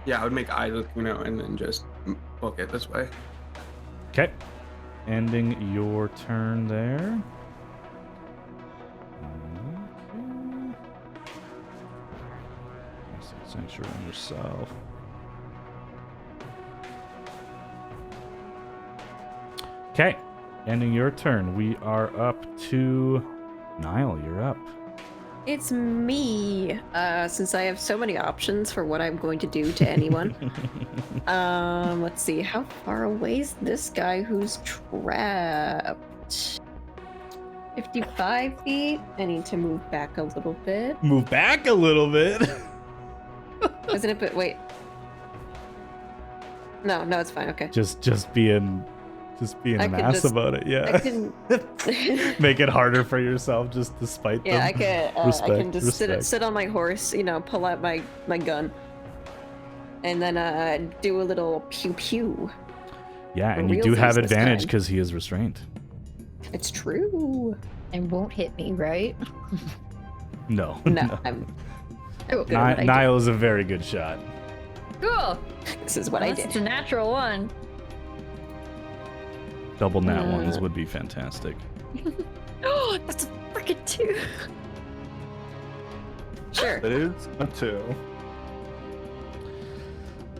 Yeah, I would make eye look, and then just book it this way. Okay. Ending your turn there. Okay. Sanctuary on yourself. Okay. Ending your turn. We are up to Niall. You're up. It's me. Since I have so many options for what I'm going to do to anyone. Let's see. How far away is this guy who's trapped? 55 feet. I need to move back a little bit. Move back a little bit. Isn't it? But wait. No, it's fine. Okay. Just being I an could ass just- about it. Yeah. I can. Make it harder for yourself just despite Yeah, them. I can. I Respect, can just respect. sit on my horse. Pull out my gun, and then do a little pew pew. Yeah, for and you do have realsies this advantage time. because he is restrained. It's true. And won't hit me, right? No. No, I'm good at what I do. Niall is a very good shot. Cool. This is what I Unless did. it's a natural one. Double nat ones would be fantastic. Oh, that's a freaking 2. Sure. It is a 2.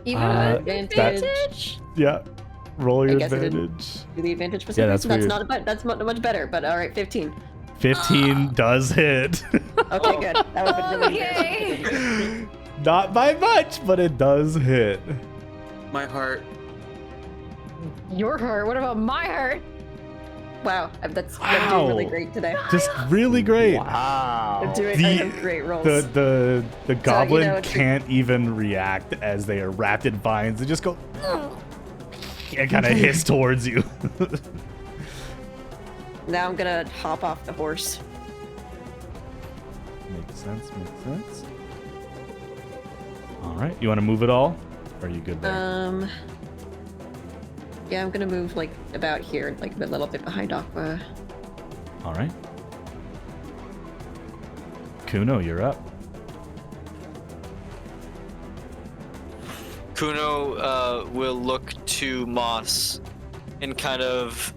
Even Uh, with Advantage. advantage? Yeah. Roll I your guess I didn't- advantage. Do the advantage for Yeah, some that's reason? weird. That's not much better, but all right, 15. 15 does hit. Okay, good. That would have been really Okay. embarrassing. Not by much, but it does hit. My heart. Your heart. What about my heart? Wow, I'm doing really Wow. great today. Just really great. I'm doing I have great rolls. The goblin know, it's- can't even react as they are wrapped in vines. They just go and kind of hiss towards you. Now I'm gonna hop off the horse. Makes sense. All right, you want to move it all? Or are you good there? Yeah, I'm gonna move like about here, like a little bit behind Aqua. All right. Kuno, you're up. Kuno will look to Moss and kind of,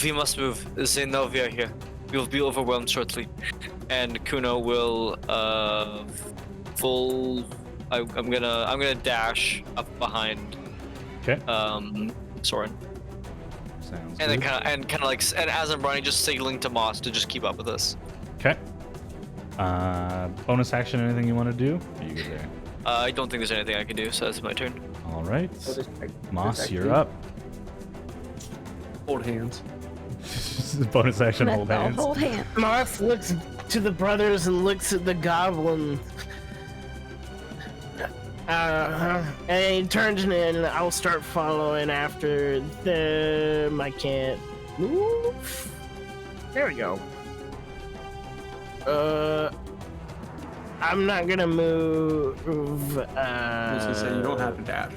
we must move. Zenobia here. We will be overwhelmed shortly. And Kuno will, I'm gonna dash up behind, Okay. Soren. Sounds And then good. kind of like, and as I'm running, just signaling to Moss to just keep up with us. Okay. Bonus action, anything you want to do? Are you good there? I don't think there's anything I can do, so that's my turn. All right. there's Moss, you're actually- up. Hold hands. Bonus action, hold hands. Hold hand. Moth looks to the brothers and looks at the goblin. And he turns in. I'll start following after them. I can't move. There we go. I'm not gonna move. I was gonna say, you don't have to dash.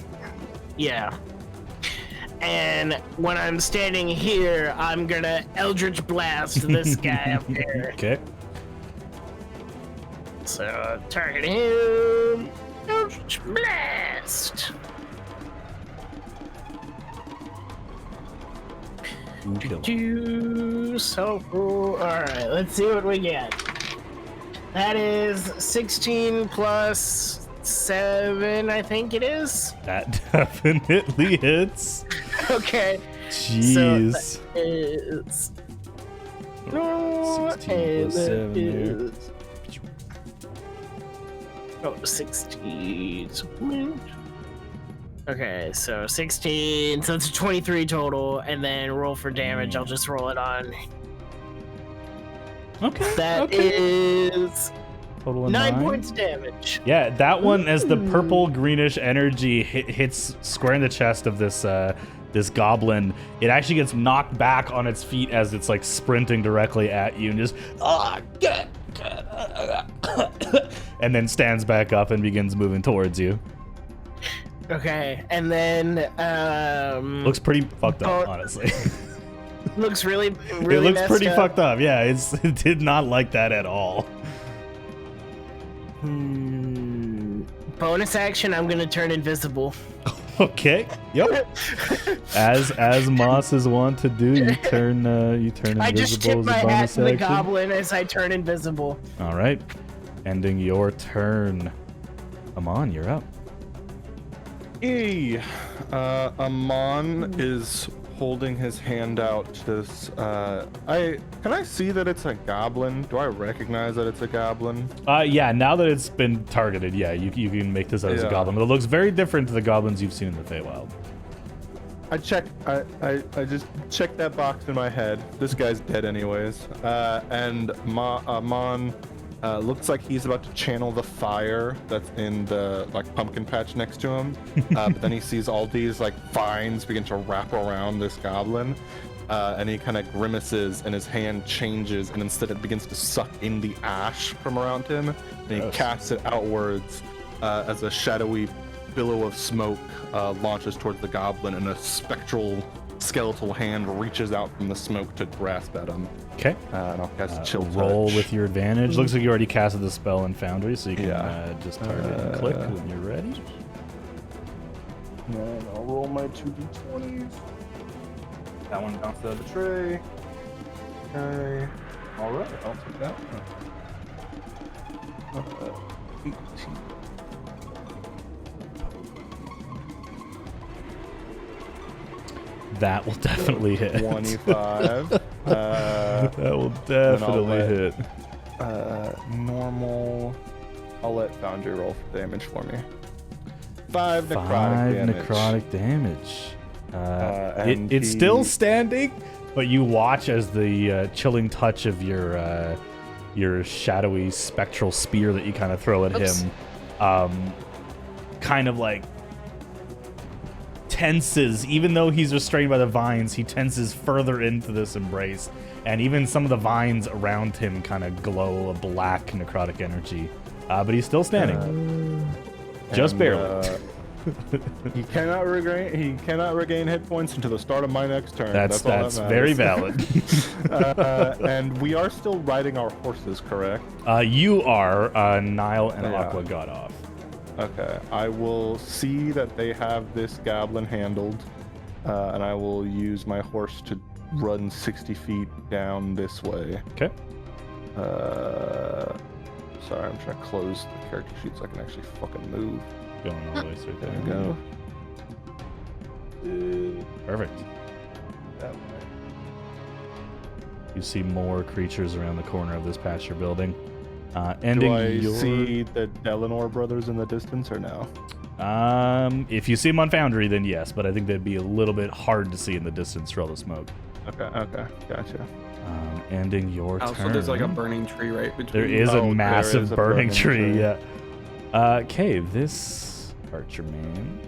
Yeah. And when I'm standing here, I'm gonna Eldritch Blast this guy up there. Okay. So target him. Eldritch Blast. So cool. Alright, let's see what we get. That is 16 plus 7, I think it is. That definitely hits. Okay. Jeez. So that is. No, 16 and plus that 7 there. is. Oh, 16. Okay, so 16. So it's 23 total, and then roll for damage. I'll just roll it on. Okay. That okay. is Total of 9 points damage. Yeah, that one, as the purple greenish energy hits square in the chest of this this goblin, it actually gets knocked back on its feet as it's like sprinting directly at you and just get and then stands back up and begins moving towards you. Okay, and then Looks pretty fucked up, honestly. looks really It looks messed pretty up. fucked up. Yeah, it did not like that at all. Bonus action, I'm gonna turn invisible. Okay. Yep. As Moss is wont to do, you turn invisible I just tip as my a hat bonus to the action. goblin as I turn invisible. All right. Ending your turn. Amon, you're up. Hey, Amon is holding his hand out to this. Can I see that it's a goblin? Do I recognize that it's a goblin? Yeah, now that it's been targeted, yeah, you can make this out as a Yeah. goblin. But it looks very different to the goblins you've seen in the Feywild. I just checked that box in my head. This guy's dead anyways. And Amon looks like he's about to channel the fire that's in the pumpkin patch next to him. But then he sees all these vines begin to wrap around this goblin. And he kind of grimaces and his hand changes, and instead it begins to suck in the ash from around him. And he casts it outwards as a shadowy billow of smoke launches towards the goblin, and a spectral skeletal hand reaches out from the smoke to grasp at him. Okay. And I'll cast chill Roll touch. with your advantage. Looks like you already casted the spell in Foundry, so you can Yeah. just target and click when you're ready. And I'll roll my 2d20s. That one bounced out of the tray. Okay. All right, I'll take that one. 18. That will definitely hit. 25. That will definitely hit. Normal. I'll let Foundry roll for damage for me. 5 necrotic Five damage. necrotic damage. And It's still standing, but you watch as the chilling touch of your shadowy spectral spear that you kind of throw at him, kind of tenses. Even though he's restrained by the vines, he tenses further into this embrace, and even some of the vines around him kind of glow a black necrotic energy. But he's still standing, just barely. He cannot regain hit points until the start of my next turn. That's all that very matters. valid. And we are still riding our horses, correct? You are Nile and Yeah. Aqua got off. Okay, I will see that they have this goblin handled, and I will use my horse to run 60 feet down this way. Okay. Sorry, I'm trying to close the character sheet so I can actually fucking move. Going all the way straight There there. we go. Perfect. That way. You see more creatures around the corner of this patch you're building. Do Ending I your... see the Delanor brothers in the distance or no? If you see them on Foundry, then yes, but I think they'd be a little bit hard to see in the distance through all the smoke. Okay, gotcha. Ending your turn. Also, there's a burning tree right between. There is Oh, a there massive is a burning burning tree, tree. yeah. Okay, this Archer man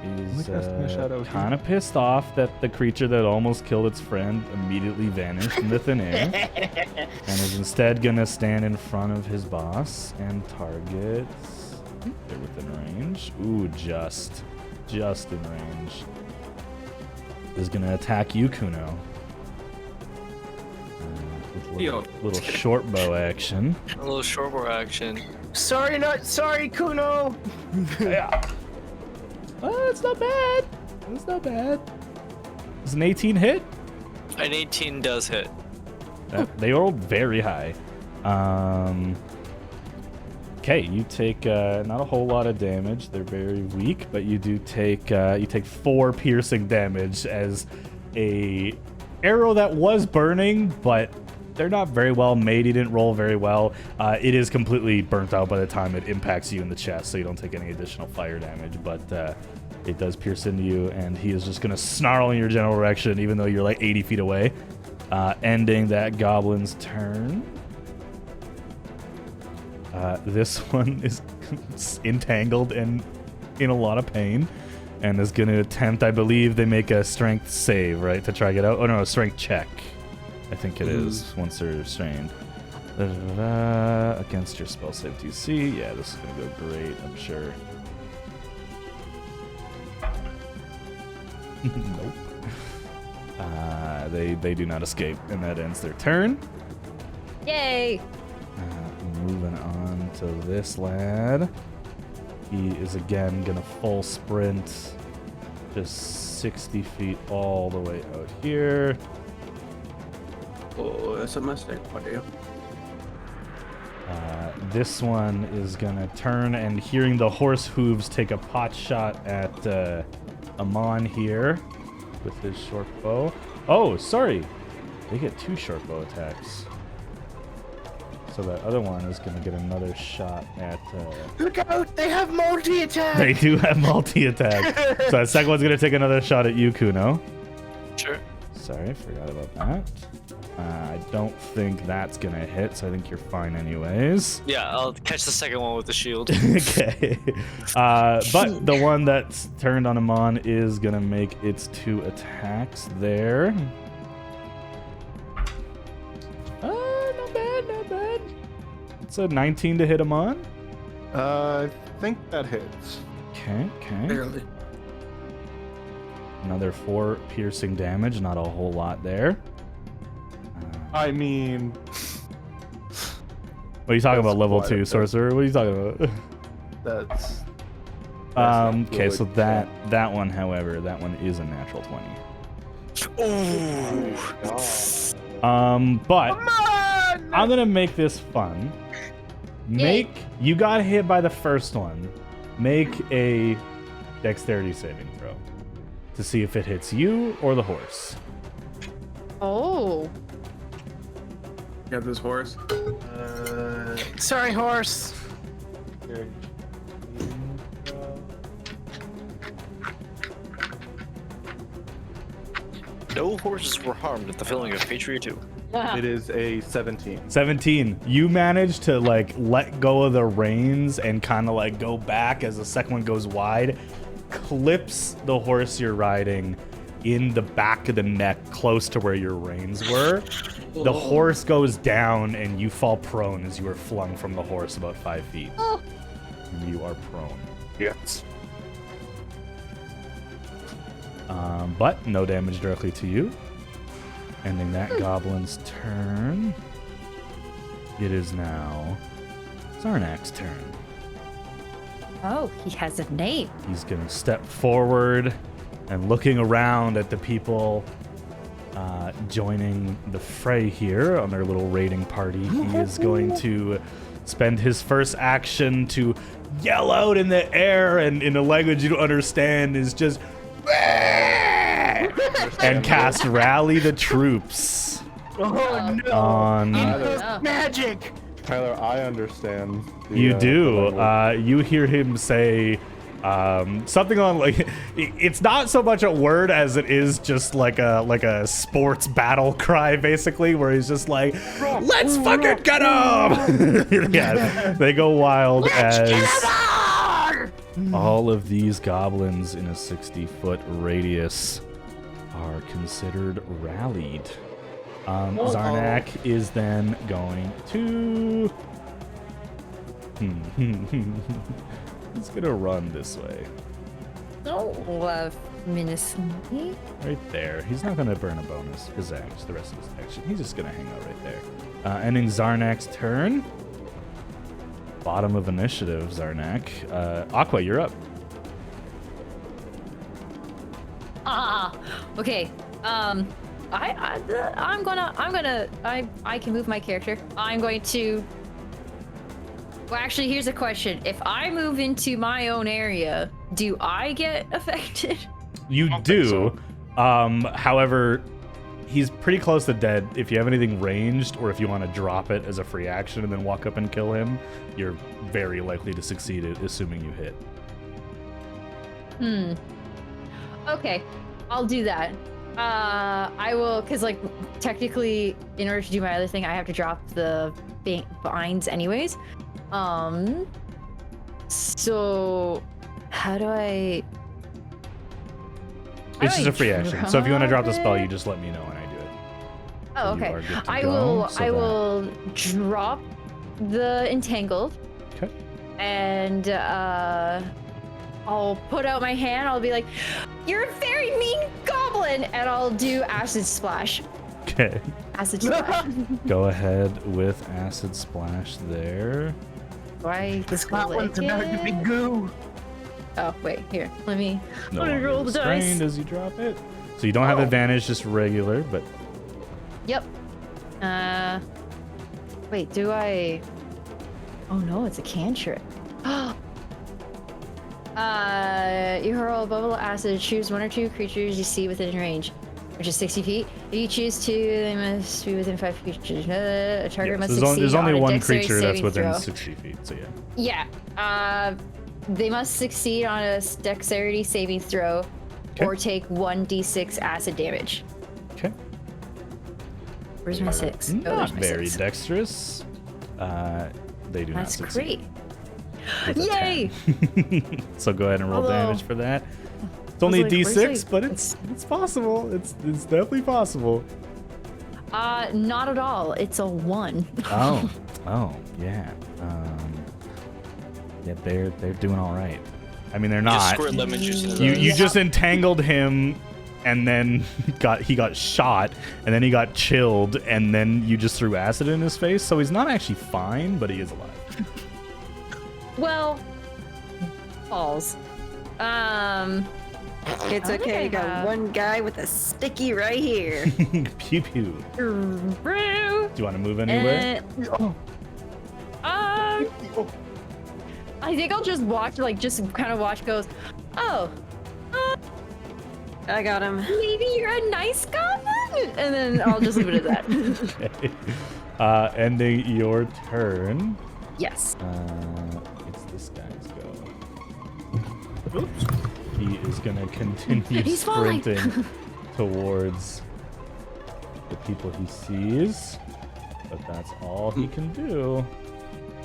is casting a shadow here. kind of pissed off that the creature that almost killed its friend immediately vanished into thin air, and is instead gonna stand in front of his boss and target. They're within range. Ooh, just in range. Is gonna attack you, Kuno. With a little short bow action. A little short war action. Sorry, Kuno. Yeah. It's not bad. It's not bad. It's an 18 hit. An 18 does hit. They rolled very high. Okay, you take not a whole lot of damage. They're very weak, but you do take 4 piercing damage as a arrow that was burning, but they're not very well made. He didn't roll very well. It is completely burnt out by the time it impacts you in the chest, so you don't take any additional fire damage, but it does pierce into you, and he is just going to snarl in your general direction, even though you're 80 feet away, ending that goblin's turn. This one is entangled and in a lot of pain, and is going to attempt, I believe they make a strength save, right, to try to get out? Oh no, a strength check. I think it is once they're restrained. Against your spell save DC. Yeah, this is gonna go great, I'm sure. Nope. They do not escape, and that ends their turn. Yay! Moving on to this lad. He is again gonna full sprint just 60 feet all the way out here. Oh, that's a mistake, buddy. This one is gonna turn and hearing the horse hooves take a pot shot at Amon here with his short bow. Oh, sorry. They get 2 short bow attacks. So that other one is gonna get another shot at. Look out! They have multi-attack! They do have multi-attack. So that second one's gonna take another shot at you, Kuno. Sure. Sorry, forgot about that. I don't think that's gonna hit, so I think you're fine anyways. Yeah, I'll catch the second one with the shield. Okay. But the one that's turned on Amon is gonna make its 2 attacks there. Not bad, not bad. It's a 19 to hit Amon. I think that hits. Okay, okay. Barely. Another 4 piercing damage, not a whole lot there. I mean, What are you talking That's about, level quite a 2 bit. sorcerer? What are you talking about? that's Okay, really so that one, however, that one is a natural 20. Ooh. But I'm gonna make this fun. You got hit by the first one. Make a dexterity saving throw to see if it hits you or the horse. Oh. Yeah, this horse. Sorry, horse. No horses were harmed at the filming of Patria 2. it is a 17. 17. You manage to like let go of the reins and kind of like go back as the second one goes wide, clips the horse you're riding in the back of the neck close to where your reins were. The horse goes down and you fall prone as you are flung from the horse about 5 feet. And you are prone. Yes. But no damage directly to you. Ending that goblin's turn. It is now Zarnak's turn. Oh, he has a name. He's gonna step forward and looking around at the people joining the fray here on their little raiding party. He is going to spend his first action to yell out in the air and in a language you don't understand is just and cast Rally the Troops Oh no! on. Magic! Tyler, I understand. You do. the language. You hear him say something on like it's not so much a word as it is just like a sports battle cry, basically, where he's just like, "Let's fucking get him!" Yeah, they go wild as all of these goblins in a 60-foot radius are considered rallied. Zarnak is then going to. He's gonna run this way. Oh, menacingly. Right there. He's not gonna burn a bonus, his action, the rest of his action. He's just gonna hang out right there. Ending Zarnak's turn. Bottom of initiative, Zarnak. Aqua, you're up. Okay. I can move my character. I'm going to. Well, actually, here's a question. If I move into my own area, do I get affected? You do. However, he's pretty close to dead. If you have anything ranged, or if you want to drop it as a free action and then walk up and kill him, you're very likely to succeed, assuming you hit. Okay, I'll do that. I will, because like technically, in order to do my other thing, I have to drop the binds anyways. So how do I? It's just a free action. So if you want to drop the spell, you just let me know and I do it. Oh, So you okay. are good to I go, will. so I that- will drop the entangled. Okay. And I'll put out my hand. I'll be like, "You're a very mean goblin," and I'll do acid splash. Okay. Acid splash. Go ahead with acid splash there. Do I This goblin's about to be click it? goo. Oh wait, here. Let me. No Let me longer roll the dice. restrained as you drop it. So you don't have advantage, just regular, but Yep. Wait. Do I? Oh no, it's a cantrip. You hurl a bubble of acid. Choose one or two creatures you see within range, which is 60 feet. If you choose two, they must be within 5 feet. A target yeah, must there's, succeed there's only on a one dexterity creature that's saving within throw. 60 feet, so yeah. Yeah. They must succeed on a dexterity saving throw, Okay. or take 1d6 acid damage. Okay. Where's my 6? Oh, Not there's my very 6. dexterous. They do That's not succeed. great. with a Yay! 10. So go ahead and roll Although- damage for that. It's only a like, where's d6, my- but it's possible. It's definitely possible. Not at all. It's a 1. Oh, yeah. Yeah, they're doing all right. I mean, they're Just not. squirt lemon juice into You those. you just entangled him, and then he got shot, and then he got chilled, and then you just threw acid in his face. So he's not actually fine, but he is alive. Well, balls. It's I think okay. I You got have- one guy with a sticky right here. Pew pew. Do you want to move anywhere? I think I'll just watch, like, just kind of watch. Goes, oh, I got him. maybe you're a nice goblin, and then I'll just leave it at that. Okay. Ending your turn. Yes. It's this guy's go. Oops. He is gonna continue He's falling. sprinting towards the people he sees, but that's all he can do.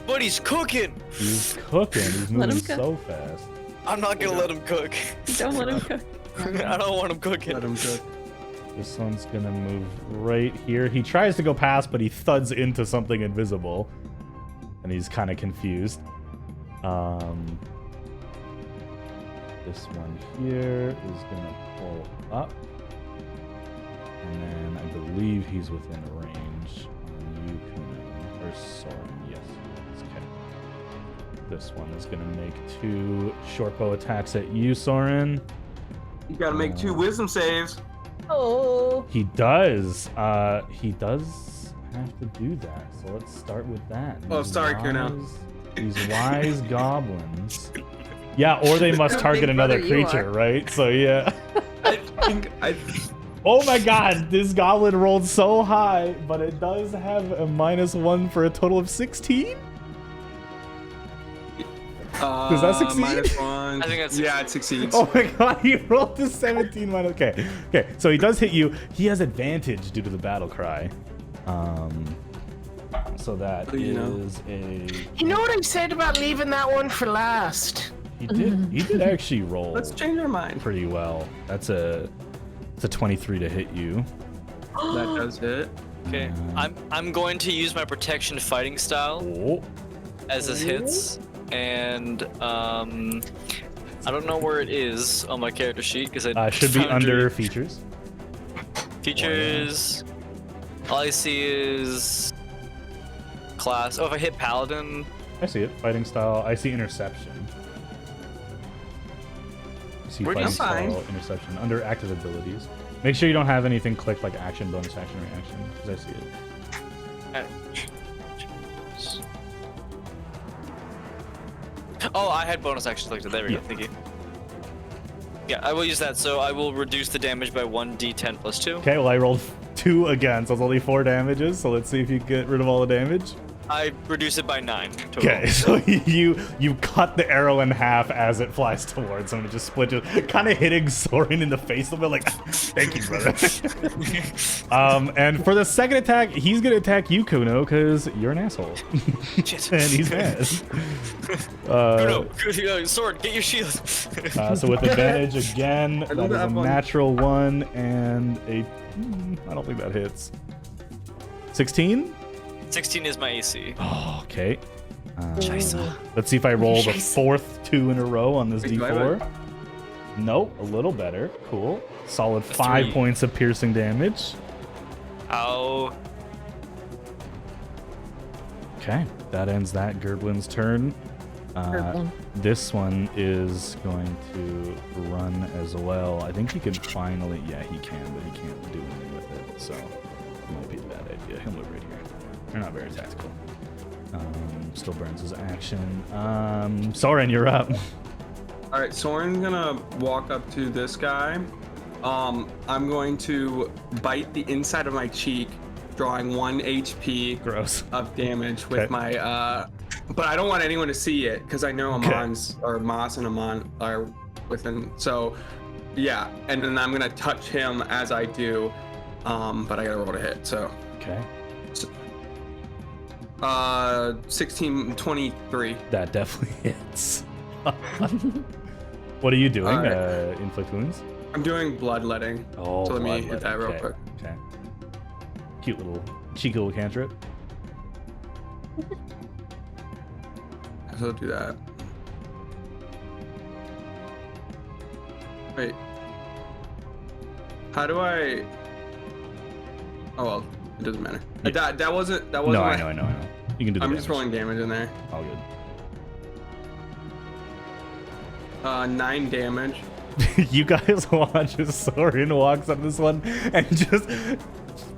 But he's cooking. He's cooking. He's Let moving him go. so fast. I'm not gonna let him cook. Don't let him go. I don't want him cooking. Let him cook. This one's gonna move right here. He tries to go past, but he thuds into something invisible, and he's kind of confused. This one here is gonna pull up, and then I believe he's within range on you, Kuno, or Soren. Yes, he is. Okay. This one is gonna make 2 short bow attacks at you, Soren. You gotta make 2 wisdom saves. Oh. He does. He does have to do that. So let's start with that. Oh, sorry, Kuno. These wise goblins. Yeah, or they must Big target another brother you creature, are. right? So yeah. I think Oh my god, this goblin rolled so high, but it does have a -1 for a total of 16? Does that succeed? -1. I think that Yeah, it succeeds. Oh my god, he rolled the 17 minus. Okay, so he does hit you. He has advantage due to the battle cry. So that You know. is a. You know what I said about leaving that one for last? He did actually roll Let's change our mind. pretty well. It's a 23 to hit you. That does it. Okay, I'm going to use my protection fighting style Oh, as this hits, and I don't know where it is on my character sheet because I should be found under your features. features. All I see is class. Oh, if I hit paladin, I see it. Fighting style. I see interception. I see Where do you fighting find? style, interception under active abilities. Make sure you don't have anything clicked like action, bonus action, reaction, because I see it. oh, I had bonus action selected. There we Yeah. go. Thank you. Yeah, I will use that. So I will reduce the damage by 1d10 plus 2. Okay, well I rolled 2 again, so it's only 4 damages. So let's see if you get rid of all the damage. I reduce it by 9 total. Okay, so you cut the arrow in half as it flies towards him. It just split, kind of hitting Soren in the face a little bit, like, thank you, brother. And for the second attack, he's gonna attack you, Kuno, because you're an asshole, Shit. and he's mad. Kuno, sword, get your shield. So with advantage again, that is a natural 1 and a. I don't think that hits. 16? 16 is my AC. Oh, okay. Scheiße. Let's see if I roll the Scheiße. 4th 2 in a row on this Wait, do I have D4. Nope, a little better. Cool. Solid 5 3. points of piercing damage. Ow. Okay, that ends that Gerblin's turn. Gerblin. This one is going to run as well. I think he can finally... Yeah, he can, but he can't do anything with it, so it might be a bad idea. He'll move right here. They're not very tactical. Still burns his action. Soren, you're up. All right, Soren's gonna walk up to this guy. I'm going to bite the inside of my cheek, drawing 1 HP Gross. of damage with Okay. my. But I don't want anyone to see it because I know Okay. Amon's or Moss and Amon are within. So, yeah, and then I'm gonna touch him as I do. But I gotta roll to hit. So, Okay. 16, 23. That definitely hits. What are you doing? All right. Inflict wounds? I'm doing bloodletting. Oh, So let me hit bloodletting. that real Okay, quick. Okay. Cute little, cheeky little cantrip. So I'll do that. Wait. How do I? Oh well, it doesn't matter. Yeah. That wasn't. That No, wasn't. I know. You can do the I'm damage. just rolling damage in there. All good. 9 damage. You guys watch as Soren walks up this one and just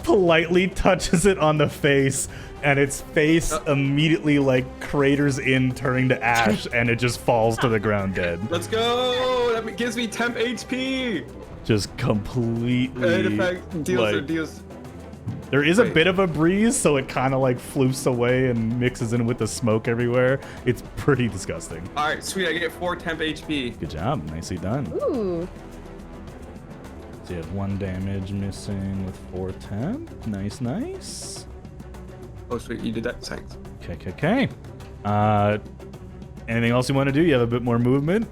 politely touches it on the face, and its face immediately like craters in, turning to ash, and it just falls to the ground dead. Let's go. That gives me temp HP. Just completely. And effect deals like, deals. there is a Wait. bit of a breeze, so it kind of like floofs away and mixes in with the smoke everywhere. It's pretty disgusting. All right, sweet. I get 4 temp HP. Good job. Nicely done. Ooh. So you have 1 damage missing with 4 temp. Nice, nice. Oh sweet, you did that. Thanks. Okay. Anything else you want to do? You have a bit more movement.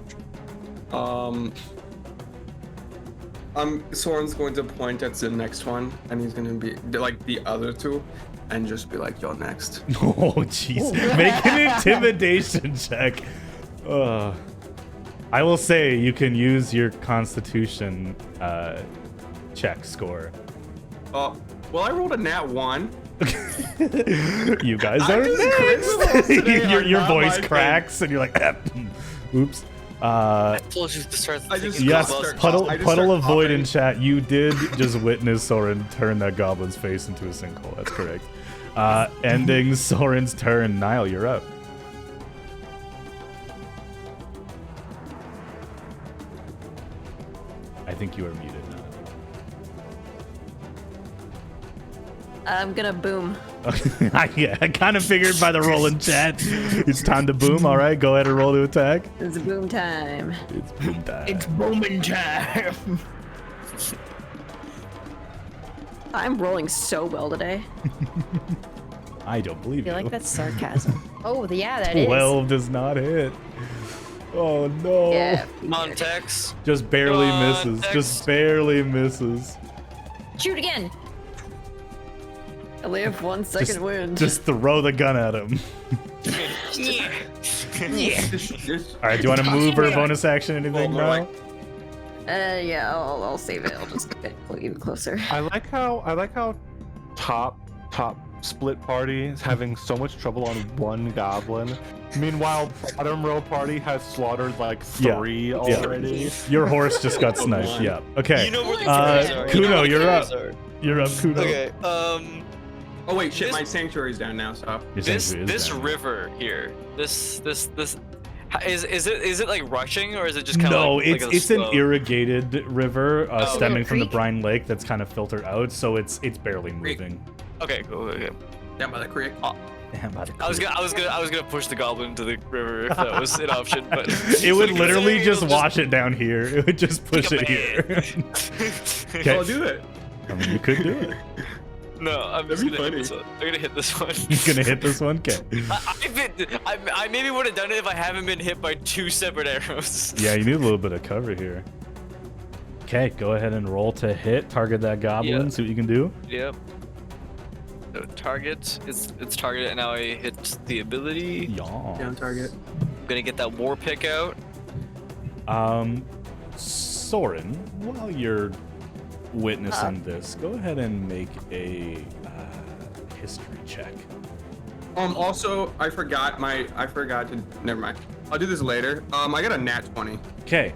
Soren's going to point at the next one, and he's gonna be like the other two, and just be like, "You're next." Oh, jeez. Make an intimidation check. I will say you can use your Constitution check score. Well, I rolled a nat 1. You guys I'm are just next. criminals today, your not voice my thing. cracks, and you're like, oops. I told you to start I just- thinking Yes, about start- puddle I just puddle start of void in coughing. chat. You did just witness Soren turn that goblin's face into a sinkhole. That's correct. Ending Soren's turn. Niall, you're up. I think you are muted now. I'm gonna boom. I kind of figured by the roll in chat. It's time to boom. All right, go ahead and roll to attack. It's boom time. It's boom time. It's booming time. I'm rolling so well today. I don't believe I feel you. like that's sarcasm. Oh, yeah, that is. 12 does not hit. Oh no. Yeah. Come on, Tex. Just barely misses. Dex. Just barely misses. Shoot again. I only have 1 second Just, wound. just throw the gun at him. Yeah. All right, do you want to move or bonus action anything Well, now? like- Yeah, I'll save it. I'll just get even closer. I like how top split party is having so much trouble on 1 goblin. Meanwhile, bottom row party has slaughtered like 3 already. Your horse just got sniped. Yeah. Okay. You know where the Uh, carrots are. Kuno, You know where the you're carrots up. are. You're up, Kuno. Okay. Oh wait, shit! This- My sanctuary's down now. So Your This sanctuary is down. river here. This is it like rushing, or is it just kind of No, like, it's like a it's an slow? irrigated river Oh. stemming from the Creek? brine lake that's kind of filtered out, so it's barely Creek. moving. Okay, cool. Okay. down by the creek. Damn, by the I was creek. gonna push the goblin into the river if that was an option, but It would Considering literally it'll just wash it down here. It would just push Take it a here. I'll Okay. do it. I mean, you could do it. No, I'm just That'd be gonna hit funny. this one. I'm gonna hit this one. You're gonna hit this one? Okay. I maybe would have done it if I haven't been hit by 2 separate arrows. Yeah, you need a little bit of cover here. Okay, go ahead and roll to hit. Target that goblin. Yeah. See what you can do. Yep. So target, it's targeted, and now I hit the ability. Yeah. Down target. I'm gonna get that war pick out. Soren, while you're witnessing this, go ahead and make a history check. Also, I forgot to. Never mind. I'll do this later. I got a nat 20. Okay,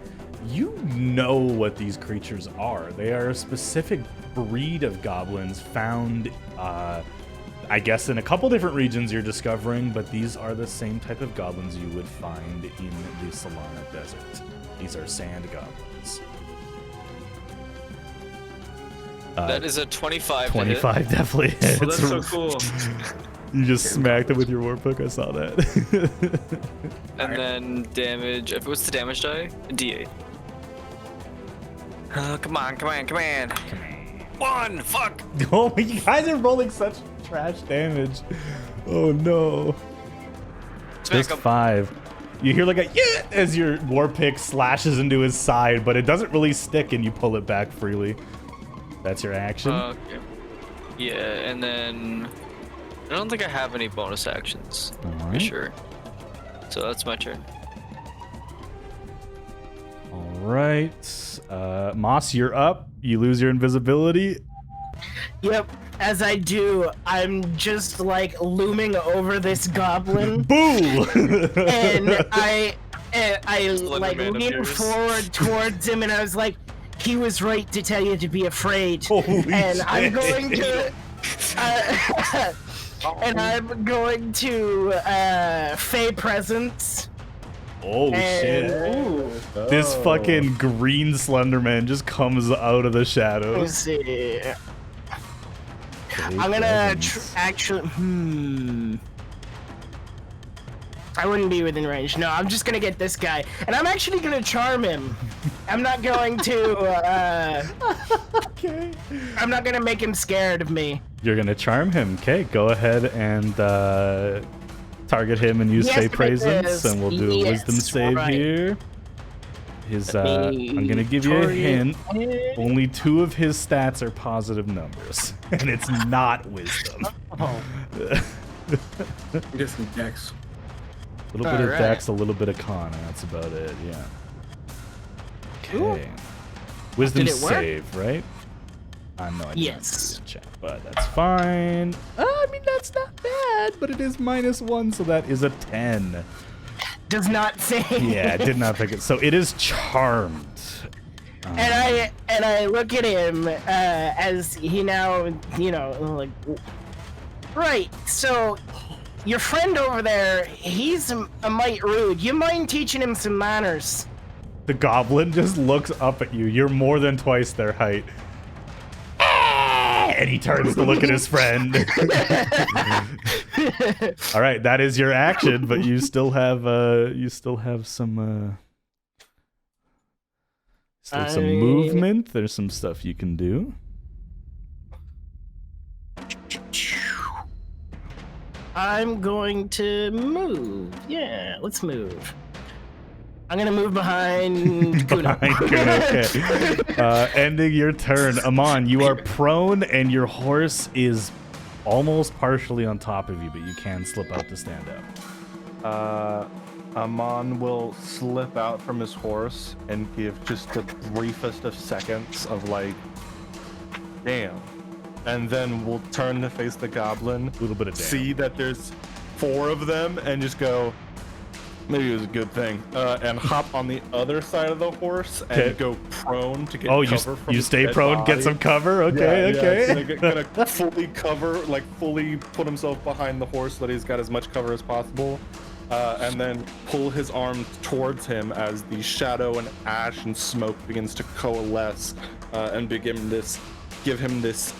you know what these creatures are. They are a specific breed of goblins found, I guess, in a couple different regions you're discovering, but these are the same type of goblins you would find in the Solana Desert. These are sand goblins. That is a 25. 25 definitely hits. Well, that's so cool. You just smacked it with your warpick. I saw that. And then damage. What's the damage die? D8. Come on. 1. Fuck. Oh, you guys are rolling such trash damage. Oh no. Smack Just him. 5. You hear like a yeah as your warpick slashes into his side, but it doesn't really stick, and you pull it back freely. That's your action. Okay. Yeah, and then I don't think I have any bonus actions. All For right. sure. So that's my turn. All right. Moss, you're up. You lose your invisibility. Yep. As I do, I'm just like looming over this goblin, Boo! and I like Man lean appears. forward towards him, and I was like, "He was right to tell you to be afraid." Holy and I'm shit. going to, and I'm going to Fey Presence. Oh shit. This fucking green Slenderman just comes out of the Let's shadows. see. I'm gonna actually. I wouldn't be within range. No, I'm just gonna get this guy, and I'm actually gonna charm him. I'm not going to. Okay. I'm not gonna make him scared of me. You're gonna charm him. Okay, go ahead and target him and use Yes, Fey it Presence, is. and we'll do a Wisdom Yes, save right. here. His, Let me I'm gonna give you a target hint. it. Only 2 of his stats are positive numbers, and it's not Wisdom. Just some dex. A little bit of Alright. Dex, a little bit of Con, and that's about it. Yeah. Ooh. Okay. Wisdom Did it work? save, right? I know I didn't Yes. do the check, but that's fine. I mean, that's not bad, but it is -1, so that is a 10. Does not say. Yeah, I did not pick it. So it is charmed. And I look at him as he now, like, right. So your friend over there, he's a mite rude. You mind teaching him some manners? The goblin just looks up at you. You're more than twice their height. And he turns to look at his friend. All right, that is your action, but you still have some movement. There's some stuff you can do. I'm going to move. Yeah, let's move. I'm gonna move behind Kuno. Okay. Ending your turn. Amon, you are prone and your horse is almost partially on top of you, but you can slip out to stand up. Amon will slip out from his horse and give just the briefest of seconds of like, damn. And then we'll turn to face the goblin, A little bit of damn. see that there's 4 of them, and just go, maybe it was a good thing, and hop on the other side of the horse and Okay. go prone to get Oh, cover from you his stay dead prone, body. get some cover? Okay, Yeah, okay. so gonna fully cover, like fully put himself behind the horse so that he's got as much cover as possible, and then pull his arm towards him as the shadow and ash and smoke begins to coalesce, and give him this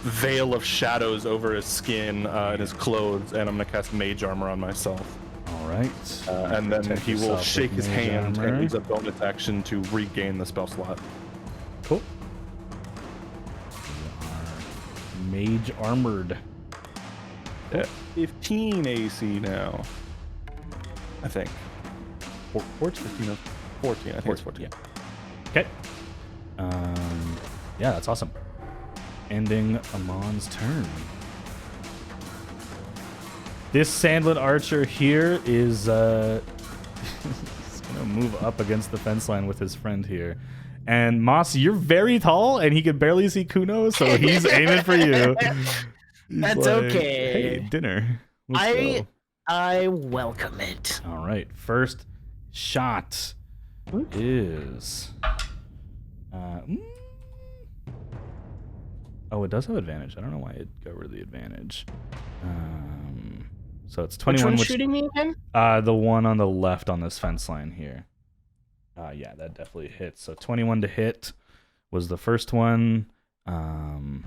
veil of shadows over his skin and his clothes, and I'm gonna cast Mage Armor on myself. All right. And then Protect he will yourself shake with his Mage hand Armor. and use a bonus action to regain the spell slot. Cool. You are mage armored. 15 AC now. I think. 14? 14. I think it's 14. Yeah. Okay. Yeah, that's awesome. Ending Amon's turn. This Sandlin archer here is he's gonna move up against the fence line with his friend here. And Moss, you're very tall, and he can barely see Kuno, so he's aiming for you. He's That's like, okay. Hey, dinner. Let's go. I welcome it. All right, first shot is. Oh, it does have advantage. I don't know why it got rid of the advantage. So it's 21. Which one's shooting me again? The one on the left on this fence line here. Yeah, that definitely hits. So 21 to hit was the first one. The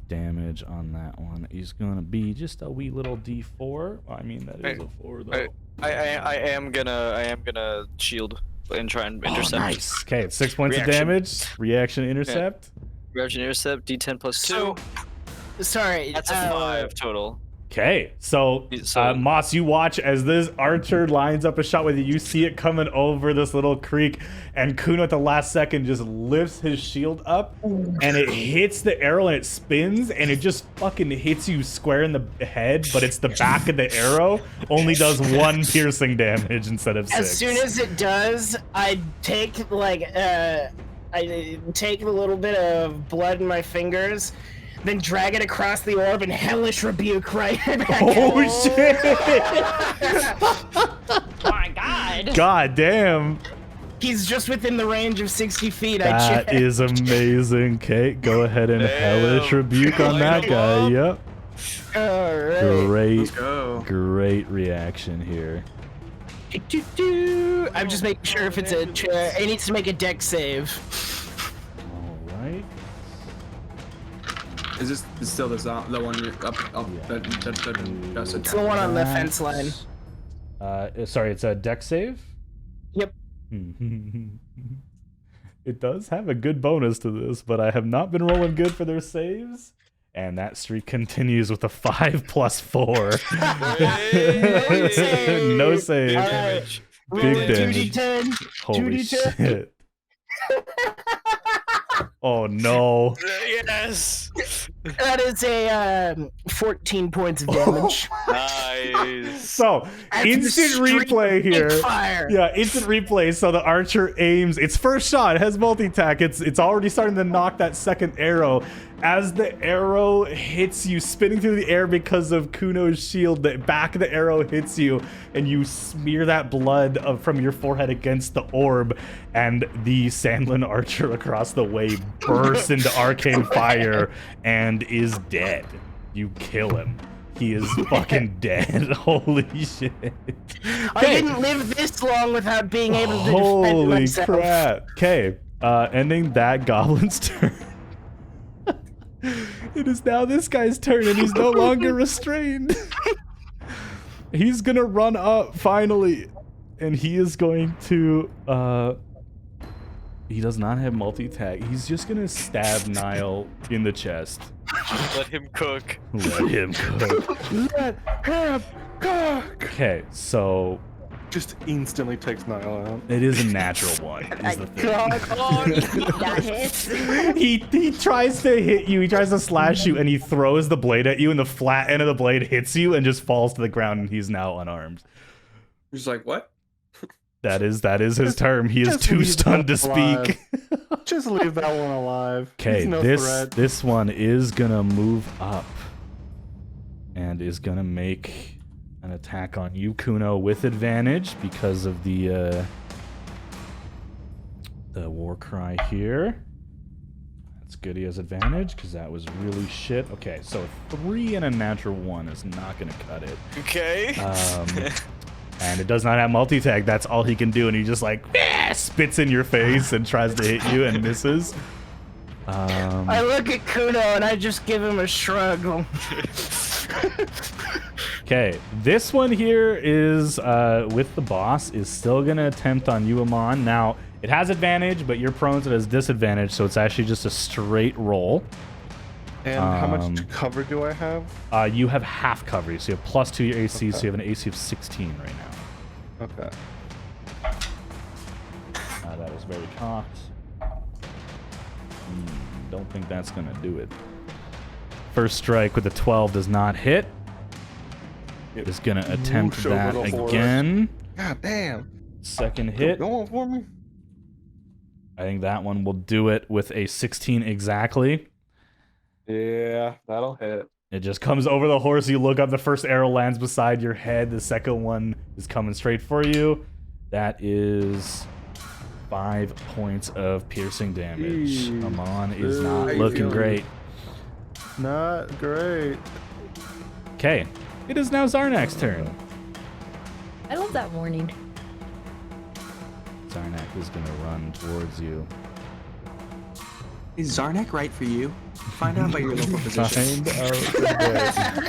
damage on that one is gonna be just a wee little D4. I mean, that is a 4 though. I am gonna shield and try and intercept. Oh, nice. Okay, it's 6 points Reaction. of damage. Reaction intercept. Reaction intercept, D10 plus 2. Sorry. That's a 5 total. Okay, so Moss, you watch as this archer lines up a shot with you. You see it coming over this little creek, and Kuno at the last second just lifts his shield up, and it hits the arrow, and it spins, and it just fucking hits you square in the head, but it's the back of the arrow, only does 1 piercing damage instead of 6. As soon as it does, I take a little bit of blood in my fingers, then drag it across the orb and hellish rebuke right back. Oh shit! My God. God damn. He's just within the range of 60 feet. I That checked. is amazing, Kate. Go ahead and hellish rebuke on that guy. Yep. All right. Great, Go. great reaction here. I'm just making sure if it's a chair. It needs to make a deck save. All right. Is this still the one you up that does it? It's the one on the fence line. Sorry, it's a deck save? Yep. It does have a good bonus to this, but I have not been rolling good for their saves. And that streak continues with a 5 plus 4. No save. All right. Big damage. 2d10. Holy 2d10. shit. Oh no. Yes. That is a 14 points of damage. Nice. So, That's instant the streak replay here. fire. Yeah, instant replay. So the archer aims. Its first shot. It has multi-tack. It's already starting to knock that second arrow. As the arrow hits you, spinning through the air because of Kuno's shield, the back of the arrow hits you, and you smear that blood from your forehead against the orb, and the Sandlin archer across the way bursts into arcane fire and is dead. You kill him. He is fucking dead. Holy shit. I didn't live this long without being able to defend Holy myself. crap. Okay, ending that goblin's turn. It is now this guy's turn, and he's no longer restrained. He's gonna run up finally, and he is going to he does not have multi-tag. He's just gonna stab Niall in the chest. Let him cook. Let him cook. Let him cook. Okay, so Just instantly takes Niall out. it is a natural one. Is the thing. That hits. He tries to hit you, he tries to slash you, and he throws the blade at you, and the flat end of the blade hits you and just falls to the ground, and he's now unarmed. He's like, what? That is his term. He is Just too leave stunned to that alive. speak. Just leave that one alive. Okay, He's no this threat. this one is gonna move up and is gonna make an attack on you, Kuno, with advantage because of the war cry here. That's good. He has advantage because that was really shit. Okay, so 3 and a natural 1 is not gonna cut it. Okay. And it does not have multi-tag. That's all he can do, and he just like spits in your face and tries to hit you and misses. I look at Kuno and I just give him a shrug. Okay, this one here is with the boss is still gonna attempt on you, Amon. Now it has advantage, but you're prone, so it has disadvantage, so it's actually just a straight roll. And how much cover do I have? You have half coverage, so you have +2 to your AC, so you have an AC of 16 right now. Okay. That was very cocked. Don't think that's gonna do it. First strike with a 12 does not hit. is gonna attempt Whoosh over that the horse. again. God damn. Second hit. Going for me? I think that one will do it with a 16 exactly. Yeah, that'll hit. It just comes over the horse. You look up. The first arrow lands beside your head. The second one is coming straight for you. That is 5 points of piercing damage. Jeez. Amon is not Jeez. looking great. Not great. Okay, it is now Zarnak's turn. I love that warning. Zarnak is gonna run towards you. Is Zarnak right for you? Find out by your local physician. Find out.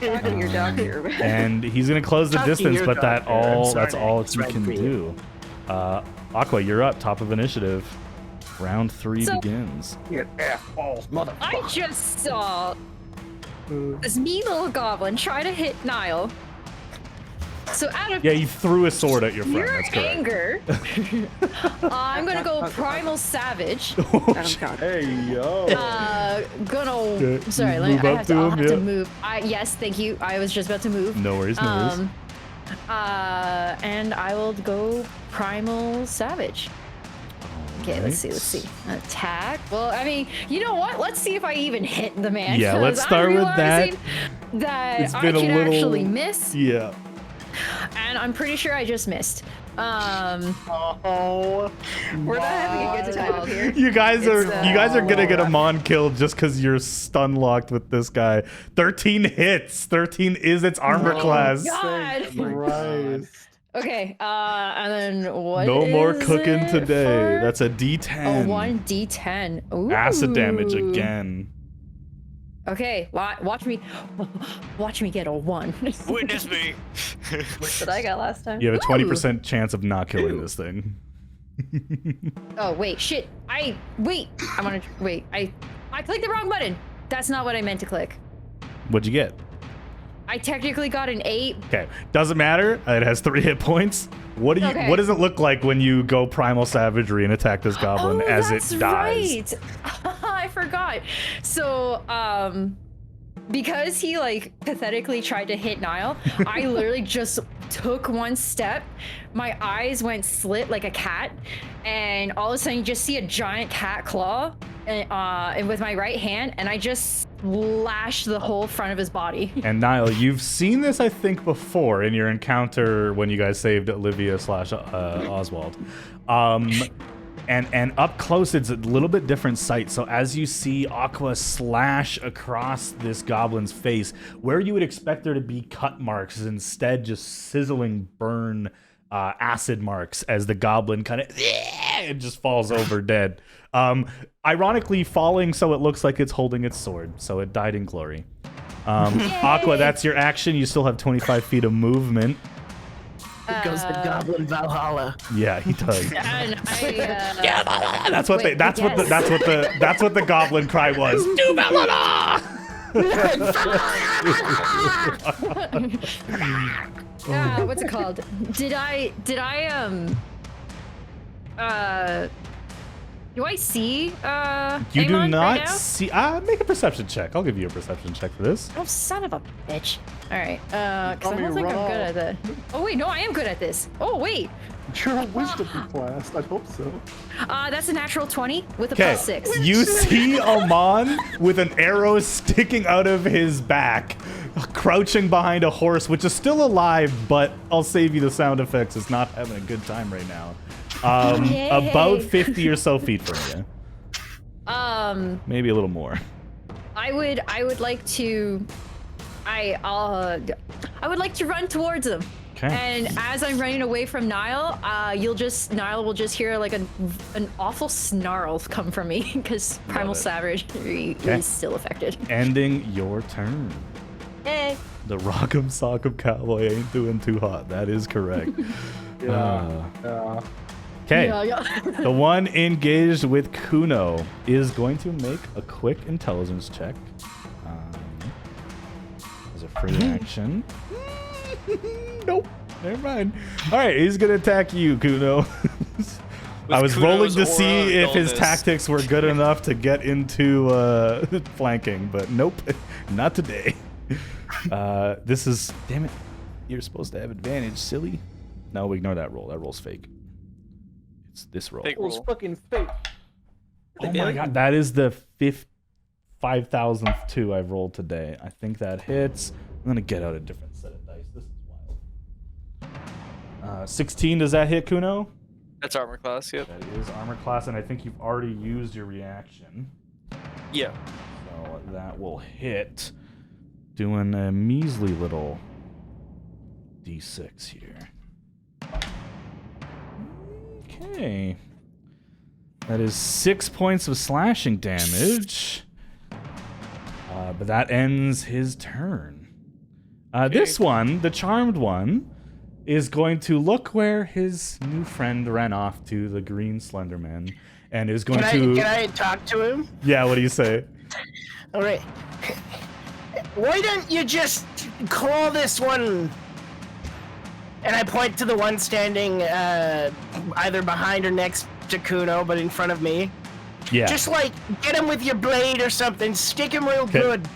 Talking to your doctor. And he's gonna close the Talk to distance, your but doctor. that's all It's he right can for you. do. Aqua, you're up, top of initiative. Round 3 So- begins. Get ass-balls, motherfucker. I just saw this mean little goblin try to hit Niall. So out of Yeah, he threw a sword at your friend. pure That's correct. anger, I'm gonna go Primal Savage. Hey, yo. Gonna. Okay, Sorry, you let me. move up to I'll him, have to yeah. move. Yes, thank you. I was just about to move. No worries, no worries. And I will go Primal Savage. Okay, let's see. Attack. Well, I mean, you know what? Let's see if I even hit the man. Yeah, let's 'cause start I'm with that. realizing that It's I been a can little- actually miss, Yeah. and I'm pretty sure I just missed. Oh, We're not having a good time here. You guys are It's, gonna get Amon killed just because you're stun locked with this guy. 13 hits. 13 is its armor class. God. Christ. Okay, and then what? No more is cooking it today. for? That's a a D10. 1d10. Ooh. Acid damage again. Okay, watch me get a 1. Witness me. What I got last time. You have a 20% chance of not killing this thing. Oh wait, shit! I clicked the wrong button. That's not what I meant to click. What'd you get? I technically got an 8. Okay, doesn't matter. It has 3 hit points. What does it look like when you go primal savagery and attack this goblin as it dies? Right. I forgot. So, because he like pathetically tried to hit Niall, I literally just took one step. My eyes went slit like a cat, and all of a sudden you just see a giant cat claw, and with my right hand, and I just slashed the whole front of his body. And Niall, you've seen this, I think, before in your encounter when you guys saved Olivia / Oswald. And up close, it's a little bit different sight. So as you see Aqua slash across this goblin's face, where you would expect there to be cut marks is instead just sizzling burn acid marks as the goblin kind of it just falls over dead. Ironically falling so it looks like it's holding its sword. So it died in glory. Aqua, that's your action. You still have 25 feet of movement. Goes the Goblin Valhalla. Yeah, he does. And I, That's what that's what the goblin cry was. what's it called? Do I see You do anyone not right now? see. Make a perception check. I'll give you a perception check for this. Oh, son of a bitch. All right, because I me don't think I'm run good at that. Oh wait, no, I am good at this. Oh wait, You're a wisdom class. I hope so. that's a natural 20 with a Okay, +6. you see Amon with an arrow sticking out of his back, crouching behind a horse, which is still alive, but I'll save you the sound effects. It's not having a good time right now. Yay. About 50 or so feet from you. Maybe a little more. I would like to, I would like to run towards him. Okay. And as I'm running away from Niall, Niall will just hear like an awful snarl come from me because Primal it. Savagery Okay. is still affected. Ending your turn. Hey. The Rock'em Sock'em Cowboy ain't doing too hot. That is correct. Yeah. Okay. Yeah. The one engaged with Kuno is going to make a quick intelligence check. As a free action. Nope. Never mind. All right, he's going to attack you, Kuno. I was rolling to Kuno's see aura if his dullness. tactics were good enough to get into flanking, but nope, not today. This is, damn it. You're supposed to have advantage, silly. No, ignore that roll. That roll's fake. It's this roll. Fake roll. fucking fake. Oh my god, that is the 5,000th 2 I've rolled today. I think that hits. I'm gonna get out a different set of dice. This is wild. 16, does that hit, Kuno? That's armor class, yep. That is armor class, and I think you've already used your reaction. Yeah. So that will hit. Doing a measly little d6 here. Okay. That is 6 points of slashing damage. But that ends his turn. This one, the charmed one, is going to look where his new friend ran off to, the green Slenderman, and is going to... Can I talk to him? Yeah, what do you say? All right. Why don't you just call this one? And I point to the one standing either behind or next to Kuno, but in front of me. Yeah. Just like get him with your blade or something. Stick him real good.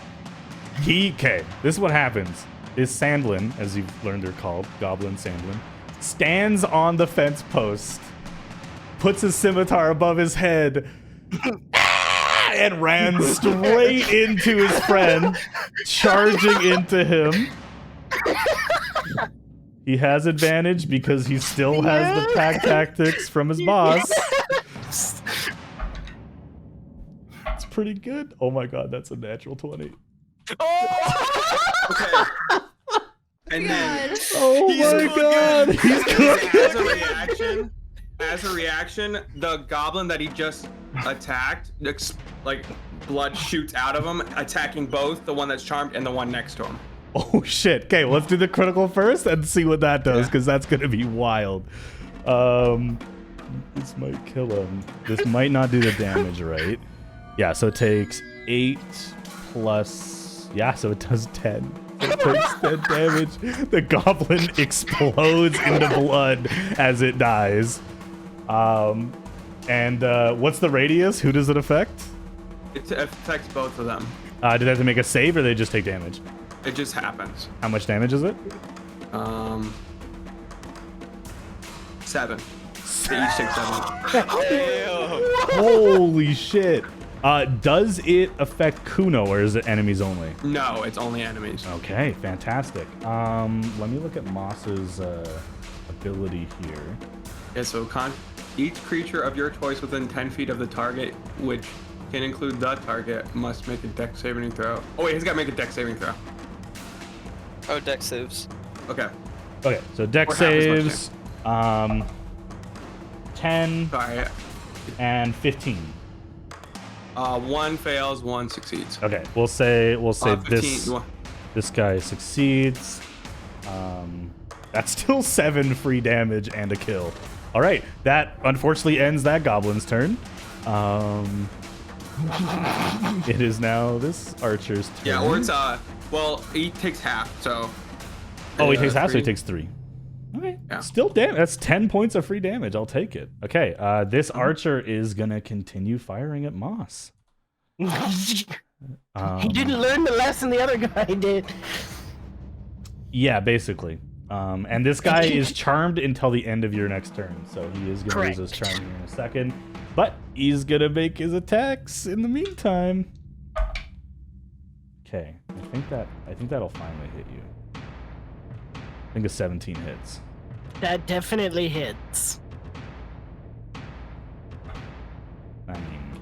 Okay, this is what happens. Is Sandlin, as you've learned they're called, Goblin Sandlin, stands on the fence post, puts his scimitar above his head, and ran straight into his friend, charging into him. He has advantage because he still has the pack tactics from his boss. It's pretty good. Oh my god, that's a natural 20. Okay. And then Oh my god, he's cooking. As a reaction, the goblin that he just attacked, like blood shoots out of him, attacking both the one that's charmed and the one next to him. Oh shit. Okay, let's do the critical first and see what that does, because that's gonna be wild. This might kill him. This might not do the damage, right? Yeah, so it takes 8 plus... Yeah, so it does 10. It takes 10 damage. The goblin explodes into blood as it dies. What's the radius? Who does it affect? It affects both of them. Do they have to make a save, or they just take damage? It just happens. How much damage is it? 7. They each take 7. Holy shit. Does it affect Kuno, or is it enemies only? No, it's only enemies. Okay, fantastic. Let me look at Moss's ability here. Yeah, so each creature of your choice within 10 feet of the target, which can include the target, must make a dex saving throw. Oh wait, he's got to make a dex saving throw. Oh, dex saves. Okay. Okay, so dex Or half as much saves, 10 Sorry. and 15. 1 fails, 1 succeeds. Okay, we'll say 15. this guy succeeds. That's still 7 free damage and a kill. All right, that unfortunately ends that goblin's turn. It is now this archer's turn. Yeah, or it's well, he takes half, so. Oh, he takes half, so he 3. takes 3. Okay, Yeah. still damage. That's 10 points of free damage. I'll take it. Okay, this archer is gonna continue firing at Moss. He didn't learn the lesson the other guy did. Yeah, basically. And this guy is charmed until the end of your next turn, so he is gonna use his charm here in a second. But he's gonna make his attacks in the meantime. Okay, I think that'll finally hit you. I think a 17 hits. That definitely hits. I mean,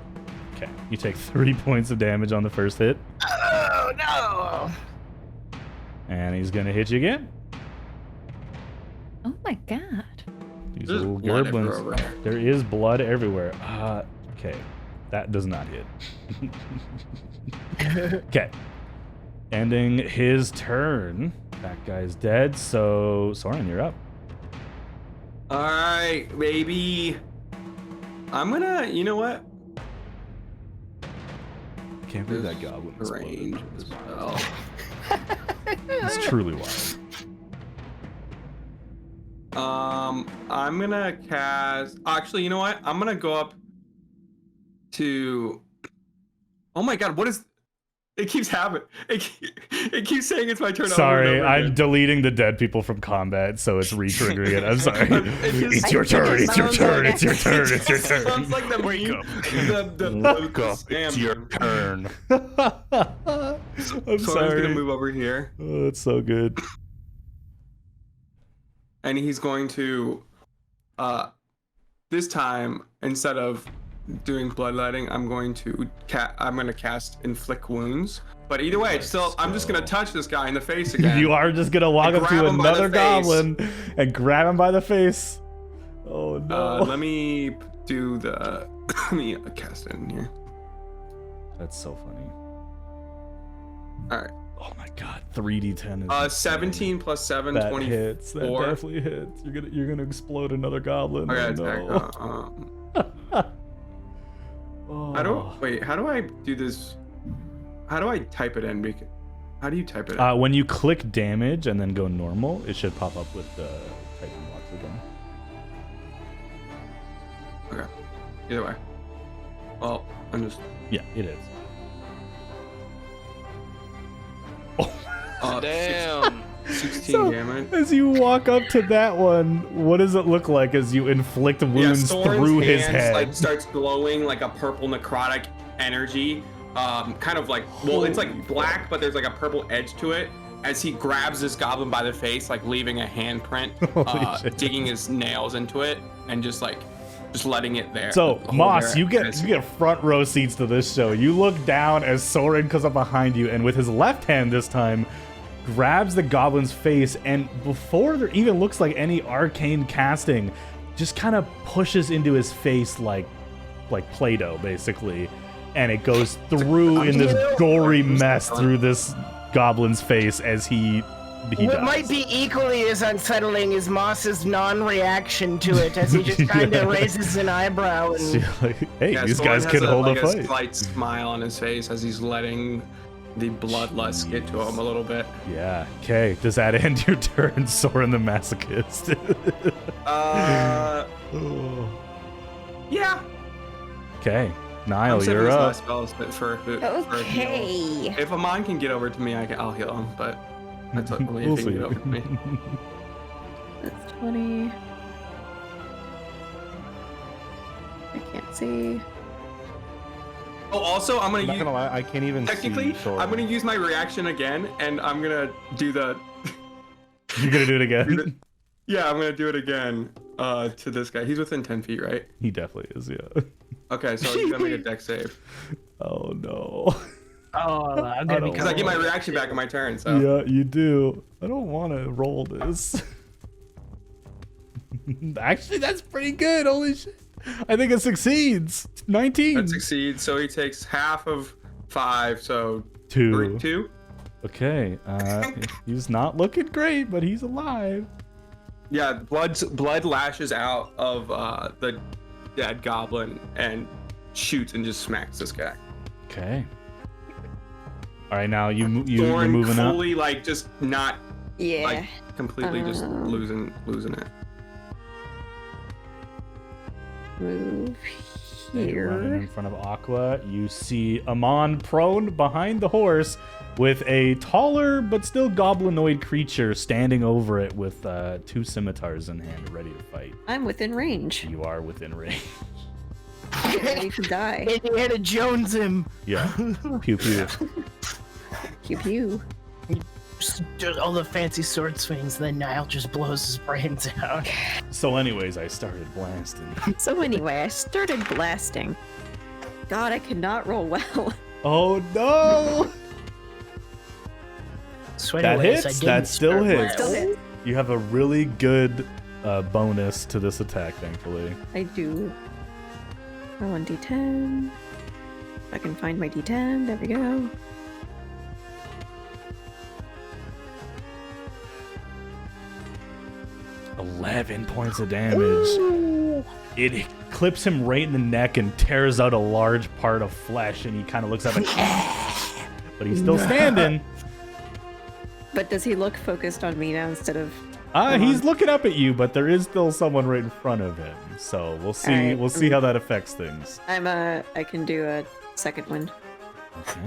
okay. You take 3 points of damage on the first hit. Oh no! And he's gonna hit you again. Oh my god. These There's little blood gerblins. everywhere over here. There is blood everywhere. Okay. That does not hit. Okay. Ending his turn. That guy's dead, so Soren, you're up. Alright, baby. I'm gonna, you know what? Can't believe that goblin Range exploded. as well. It's truly wild. I'm gonna cast. Actually, you know what? I'm gonna go up to. Oh my god, what is? It keeps happening. It keeps saying it's my turn. Sorry, over and over I'm again. deleting the dead people from combat, so it's re-triggering it. I'm sorry. just- It's your turn. It's your sounds turn. like It's your turn. It's your turn. Sounds like the Wake meme- up. The Wake up. It's your turn. I'm So I'm sorry. gonna move over here, Oh, that's so good. and he's going to, this time instead of doing bloodletting, I'm going to cast inflict wounds. But either way, it's still I'm just gonna touch this guy in the face again. You are just gonna walk And up grab to him by the another face. goblin and grab him by the face. Oh no. Let me do the. Let me cast it in here. That's so funny. All right. Oh my god, 3d10 is 17 plus 7, that 24. hits. That definitely hits. You're gonna explode another goblin. Okay, Oh, attack. no. How do wait? How do I do this? How do I type it in? How do you type it in? When you click damage and then go normal, it should pop up with the typing box again. Okay. Either way. Well, I'm just. Yeah, it is. Damn. 16 So, damage. as you walk up to that one, what does it look like as you inflict wounds Soren's through his hands, head? like starts glowing like a purple necrotic energy. Kind of like it's like black, but there's like a purple edge to it. As he grabs this goblin by the face, like leaving a handprint, Holy shit. digging his nails into it, and just letting it there. So, hold Moss, there you get as- front row seats to this show. You look down as Soren comes up behind you, and with his left hand this time, grabs the goblin's face, and before there even looks like any arcane casting, just kind of pushes into his face like Play-Doh, basically, and it goes through in this gory mess through this goblin's face as he What dies. might be equally as unsettling is Moss's non-reaction to it, as he just kind of raises an eyebrow and Like, hey, Yeah, these Soren guys has can hold like a fight. slight smile on his face as he's letting the bloodlust get to him a little bit. Yeah. Okay. Does that end your turn, Soren the Masochist? Oh. Yeah. Okay. I'm Niall, saving you're his up. last spells for a heal. Okay. If Amon can get over to me, I'll heal him, but that's only We'll if he can see. get over to me. That's 20. I can't see. Oh, also, I'm I'm not gonna gonna use. lie, I can't even Technically, see Soren. I'm gonna use my reaction again, and I'm gonna do the. You're gonna do it again. Yeah, I'm gonna do it again. To this guy. He's within 10 feet, right? He definitely is. Yeah. Okay, so he's gonna make a dex save. Oh no. oh, I'm gonna be Because I get my reaction back on my turn, so. Yeah, you do. I don't want to roll this. Actually, that's pretty good. Holy shit. I think it succeeds. 19. That succeeds, so he takes half of 5, so 2. 2. Okay. He's not looking great, but he's alive. Yeah, blood lashes out of the dead goblin and shoots and just smacks this guy. Okay. All right, now you're Thorn moving up. fully like just not Yeah. like completely just losing it. Move And you're running here. in front of Aqua. You see Amon prone behind the horse with a taller but still goblinoid creature standing over it with 2 scimitars in hand, ready to fight. I'm within range. You are within range. Get ready to die. Indiana Jones him. Yeah. Pew pew. Pew pew. Just does all the fancy sword swings, then Niall just blows his brains out. So, anyways, I started blasting. So anyway, I started blasting. God, I cannot roll well. Oh no! So That anyways, I hits? didn't That still start hits. Still well. hit. You have a really good bonus to this attack, thankfully. I do. Roll 1d10. If I can find my d10, there we go. Ooh. 11 points of damage. It clips him right in the neck and tears out a large part of flesh, and he kind of looks up and but he's still standing. But does he look focused on me now instead of... He's looking up at you, but there is still someone right in front of him. So we'll see. Alright. We'll see how that affects things. I can do a second wind. Okay.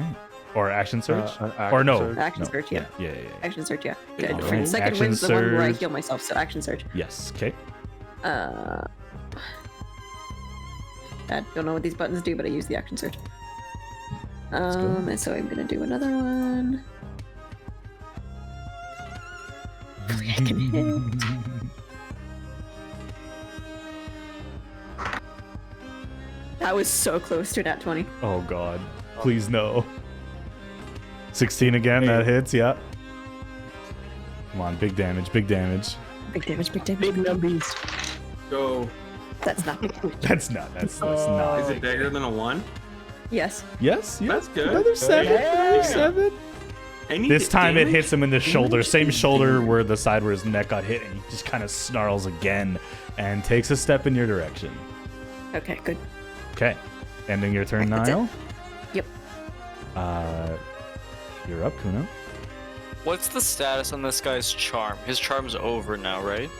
Or action search? Action or no. search. Action no. search, yeah. Yeah. Action search, yeah. Good. All For the right. second Action wind's the one where I surge. heal myself, so action search. Yes. Okay. I don't know what these buttons do, but I use the action search. And so I'm gonna do another one. Hopefully I can hit. That was so close to that 20. Oh god. Please no. 16 again, that hits, yeah. Come on, big damage, big damage. Big damage, big damage. Big numbies. Go. That's not big damage. That's not. Is it bigger than a 1? Yes. Yes, That's good. Another 7. Yeah. Another 7. Any This time it damage? hits him in the shoulder, same shoulder where the side where his neck got hit, and he just kind of snarls again and takes a step in your direction. Okay, good. Okay, ending your turn, That's it. Niall. Yep. You're up, Kuno. What's the status on this guy's charm? His charm's over now, right?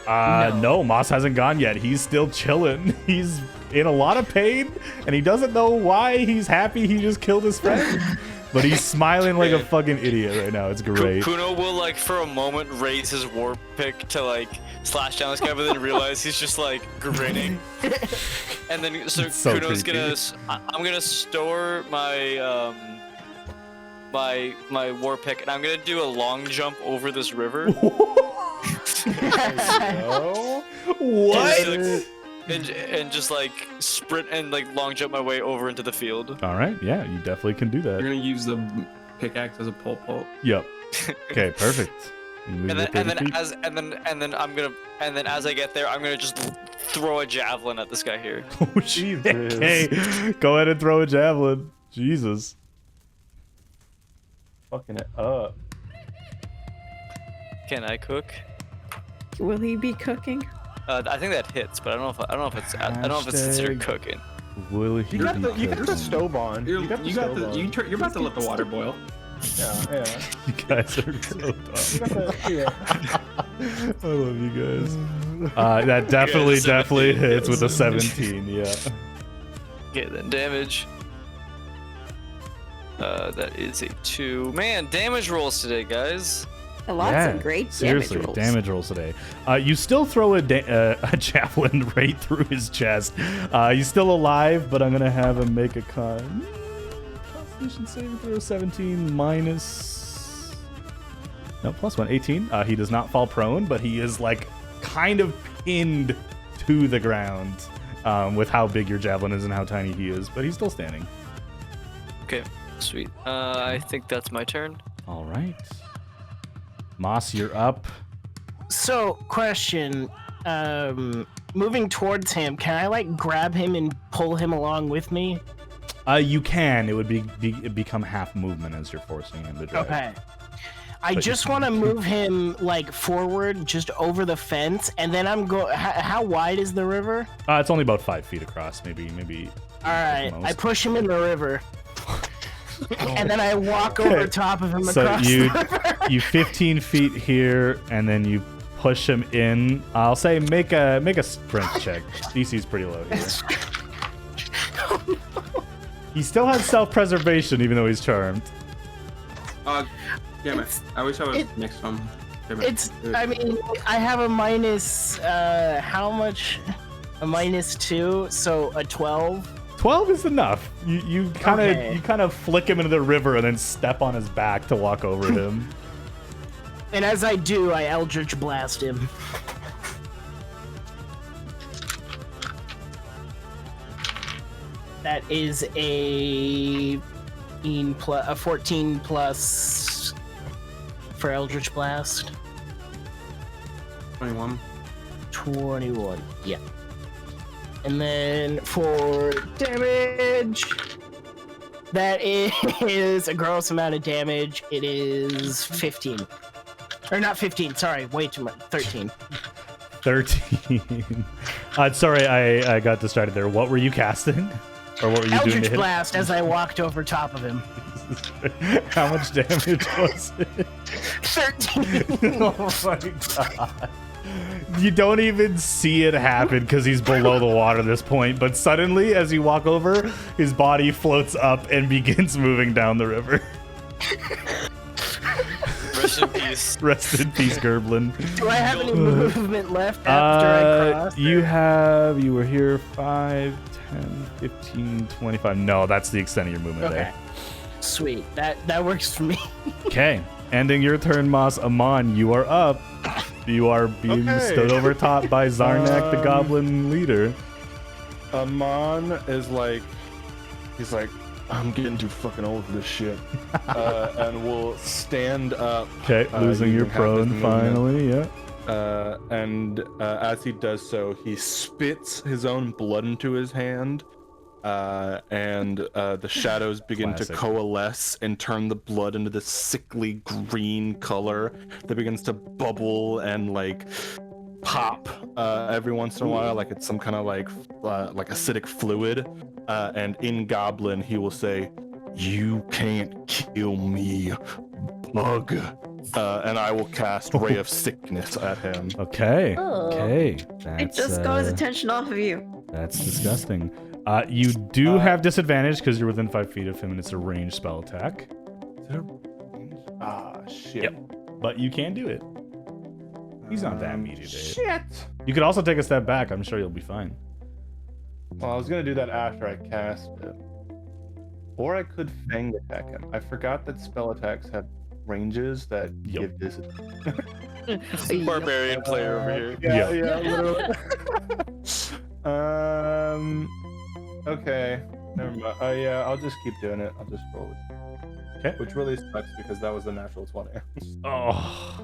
No, Moss hasn't gone yet. He's still chilling. He's in a lot of pain, and he doesn't know why he's happy he just killed his friend. But he's smiling like a fucking idiot right now. It's great. Kuno will, like, for a moment raise his war pick to, like, slash down this guy, but then realize he's just, like, grinning. And then, so It's so Kuno's creepy. I'm gonna store my, my war pick, and I'm gonna do a long jump over this river. What? And just, like, sprint and, like, long jump my way over into the field. All right, yeah, you definitely can do You're that. gonna use the pickaxe as a pole. Yep. Okay, perfect. You move your 30 feet. And then as I get there, I'm gonna just throw a javelin at this guy here. Oh, shit. Okay, go ahead and throw a javelin. Jesus. Fucking it up. Can I cook? Will he be cooking? I think that hits, but I don't know if it's considered Hashtag- cooking. Will he You got the cooking? stove on. You're about to let the water boil. Yeah. You guys are so dumb. I love you guys. That definitely hits with a 17. Yeah. Okay, then damage. That is a 2. Man, damage rolls today, guys. Lots of great seriously, damage rolls. damage rolls today. You still throw a javelin right through his chest. He's still alive, but I'm gonna have him make a Constitution saving throw. 17 minus. No, plus 1. 18. He does not fall prone, but he is like kind of pinned to the ground with how big your javelin is and how tiny he is, but he's still standing. Okay, sweet. I think that's my turn. All right. Moss, you're up. So, question. Moving towards him, can I like grab him and pull him along with me? You can. It would become half movement as you're forcing him to drive. Okay. I But just you want to can- move him like forward, just over the fence, and then I'm go. How wide is the river? It's only about 5 feet across, maybe. All right, most. I push him in the river, and then I walk Okay. over top of him So across you the river. you 15 feet here, and then you push him in. I'll say make a sprint check. DC's pretty low here. He still has self-preservation, even though he's charmed. Damn it. I wish I was next to him. Damn it. It's. I mean, I have a minus. How much? A -2, so a 12. 12 is enough. You kind Okay. of flick him into the river and then step on his back to walk over him. And as I do, I Eldritch Blast him. That is a 14 plus for Eldritch Blast. 21. 21. Yeah. And then for damage, that is a gross amount of damage. It is 15. Or not 15, sorry, way too much. 13. 13. Sorry, I got distracted there. What were you casting? Or what were you doing to Eldritch hit him? Blast as I walked over top of him. How much damage was it? 13. Oh my god. You don't even see it happen because he's below the water at this point, but suddenly, as you walk over, his body floats up and begins moving down the river. Rest in peace. Rest in peace, Gerblin. Do I have any movement left after I cross? You were here 5, 10, 15, 25. No, that's the extent of your movement Okay. there. Sweet. That works for me. Okay. Ending your turn, Moss. Amon, you are up. You are being stood over top by Zarnak, the goblin leader. Amon is like, he's like, I'm getting too fucking old for this shit. And will stand up. Okay, losing your using half his prone movement. finally, yeah. And as he does so, he spits his own blood into his hand. And the shadows begin Classic. to coalesce and turn the blood into this sickly green color that begins to bubble and like pop every once in a while, like it's some kind of like acidic fluid. And in Goblin, he will say, "You can't kill me, bug." And I will cast Ray of Sickness at him. Okay. Oh. Okay. It just got his attention off of you. That's disgusting. You do have disadvantage because you're within 5 feet of him and it's a ranged spell attack. Ah, shit. Yep. But you can do it. He's not that meaty, dude. Shit. You could also take a step back. I'm sure you'll be fine. Well, I was gonna do that after I cast it. Or I could Fang attack him. I forgot that spell attacks have ranges that Yep. give disadvantage. Barbarian player over here. Yeah. literally. Okay. Never mind. Yeah, I'll just keep doing it. I'll just roll it. Okay. Which really sucks because that was a natural 20. Oh.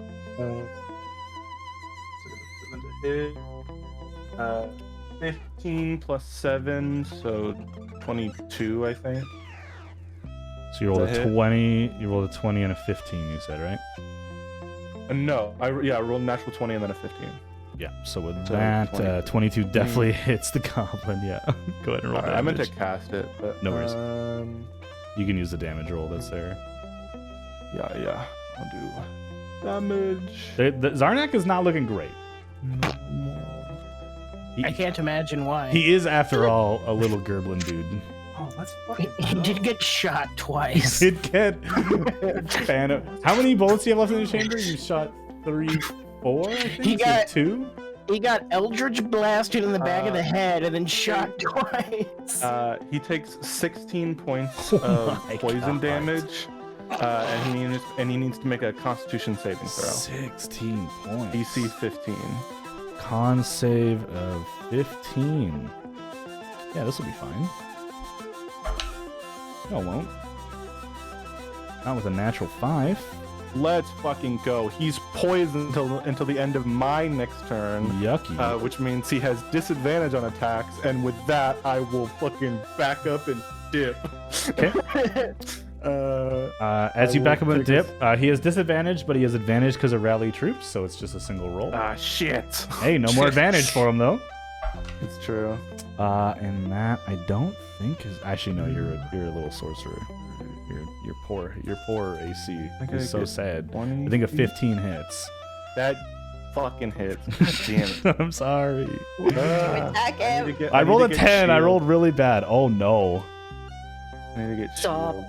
So 15 plus 7, so 22, I think. So you rolled Does a that hit? 20. You rolled a 20 and a 15. You said, right? No, I rolled a natural 20 and then a 15. Yeah. So with So that, 22. 22 definitely hits the goblin. Yeah. Go ahead and roll Alright, I meant to damage. cast it, but No worries. You can use the damage roll that's there. Yeah, I'll do damage. The Zarnak is not looking great. I can't imagine why. He is, after all, a little gerblin dude. Oh, that's He fucking. did get shot twice. Did get How many bullets do you have left in the chamber? You shot 3, 4, I think? He got- 2? He got Eldritch blasted in the back of the head and then shot twice. He takes 16 points Oh of my poison God. damage, and he needs to make a Constitution saving throw. 16 points. DC 15. Con save of 15. Yeah, this will be fine. No, it won't. Not with a natural 5. Let's fucking go. He's poisoned until the end of my next turn. Yucky. Which means he has disadvantage on attacks, and with that, I will fucking back up and dip. Okay. As I you back up will and take dip, he has disadvantage, but he has advantage because of rally troops, so it's just a single roll. Shit. Hey, no more advantage for him though. It's true. And that I don't think is actually no. You're a little sorcerer. You're poor. Your poor AC Okay, is so good. sad. 20. I think a 15 hits. That fucking hits. Damn it. I'm sorry. Attack him. I rolled a 10. I rolled really bad. Oh no. I need to get Stop. shield.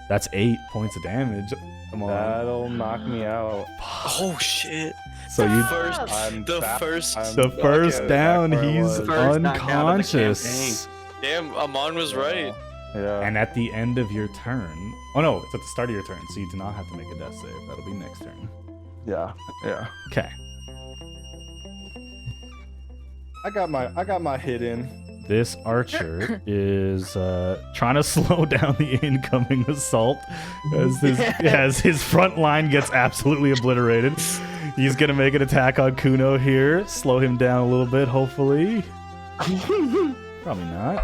That's 8 points of damage. Come on. That'll knock me out. Oh shit. So you First, I'm the back- first. I'm the back first at- down, back where I he's was. First knockdown of the unconscious. Damn, Amon was right. Yeah. And at the end of your turn, oh no, it's at the start of your turn, so you do not have to make a death save. That'll be next turn. Yeah. Okay. I got my hit in. This archer is trying to slow down the incoming assault as his front line gets absolutely obliterated. He's gonna make an attack on Kuno here, slow him down a little bit, hopefully. Probably not.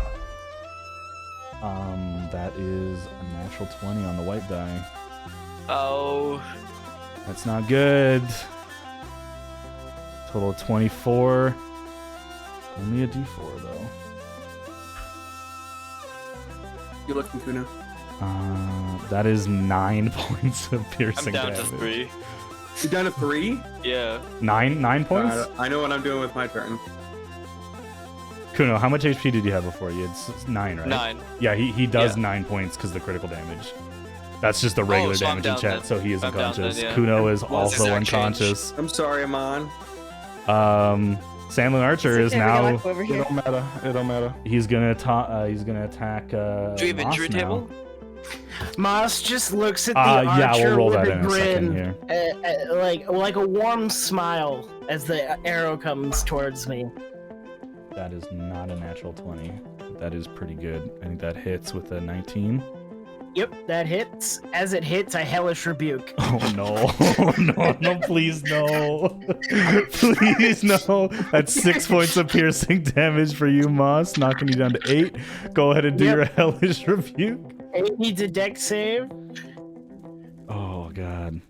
That is a natural 20 on the white die. Oh. That's not good. Total of 24. Only a d4 though. You looking, Kuno? That is 9 points of I'm piercing down damage. to 3. You're down to 3? Yeah. 9 points? I know what I'm doing with my turn. Kuno, how much HP did you have before? You had 9, right? 9. Yeah, he does Yeah. 9 points because of the critical damage. That's just the regular so I'm damage in down chat, then. so he is I'm down unconscious. then, yeah. Kuno is Well, also exact change. unconscious. I'm sorry, Amon. Sandlin Archer is There we go, now. like over It here. don't matter. It don't matter. He's gonna attack. Do we have Moss injury now. table? Moss just looks at the Yeah, archer we'll roll with that a in a second grin, here. like a warm smile as the arrow comes towards me. That is not a natural 20. That is pretty good. I think that hits with a 19. Yep, that hits. As it hits, I hellish rebuke. Oh no! No! Please no! Please no! That's 6 points of piercing damage for you, Moss, knocking you down to 8. Go ahead and do your hellish rebuke. It needs a dex save. Oh god!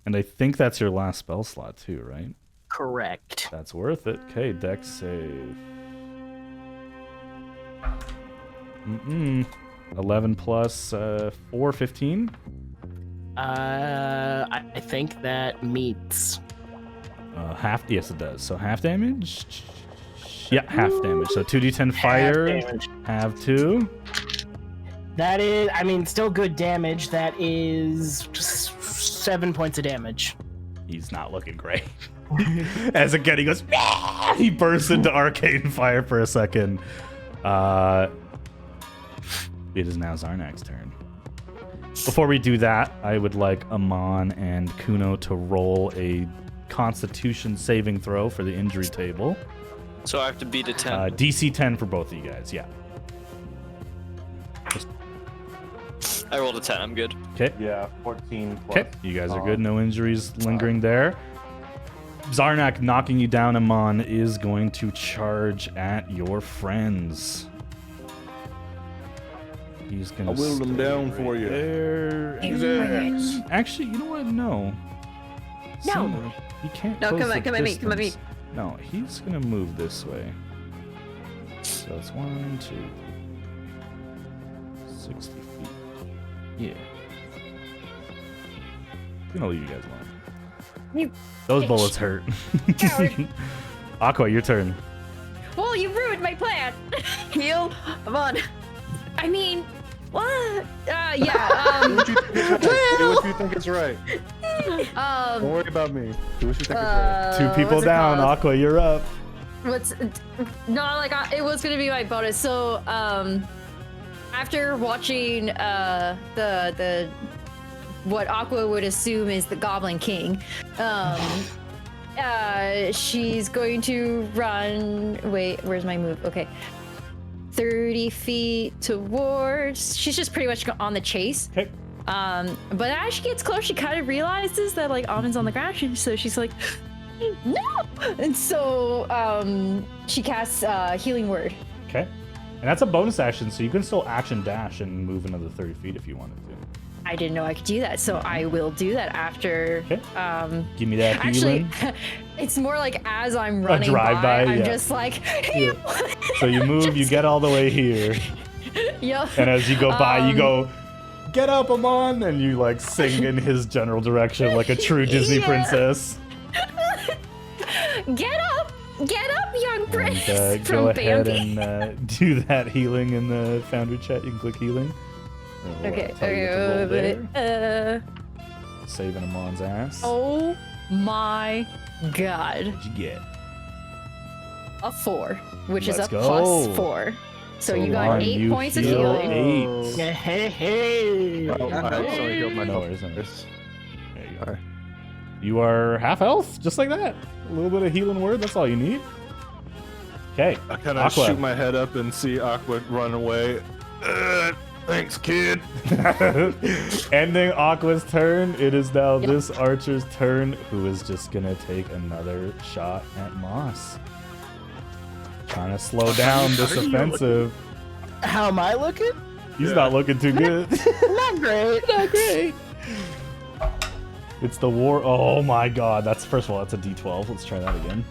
And I think that's your last spell slot too, right? Correct. That's worth it. Okay, dex save. 11 plus 4, 15. I think that meets. Half. Yes, it does. So half damage. Yeah, half damage. So 2d10 fire. damage. Have 2. That is, I mean, still good damage. That is 7 points of damage. He's not looking great. As again, he goes. "Ah!" He bursts into arcane fire for a second. It is now Zarnak's turn. Before we do that, I would like Amon and Kuno to roll a Constitution saving throw for the injury table. So I have to beat a 10. DC 10 for both of you guys. Yeah. I rolled a 10. I'm good. Okay. Yeah, 14 plus. Okay. You guys are good. No injuries lingering there. Zarnak knocking you down, Amon, is going to charge at your friends. He's gonna. I willed him stay down right for you. there. Actually, you know what? No. No. He can't. No, close come the on, come at me, come at me. distance. No, he's gonna move this way. So it's 1, 2, 60 feet. Yeah. I'm gonna leave you guys alone. You Those bitch. bullets hurt. Coward. Aqua, your turn. Well, you ruined my plan. Heal. Come on. I mean, what? Yeah. Do what you think is right. Don't worry about me. Do what you think is right. 2 people what's it down. called? Aqua, you're up. What's no, like it was gonna be my bonus. So after watching the what Aqua would assume is the Goblin King, she's going to run. Wait, where's my move? Okay, 30 feet towards. She's just pretty much on the chase. Okay. But as she gets close, she kind of realizes that like Amun's on the ground, so she's like, no! And so she casts Healing Word. Okay. And that's a bonus action, so you can still action dash and move another 30 feet if you wanted to. I didn't know I could do that, so I will do that after. Okay. Give me that Actually, healing. it's more like as I'm running drive-by, I'm yeah. just like, Yeah. So you move, you get all the way here, Yep. and as you go by, you go, "Get up, Amon!" and you like sing in his general direction like a true Disney Yeah. princess. Get up, young prince. And from go ahead Bambi. and do that healing in the Foundry chat. You can click healing. It'll, Okay. tell you what to roll there. Okay. Saving Amon's ass. Oh my god. What'd you get? A 4, which is Let's a go. plus 4. So you got Amon, 8 you points of heal healing. 8. Yeah, hey. Oh, I sorry, healed No myself. worries, no worries. There you go. Sorry. You are half health, just like that. A little bit of healing word, that's all you need. Okay. I kind of Aqua. shoot my head up and see Aqua run away. Thanks, kid. Ending Aqua's turn, it is now this archer's turn, who is just gonna take another shot at Moss. Trying to slow down this offensive. How am I looking? He's not looking too good. Not great. Not great. It's the war. Oh my god, that's first of all, that's a D12. Let's try that again.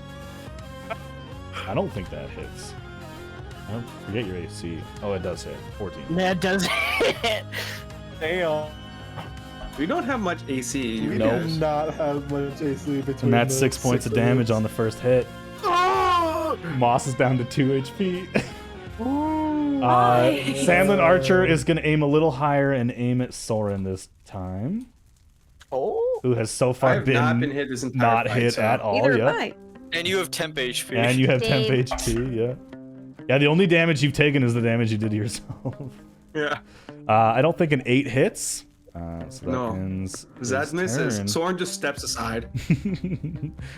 I don't think that hits. Oh, forget your AC. Oh, it does hit. 14. That does hit. Damn. We don't have much AC. We You Nope. do guys. not have much AC between. And that's the 6 points of damage hits. on the first hit. Moss is down to 2 HP. Sandlin Archer is going to aim a little higher and aim at Soren this time. Oh. Who has so I far have not been hit this entire not fight, hit so- at all. Either Yep. have I. And you have temp HP. And you have temp Dave. HP, yeah. Yeah, the only damage you've taken is the damage you did to yourself. Yeah. I don't think an 8 hits. So that No. ends That his misses. turn. Soren just steps aside.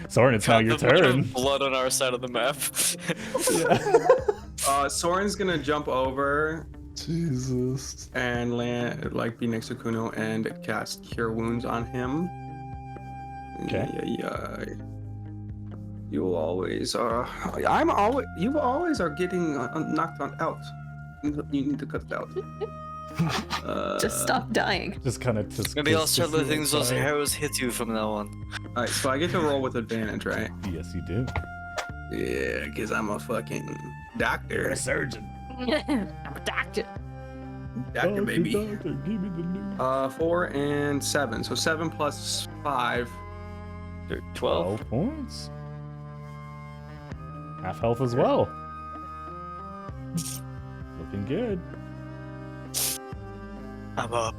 Soren, it's now your The amount turn. of blood on our side of the map. Soren's gonna jump over Jesus. and land, like, be next to Kuno and cast Cure Wounds on him. Okay. Yeah. You always are. You always are getting knocked out. You need to cut it out. Just stop dying. Just kind of just. Maybe I'll start just- letting those sorry. arrows hit you from now on. Alright, so I get to roll with advantage, right? Yes, you do. Yeah, because I'm a fucking doctor. surgeon. I'm a doctor. Doctor, baby. Doctor, give me the news. 4 and 7. So 7 plus 5. 12. 12 points. Half health as well. Looking good. I'm up.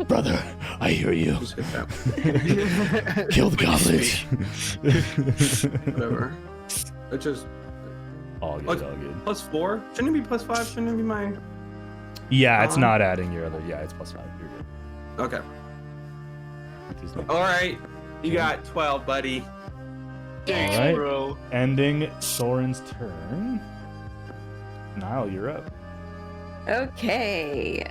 Brother, I hear you. Just hit that. Kill the goblins. Whatever. It just All good, all good. plus 4. Shouldn't it be plus 5? Shouldn't it be mine? Yeah, it's not adding your other. Yeah, it's +5. You're good. Okay. Just make- All right. You got 12, buddy. All right. Bro. Ending Soren's turn. Niall, you're up. Okay.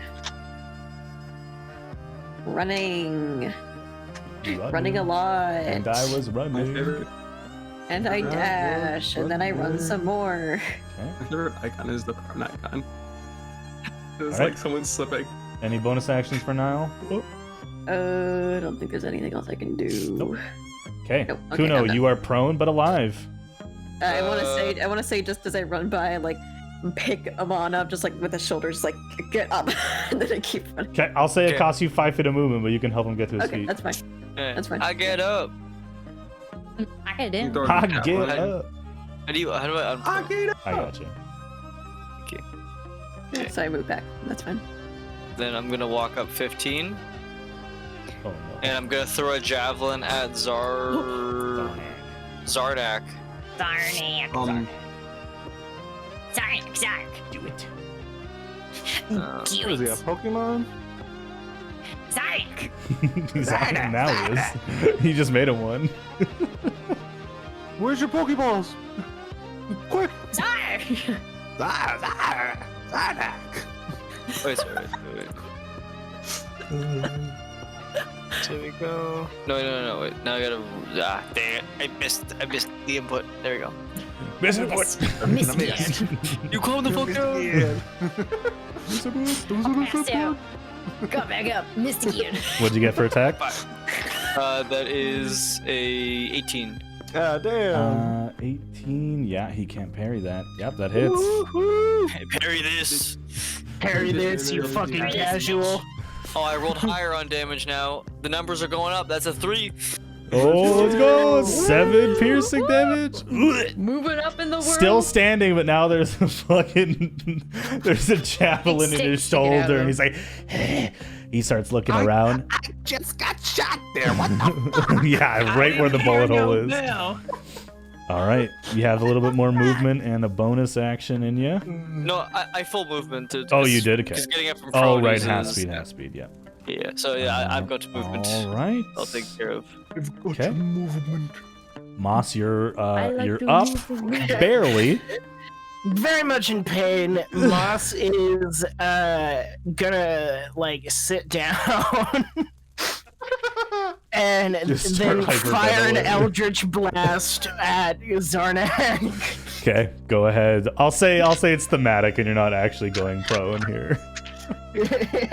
Running a lot. And I was My running. favorite, And I dash, and then I run some more. Okay. my favorite icon is the prone icon. It's All right. like someone slipping. Any bonus actions for Niall? I don't think there's anything else I can do. Nope. Okay. Nope. Okay, Kuno, I'm done. you are prone but alive. I want to say, just as I run by, like, pick Amon up, just like with his shoulders, like, get up, and then I keep running. Okay, I'll say it Okay. costs you 5 feet of movement, but you can help him get to his Okay, feet. that's fine. That's fine. I get up. I get You in. throw it I in the get cat, right? up. How do I I get up. I got you. So I move back. That's fine. Then I'm gonna walk up 15, Oh no. and I'm gonna throw a javelin at Zardak. Zarnak. Um, Zarnak. Do it. Do What is he, a it. Pokemon? Zarnak. He's on now he is. He just made him one. Where's your Pokeballs? Quick! Zarnak. Wait. There we go. No, wait. Now I gotta. Dang it. I missed the input. There we go. Miss it, boy. Missed it. You calm the fuck down. Passed out. Go back up. Missed again. What'd you get for attack? That is a 18. Ah, damn. 18. Yeah, he can't parry that. Yep, that hits. Hey, parry this. Parry this, you fucking casual. Oh, I rolled higher on damage now. The numbers are going up. That's a 3. Oh, let's go. 7 piercing damage. Moving up in the world. Still standing, but now there's a fucking there's a javelin in his Sticking out shoulder, of and he's like, he starts looking around. I just got shot there. What the fuck? Yeah, right where the bullet hole is. All right, you have a little bit more movement and a bonus action in you. No, I full movement. Oh, you did? Okay. Because getting up from Oh, prone right, is- half speed, yeah. Yeah, so yeah, I've got movement. All right. I'll take care of. I've got Okay. movement. Moss, you're like to up, move. barely. Very much in pain. Moss is gonna like sit down and Just then start fire an hyperventilating. Eldritch blast at Zarnak. Okay, go ahead. I'll say it's thematic, and you're not actually going prone here.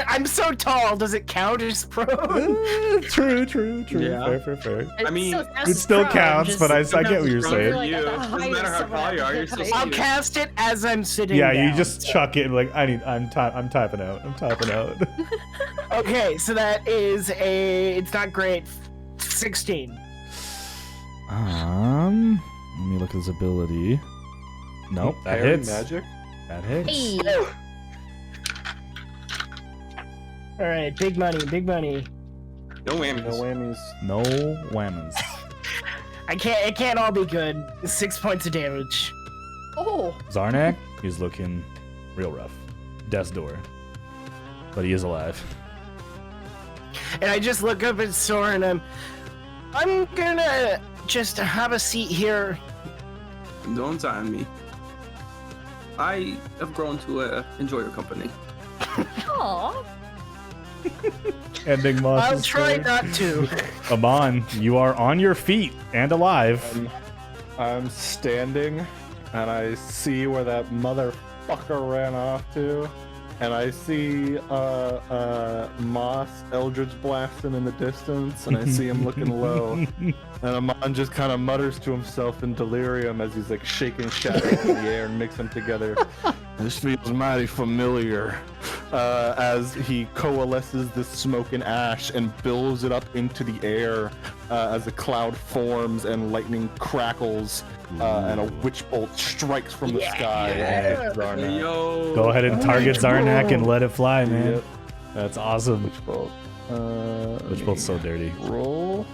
I'm so tall. Does it count as prone? True. Yeah. Fair. I mean, It still counts, but I get what you're Prone saying. for Like you. at the Doesn't height matter of how someone tall you are. You're else's still height. I'll cast it as I'm sitting Yeah, down. you just chuck it like I'm typing out. Okay, so that is it's not great. 16. Let me look at his ability. Nope, that Parry hits. magic? That hits. Hey. All right, big money, big money. No whammies. No whammies. No whammies. It can't all be good. 6 points of damage. Oh. Zarnak, he's looking real rough. Death's door. But he is alive. And I just look up at Soren and I'm gonna just have a seat here. Don't time me. I have grown to enjoy your company. Aw. Ending Moss's I'll try turn. not to. Amon, you are on your feet and alive. I'm standing, and I see where that motherfucker ran off to, and I see Moss Eldritch blasting in the distance, and I see him looking low, and Amon just kind of mutters to himself in delirium as he's like shaking shadows in the air and mixing them together. This feels mighty familiar. As he coalesces the smoke and ash and billows it up into the air as a cloud forms and lightning crackles and a witch bolt strikes from the sky. And hits Zarnak. Yo. Go ahead and target Zarnak and let it fly, man. Yep. That's awesome. Witch bolt. Witch bolt's so dirty. Roll.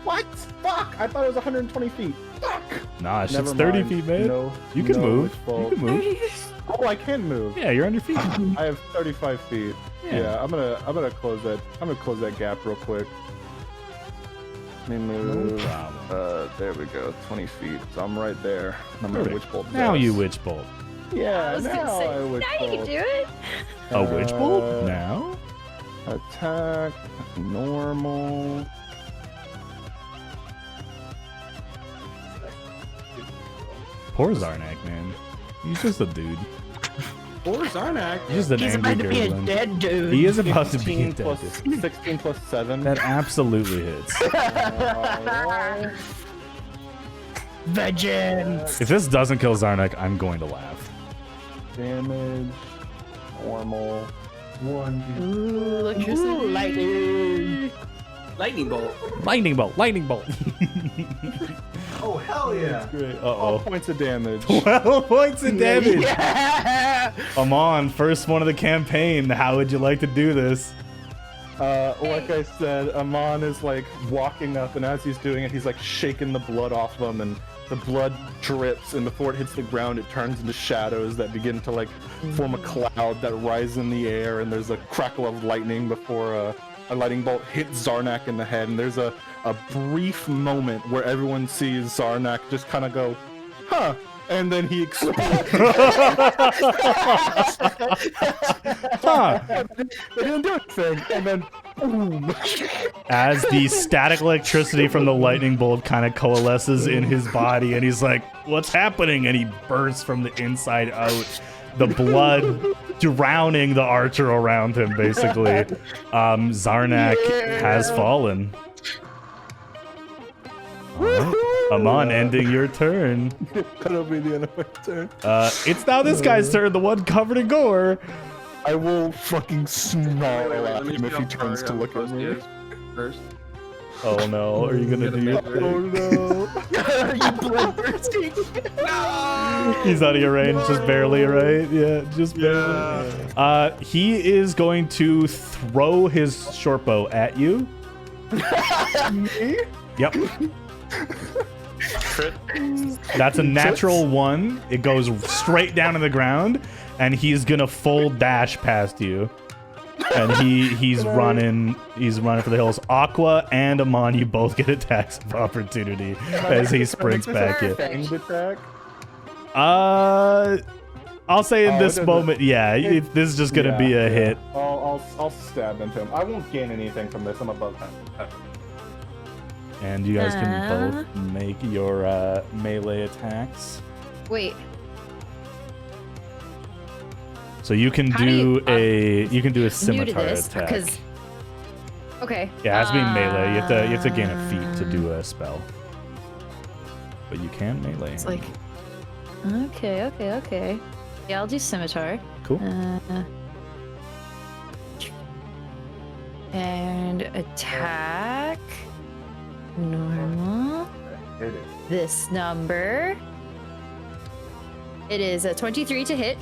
What? Fuck! I thought it was 120 feet. Fuck! Nah, it's Never 30 mind. feet, man. No, You can no move. witch bolt. You can move. Oh, I can move. Yeah, you're on your feet. I have 35 feet. Yeah. Yeah, I'm gonna close that. I'm gonna close that gap real quick. Let me move. problem. There we go. 20 feet. So I'm right there. I'm gonna Perfect. witch bolt. Now this. you witch bolt. Yeah. I was gonna now say, I witch now you can bolt. do it. A witch bolt? Now? Attack. Normal. Poor Zarnak, man. He's just a dude. Or Zarnak. He's just an He's angry about to be a gremlin. dead dude. He is about to be 16 dead. plus 16 plus 7. That absolutely hits. Vengeance. If this doesn't kill Zarnak, I'm going to laugh. Damage. Normal. 1. Ooh, electricity. Ooh, lightning. Lightning bolt. Lightning bolt, lightning bolt. Oh, hell yeah. Great. 12 Uh-oh. points of damage. 12 points of damage. Yeah. Amon, first one of the campaign. How would you like to do this? Like I said, Amon is like walking up, and as he's doing it, he's like shaking the blood off him, and the blood drips, and before it hits the ground, it turns into shadows that begin to like form a cloud that rise in the air, and there's a crackle of lightning before a lightning bolt hits Zarnak in the head, and there's a brief moment where everyone sees Zarnak just kind of go, huh, and then he explodes. Huh. They didn't do anything, and then boom. As the static electricity from the lightning bolt kind of coalesces in his body, and he's like, what's happening? And he bursts from the inside out, the blood drowning the archer around him, basically. Zarnak has fallen. All right. Amon, ending your turn. That'll be the end of my turn. It's now this guy's turn, the one covered in gore. I will fucking snarl Let at me him if he jump turns to look at me. First. Oh no, are you gonna do your thing? Oh no. Are you bloodthirsty? He's out of your range, just barely, right? Yeah, just barely. He is going to throw his short bow at you. Me? Yep. Crit. That's a natural 1. It goes straight down to the ground, and he's gonna full dash past you. And he's running for the hills. Aqua and Amon, you both get attacks of opportunity as he sprints back in. Fanged attack? I'll say in Oh, this it doesn't- moment, yeah, this is just gonna be a hit. I'll stab into him. I won't gain anything from this. I'm above him. And you guys can both make your melee attacks. Wait. So you can How do do you- you can do a New to scimitar this attack. because. Okay. Yeah, it has to be melee. You have to gain a feat to do a spell. But you can melee. It's like. Okay. Yeah, I'll do scimitar. Cool. And attack. Normal. This number It is a 23 to hit.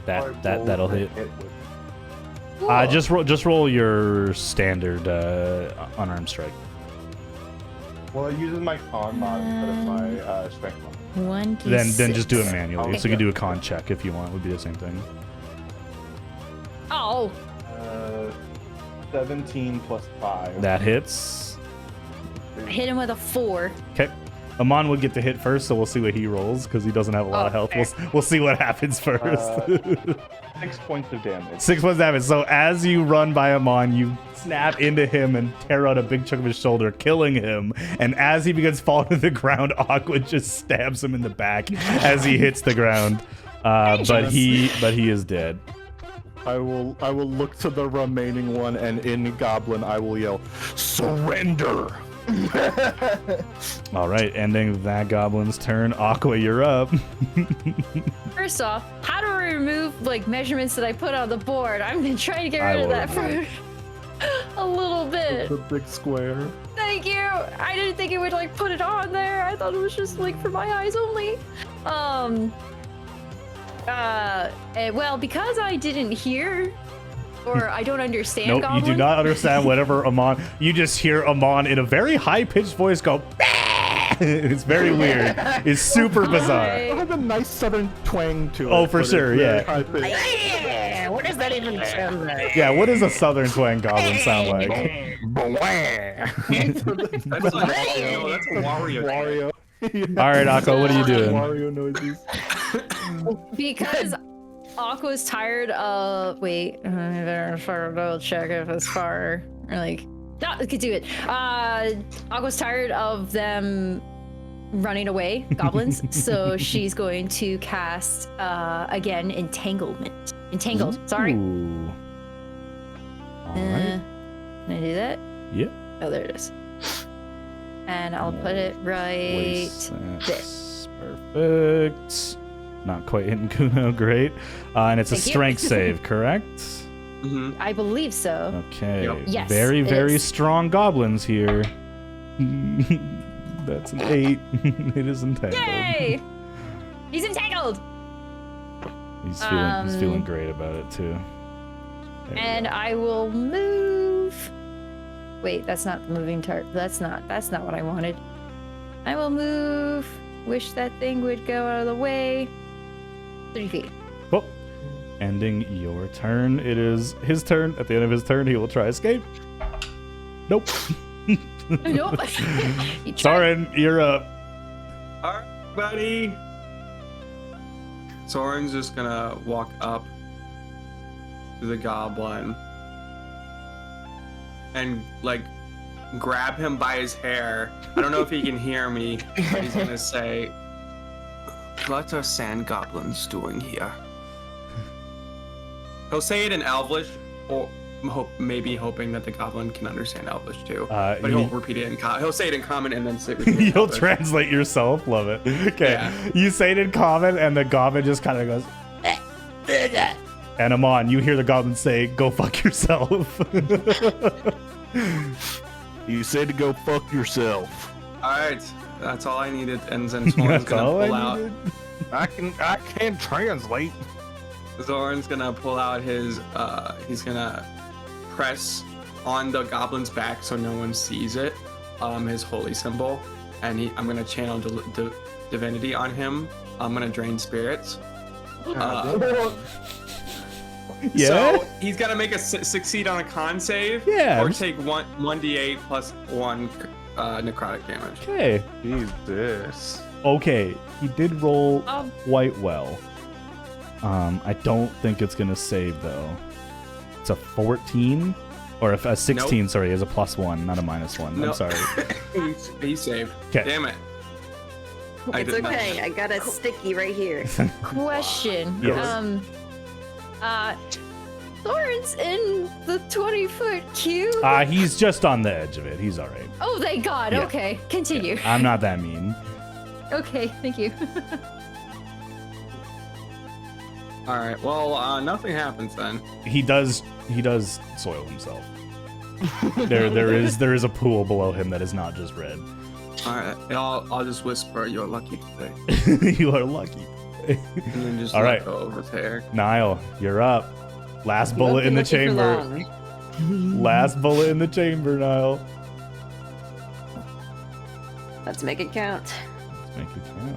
That'll hit. Cool. Just roll your standard unarmed strike. Well, it uses my con mod instead of my strength mod. 1d6. Then just do it manually. Okay. So you can do a con check if you want. It would be the same thing. Oh, 17 plus 5. That hits. I hit him with a 4. Okay. Amon would get to hit first, so we'll see what he rolls because he doesn't have a lot of health. We'll see what happens first. 6 points of damage. 6 points of damage. So as you run by Amon, you snap into him and tear out a big chunk of his shoulder, killing him. And as he begins falling to the ground, Aqua just stabs him in the back as he hits the ground. But he is dead. I will look to the remaining one, and in Goblin, I will yell, "Surrender!" All right, ending that goblin's turn. Aqua, you're up. First off, how do I remove like measurements that I put on the board? I've been trying to get rid of that for a little bit. The big square. Thank you. I didn't think it would like put it on there. I thought it was just like for my eyes only. Well, because I didn't hear or I don't understand. Nope, Goblin. you do not understand whatever Amon. You just hear Amon in a very high-pitched voice go. It's very weird. It's super bizarre. It has a nice southern twang to it. Oh, for but it's sure, very yeah. high-pitched. Yeah, what does that even sound like? Yeah, what does a southern twang goblin sound like? That's a Wario. Wario. All right, Aqua, what are you doing? Wario noises. Because Aqua's tired of. Wait, I better double check if it's far. Or like, no, we could do it. Aqua's tired of them running away, goblins. So she's going to cast again entanglement. Entangled. Sorry. Ooh. All right. Can I do that? Yep. Oh, there it is. And I'll put it right That's perfect. Not quite hitting Kuno. Great. And it's a Thank you. strength save, correct? Mm-hmm. I believe so. Okay. Yep. Yes, Very, it very is. strong goblins here. That's an 8. It is entangled. Yay! He's entangled. He's feeling great about it too. There we And go. I will move. Wait, that's not the moving target. That's not what I wanted. I will move. Wish that thing would go out of the way. 30 feet. Well, ending your turn. It is his turn. At the end of his turn, he will try escape. Nope. Nope. You tried. Soren, you're up. All right, buddy. Soren's just gonna walk up to the goblin and like grab him by his hair. I don't know if he can hear me, but he's gonna say, "What are sand goblins doing here?" He'll say it in Elvish, or maybe hoping that the goblin can understand Elvish too. But he'll repeat it in he'll say it in common and then repeat it in You'll Elvish. translate yourself. Love it. Okay. Yeah. You say it in common, and the goblin just kind of goes. And Amon, you hear the goblin say, "Go fuck yourself." You said to go fuck yourself. All right, that's all I needed. And then Soren's That's all gonna pull I out. needed? I can't translate. Zoran's gonna pull out his. He's gonna press on the goblin's back so no one sees it. His holy symbol, and I'm gonna channel divinity on him. I'm gonna drain spirits. Yeah. So he's gotta make a succeed on a con save. Yeah. Or take 1d8 plus 1 necrotic damage. Okay. Jesus. Okay. He did roll Um, quite well. I don't think it's gonna save though. It's a 14, or a 16. Nope. Sorry, is a +1, not a -1. I'm Nope. sorry. He saved. 'Kay. Damn it. I It's did not. okay. I got a sticky right here. Question. Yes. Thorin's in the 20-foot cube. He's just on the edge of it. He's all right. Oh, thank God. Yeah. Okay, continue. I'm not that mean. Okay, thank you. All right. Well, nothing happens then. He does soil himself. There is a pool below him that is not just red. Alright, I'll just whisper, "You're lucky today," You are lucky. and then just All like, right. go over to Eric. Niall, you're up. Last You bullet won't be in the looking for chamber. long. Last bullet in the chamber, Niall. Let's make it count. Let's make it count.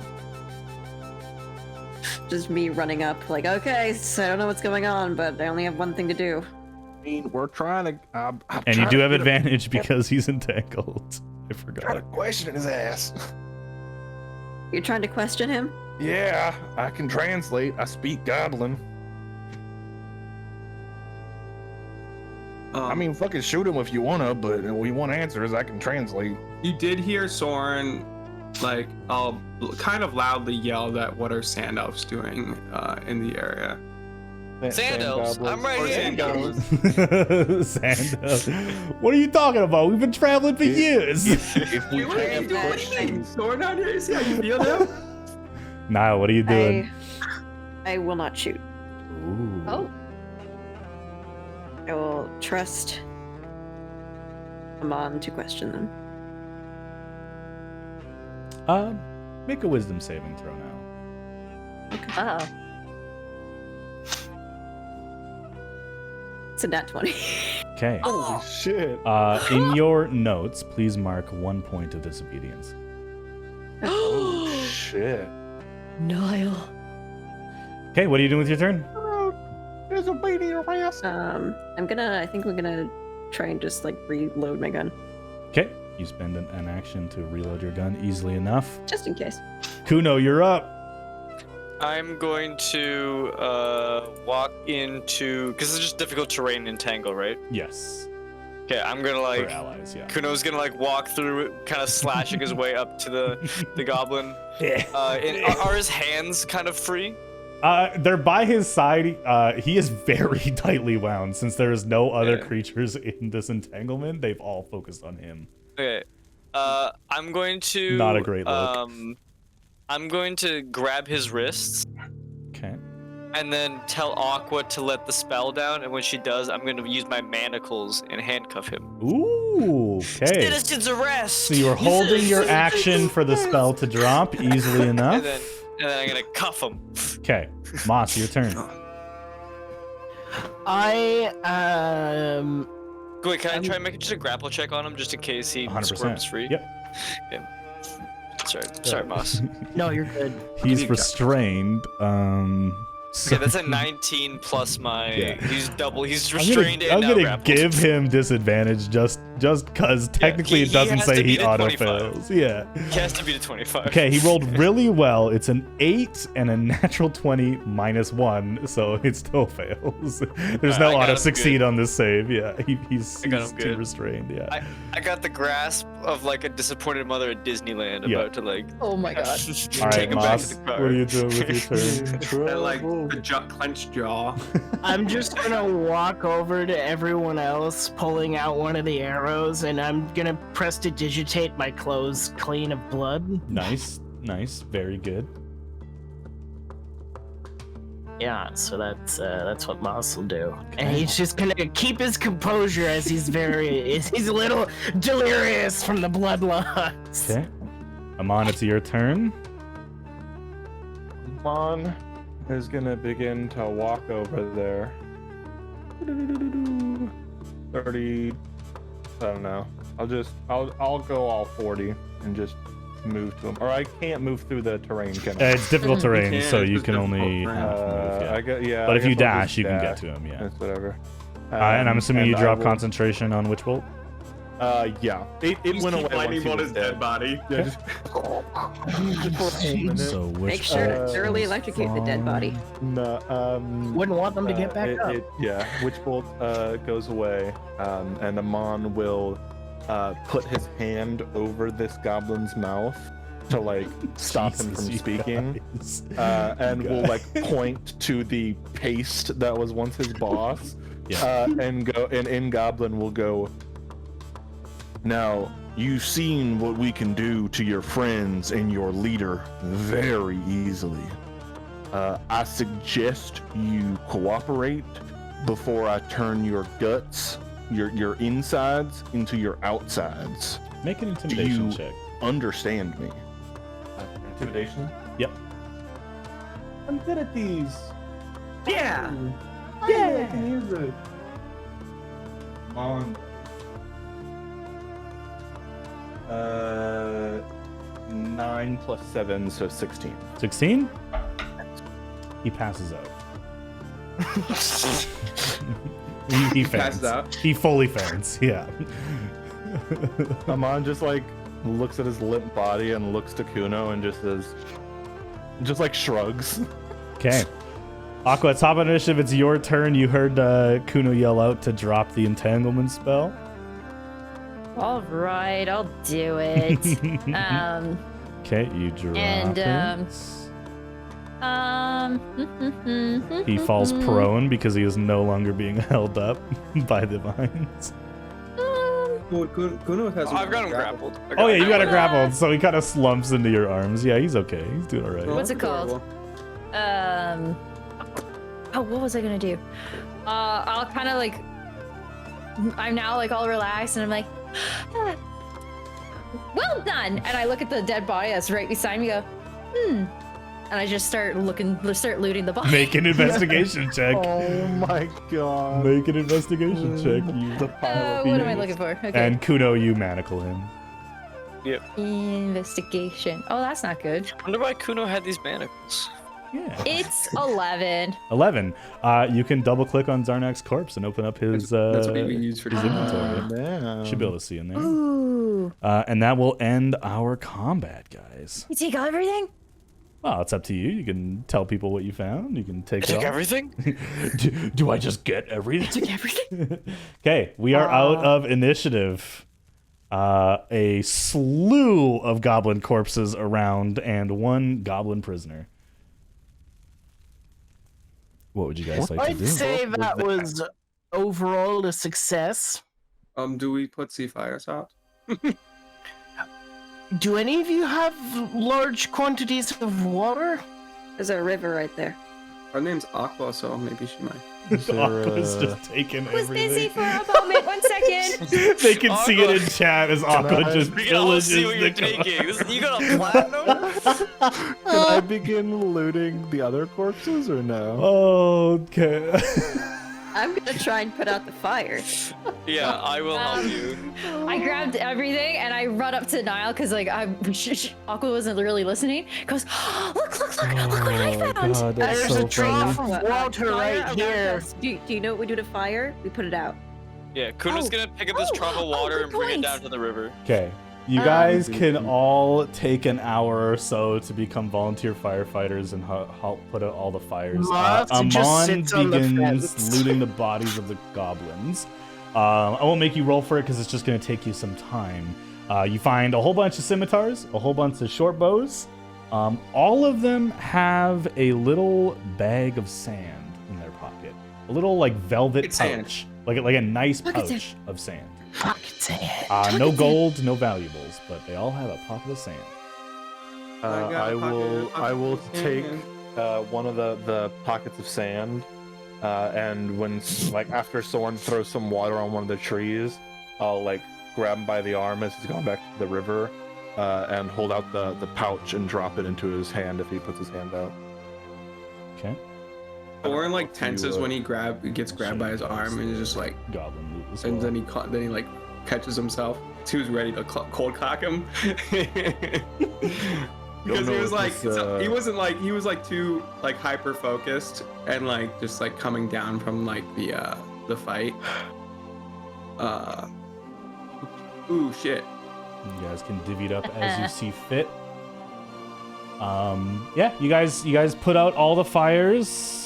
Just me running up, like, okay, so I don't know what's going on, but I only have one thing to do. I mean, we're trying to. I'm And you trying do to have get a- advantage because he's entangled. I Trying to forgot. question his ass. You're trying to question him? Yeah, I can translate. I speak Goblin. I mean, fucking shoot him if you wanna, but we want answers. I can translate. You did hear Soren, like, kind of loudly yell at what are sand elves doing in the area. Sand elves, I'm right Or here. sand elves. Sand. What are you talking about? We've been traveling for years. If we What are you have doing? questions, Soren out here? See how you feel now? Niall, what are you doing? I will not shoot. Ooh. Oh, I will trust Amon to question them. Make a wisdom saving throw now. uh-oh. It's a nat 20. Okay. holy shit. In your notes, please mark 1 point of disobedience. Oh shit. Niall. Okay, what are you doing with your turn? Disobey your ass. I think we're gonna try and just like reload my gun. Okay, you spend an action to reload your gun easily enough. Just in case. Kuno, you're up. I'm going to walk into, because it's just difficult terrain in Tangle, right? Yes. Okay, I'm gonna For like, allies, yeah. Kuno's gonna like walk through it, kind of slashing his way up to the goblin. Are his hands kind of free? They're by his side. He is very tightly wound since there is no other Yeah. creatures in this entanglement. They've all focused on him. Okay. I'm going to. Not a great look. I'm going to grab his wrists Okay. and then tell Aqua to let the spell down, and when she does, I'm going to use my manacles and handcuff him. Ooh. Okay. Citizen's arrest. So you are holding your action for the spell to drop easily enough. And then I'm gonna cuff him. Okay. Moss, your turn. Wait, can I try and make just a grapple check on him just in case he 100%. squirms free? Yep. Sorry, Moss. No, you're good. He's restrained. So Okay, that's a 19 plus my. Yeah. He's I'm restrained gonna, and I'm now gonna grappled. give him disadvantage just because technically he it doesn't has say to he beat a auto 25. fails. Yeah. He has to beat a 25. Okay, he rolled really well. It's an 8 and a natural 20 -1, so it still fails. There's no I got auto him succeed good. on this save. Yeah, he's I got him too good. restrained. Yeah. I got the grasp of like a disappointed mother at Disneyland Yeah. about to like. Oh my god. All take right, him back Moss, to the what car. are you doing with your turn? And like the clenched jaw. I'm just gonna walk over to everyone else, pulling out one of the arrows, and I'm gonna prestidigitate my clothes clean of blood. Nice, very good. Yeah, so that's what Moss will do, and he's just gonna keep his composure as he's he's a little delirious from the blood loss. Okay. Amon, it's your turn. Amon is gonna begin to walk over there. 30. I don't know. I'll go all 40 and just move to him. Or I can't move through the terrain, can I? It's difficult terrain, You so can, you it's can difficult only terrain. half move. Yeah. But But if you dash, you can get to him. Yeah. It's whatever. And I'm assuming you and I drop will- concentration on Witch Bolt. Yeah. It Just went keep away lightning once he on was his dead. dead body. Yeah, just for a whole minute. So Witch Make sure to Bolt thoroughly is electrocute the dead body. No, Wouldn't want them to get back up. Yeah, Witch Bolt goes away, and Amon will put his hand over this goblin's mouth to like stop him Jesus, from you speaking, guys. and You will guys. like point to the paste that was once his boss, Yeah. and go and in Goblin will go. Now you've seen what we can do to your friends and your leader very easily. I suggest you cooperate before I turn your guts, your insides, into your outsides. Make an intimidation you- check. understand me. Intimidation? Yep. I'm good at these. Yeah. Yeah. I can use it. Come on. 9 plus 7, so 16. 16? He passes out. he Passes faints. out? He fully faints, yeah. Amon just like looks at his limp body and looks to Kuno and just says, just like shrugs. Okay. Aqua, top initiative, it's your turn. You heard Kuno yell out to drop the entanglement spell. All right, I'll do it. Okay, you drop And, it. He falls prone because he is no longer being held up by the vines. Kuno has. I've got him grappled. Oh yeah, you got it grappled, so he kind of slumps into your arms. Yeah, he's okay. He's doing all right. What's it called? Oh, what was I gonna do? I'll kind of like. I'm now like all relaxed, and I'm like, "Ah, well done. And I look at the dead body that's right beside me. Go, and I just start looting the body. Make an investigation check. Oh my god. Make an investigation check. You What am I looking for? Okay. And Kuno, you manacle him. Investigation. Oh, that's not good. I wonder why Kuno had these manacles. Yeah. It's 11. 11. You can double click on Zarnak's corpse and open up his That's what we use for his the inventory. Damn. Should be able to see in there. Ooh. And that will end our combat, guys. You take everything? Well, it's up to you. You can tell people what you found. You can take it Took off. everything? do I just get everything? Took everything? Okay, we are out of initiative. A slew of goblin corpses around and one goblin prisoner. What would you guys like to I'd do? say that was overall a success. Do we put sea fires out? Do any of you have large quantities of water? There's a river right there. Her name's Aqua, so maybe she might. Aqua's just taking Was busy everything. for a moment. 1 second. They can see it in chat as Aqua just We can all see pillages what you're the taking. You got a platinum? Can I begin looting the other corpses or no? Okay. I'm gonna try and put out the fire. Yeah, I will help you. I grabbed everything and I run up to Niall because like Aqua wasn't really listening. Goes, look what I found. God, that's There's so a trough funny. of water Fire right around here. us. Do you know what we do to fire? We put it out. Yeah, Kuno's gonna pick up this trough of water good and bring it point. down to the river. Okay. You guys can all take an hour or so to become volunteer firefighters and help put out all the fires. Moth just Amon sits on the begins fence. looting the bodies of the goblins. I won't make you roll for it because it's just going to take you some time. You find a whole bunch of scimitars, a whole bunch of short bows. All of them have a little bag of sand in their pocket. A little like velvet It's pouch. Like a nice Look at pouch of sand. Pockets it. No gold, no valuables, but they all have a pocket of sand. I will take one of the pockets of sand, and when like after Soren throws some water on one of the trees, I'll like grab him by the arm as he's going back to the river, and hold out the pouch and drop it into his hand if he puts his hand out. Okay. Orin like tenses when he gets grabbed by his arm and he's just like, Goblin loot as and well. then he like catches himself. He was ready to cold cock him because he was like he was like too like hyper focused and like just like coming down from like the fight. Ooh shit. You guys can divvy it up as you see fit. Yeah, you guys put out all the fires.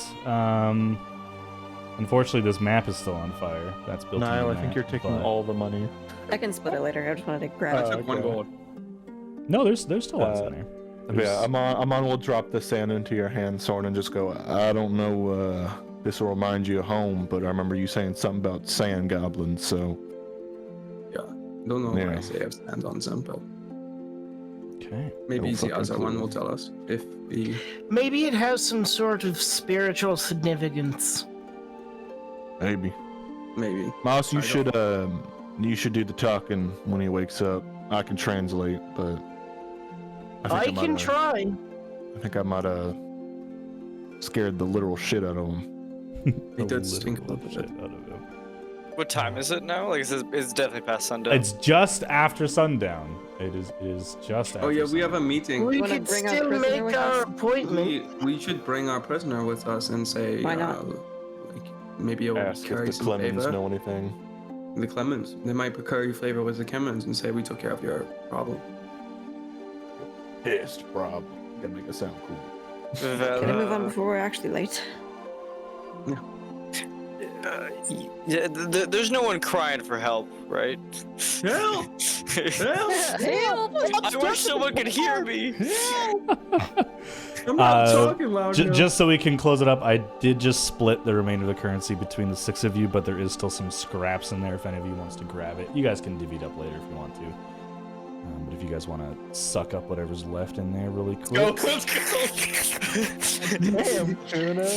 Unfortunately, this map is still on fire. That's built. Niall, into I think the you're map, taking but- all the money. I can split it later. I just wanted to grab I it. took 1 okay. gold. No, there's still ones in there. Yeah, Amon will drop the sand into your hand, Soren, and just go, I don't know, this will remind you of home, but I remember you saying something about sand goblins, so... Yeah, don't know Yeah. why I say I have stands on some, but Okay. maybe Don't the fucking other one clue. will tell us if the. Maybe it has some sort of spiritual significance. Maybe. Maybe. Mouse, you I don't should do the talking when he wakes up. I can translate, but I can try. I think I might have scared the literal shit out of him. He did stink a little bit. Out of him. What time is it now? Like, it's definitely past sundown. It's just after sundown. It is just after Oh yeah, we have a sundown. meeting. We wanna could bring our still prisoner make with our us? appointment. We should bring our prisoner with us and say, Why not? like, maybe it will Ask if carry the some Clemens favor. know anything. The Clemens, they might carry favor with the Clemens and say we took care of your problem. Pissed, Rob. Gotta make it sound cool. Can I move on before we're actually late? There's no one crying for help, right? Help! Help! I wish someone could hear me. I'm not talking loud enough. Just so we can close it up, I did just split the remainder of the currency between the 6 of you, but there is still some scraps in there if any of you wants to grab it. You guys can divvy it up later if you want to. But if you guys want to suck up whatever's left in there really quick. Let's go. Damn, Bruno.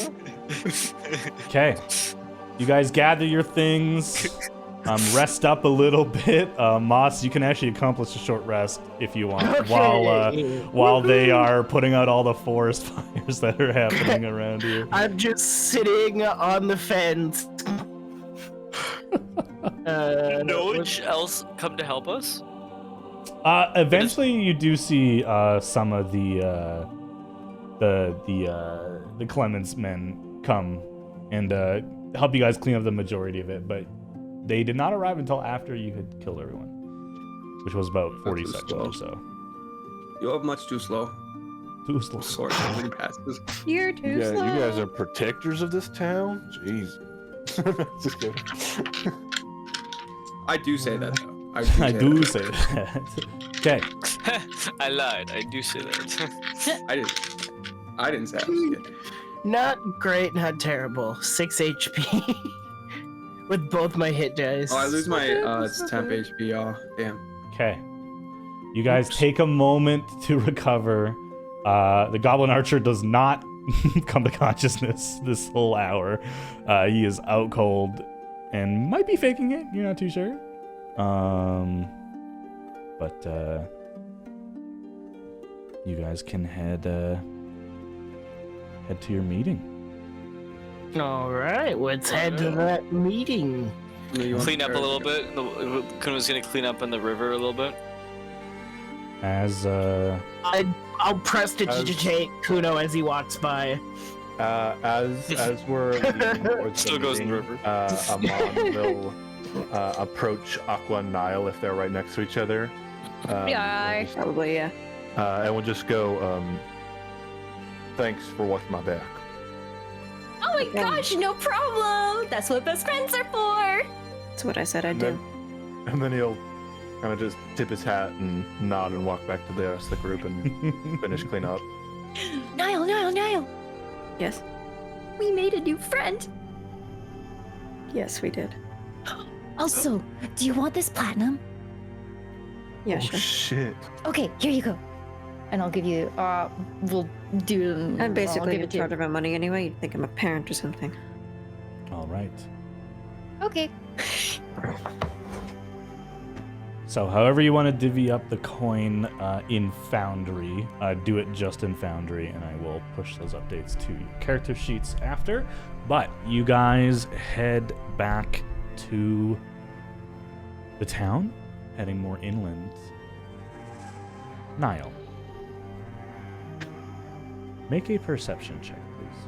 Okay. You guys gather your things, rest up a little bit. Moss, you can actually accomplish a short rest if you want, Okay. while they are putting out all the forest fires that are happening around here. I'm just sitting on the fence. No one else come to help us? Eventually, you do see some of the Clemens men come and help you guys clean up the majority of it, but they did not arrive until after you had killed everyone, which was about 40 Too seconds slow. or so. You're much too slow. Too slow. Sorry, really passes. You're too Yeah, slow. you guys are protectors of this town? Jeez. Just kidding. I do say that though. I do say that. Okay. I lied. I do say that. I didn't say I was kidding. Not great, not terrible. 6 HP. With both my hit dice. Oh, I lose my it's temp HP. Oh, damn. Okay. You guys take a moment to recover. The Goblin Archer does not come to consciousness this whole hour. He is out cold and might be faking it. You're not too sure. But you guys can head to your meeting. All right, let's head to that meeting. No, you want Clean up a to- little bit. Kuno's gonna clean up in the river a little bit. As I'll prestidigitate Kuno as he walks by. As we're leading towards Still the goes in the meeting, river. Amon will approach Aqua and Nile if they're right next to each other. Yeah. Probably, yeah. And we'll just go, thanks for watching my back. Oh my gosh, no problem. That's what best friends are for. That's what I said I'd do. And then he'll kind of just tip his hat and nod and walk back to the rest of the group and finish clean up. Niall. Yes? We made a new friend. Yes, we did. Also, do you want this platinum? Yeah, Oh sure. shit. Okay, here you go. And I'll give you, we'll do. I'm basically in give it to charge you. of my money anyway. You'd think I'm a parent or something. all right. Okay. So however you want to divvy up the coin in Foundry, do it just in Foundry, and I will push those updates to your character sheets after. But you guys head back to the town, heading more inland. Niall, make a perception check, please.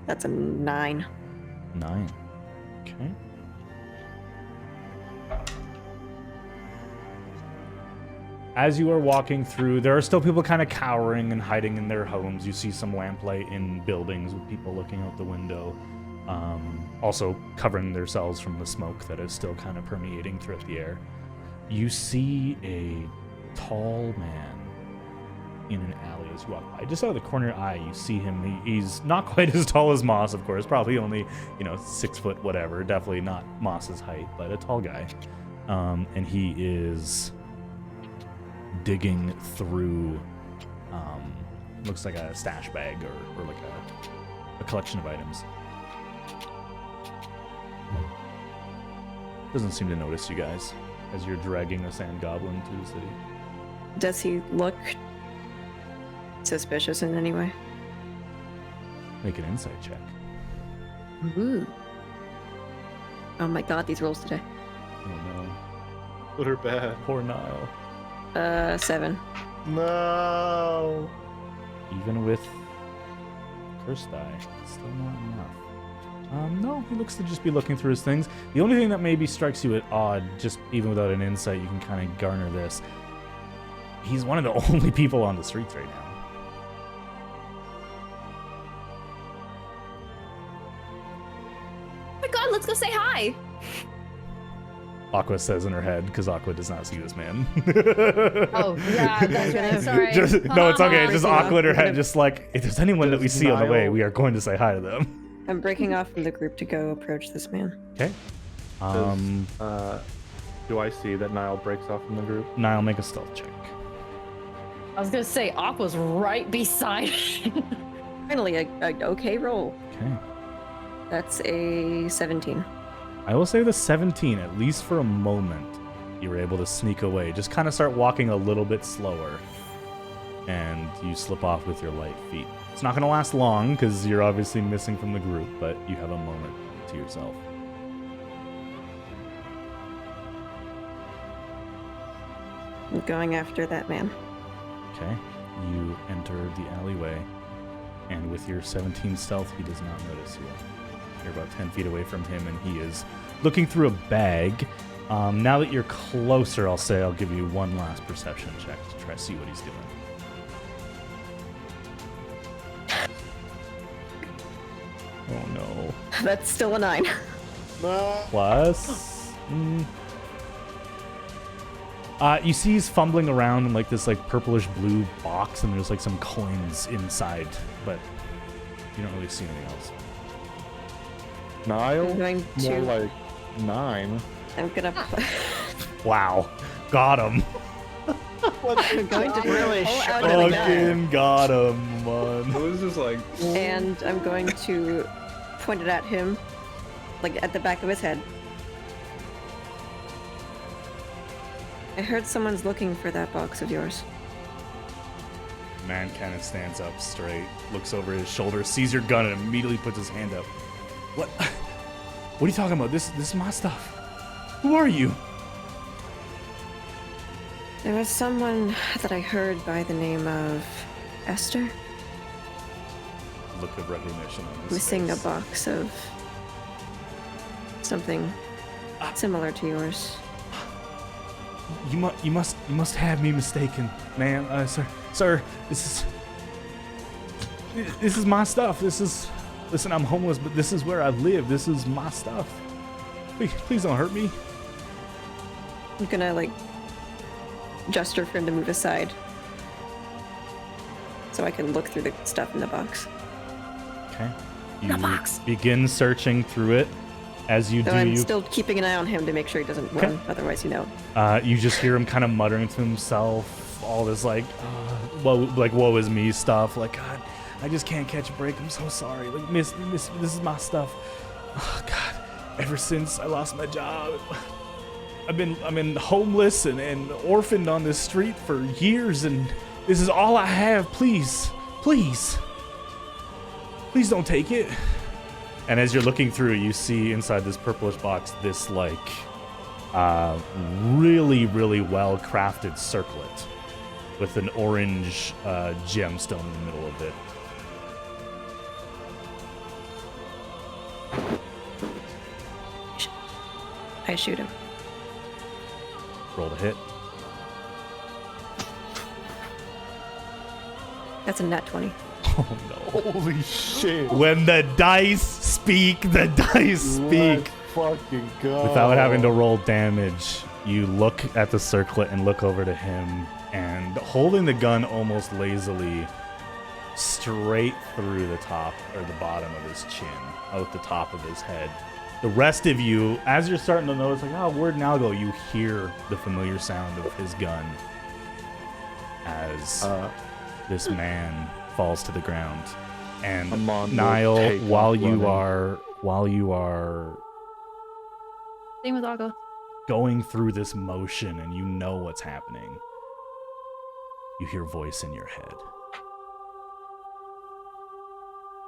That's a 9. 9. Okay. As you are walking through, there are still people kind of cowering and hiding in their homes. You see some lamplight in buildings with people looking out the window, also covering themselves from the smoke that is still kind of permeating throughout the air. You see a tall man in an alley as you walk by. Just out of the corner of your eye, you see him. He's not quite as tall as Moss, of course. Probably only, 6 foot whatever. Definitely not Moss's height, but a tall guy. And he is digging through, looks like a stash bag or like a collection of items. Doesn't seem to notice you guys as you're dragging a sand goblin through the city. Does he look suspicious in any way? Make an insight check. Ooh. Oh my god, these rolls today. Oh no. Good or bad? Poor Niall. 7. No. Even with curse die, it's still not enough. No, he looks to just be looking through his things. The only thing that maybe strikes you as odd, just even without an insight, you can kind of garner this. He's one of the only people on the streets right now. Oh my god, let's go say hi. Aqua says in her head, because Aqua does not see this man. Oh, yeah, that's right. Sorry. No, it's okay. It's just Breaking Aqua in her off. head, just like, if there's anyone that we Does see on the way, Niall- we are going to say hi to them. I'm breaking off from the group to go approach this man. Okay. Do I see that Niall breaks off from the group? Niall, make a stealth check. I was gonna say, Aqua's right beside me. Finally, a okay roll. Okay. That's a 17. I will say the 17, at least for a moment, you were able to sneak away. Just kind of start walking a little bit slower. And you slip off with your light feet. It's not going to last long, because you're obviously missing from the group, but you have a moment to yourself. I'm going after that man. Okay. You enter the alleyway, and with your 17 stealth, he does not notice you. You're about 10 feet away from him, and he is looking through a bag. Now that you're closer, I'll give you one last perception check to try to see what he's doing. Oh no. That's still a 9. Plus. You see he's fumbling around in like this like purplish blue box, and there's like some coins inside, but you don't really see anything else. Niall? I'm going More to- like 9. I'm gonna. Wow, got him. I'm going to Really pull shot out of the gun, Fucking got him, man. It was just like, and I'm going to point it at him, like at the back of his head. I heard someone's looking for that box of yours. Man kind of stands up straight, looks over his shoulder, sees your gun, and immediately puts his hand up. What? What are you talking about? This is my stuff. Who are you? There was someone that I heard by the name of Esther Look of recognition on his missing a face. box of something similar to yours. You must have me mistaken, ma'am. Sir, this is my stuff. Listen, I'm homeless, but this is where I live. This is my stuff. Please don't hurt me. I'm gonna like gesture for him to move aside so I can look through the stuff in the box. Okay. You begin searching through it. As you So do, I'm still keeping an eye on him to make sure he doesn't run, otherwise you just hear him kind of muttering to himself, all this like, woe is me stuff. Like, God, I just can't catch a break. I'm so sorry. Like, miss, this is my stuff. Oh, God, ever since I lost my job, I've been homeless and orphaned on this street for years, and this is all I have. Please don't take it. And as you're looking through, you see inside this purplish box this like really, really well crafted circlet with an orange gemstone in the middle of it. I shoot him. Roll to hit. That's a nat 20. Oh no. Holy shit. When the dice speak, the dice speak. Let's fucking go. Without having to roll damage, you look at the circlet and look over to him, and holding the gun almost lazily straight through the top or the bottom of his chin, out the top of his head. The rest of you, as you're starting to notice, like, oh, where'd now go? You hear the familiar sound of his gun as this man falls to the ground. And Amon will Niall, take while off you running. are Same with Agua. going through this motion and you know what's happening, you hear a voice in your head.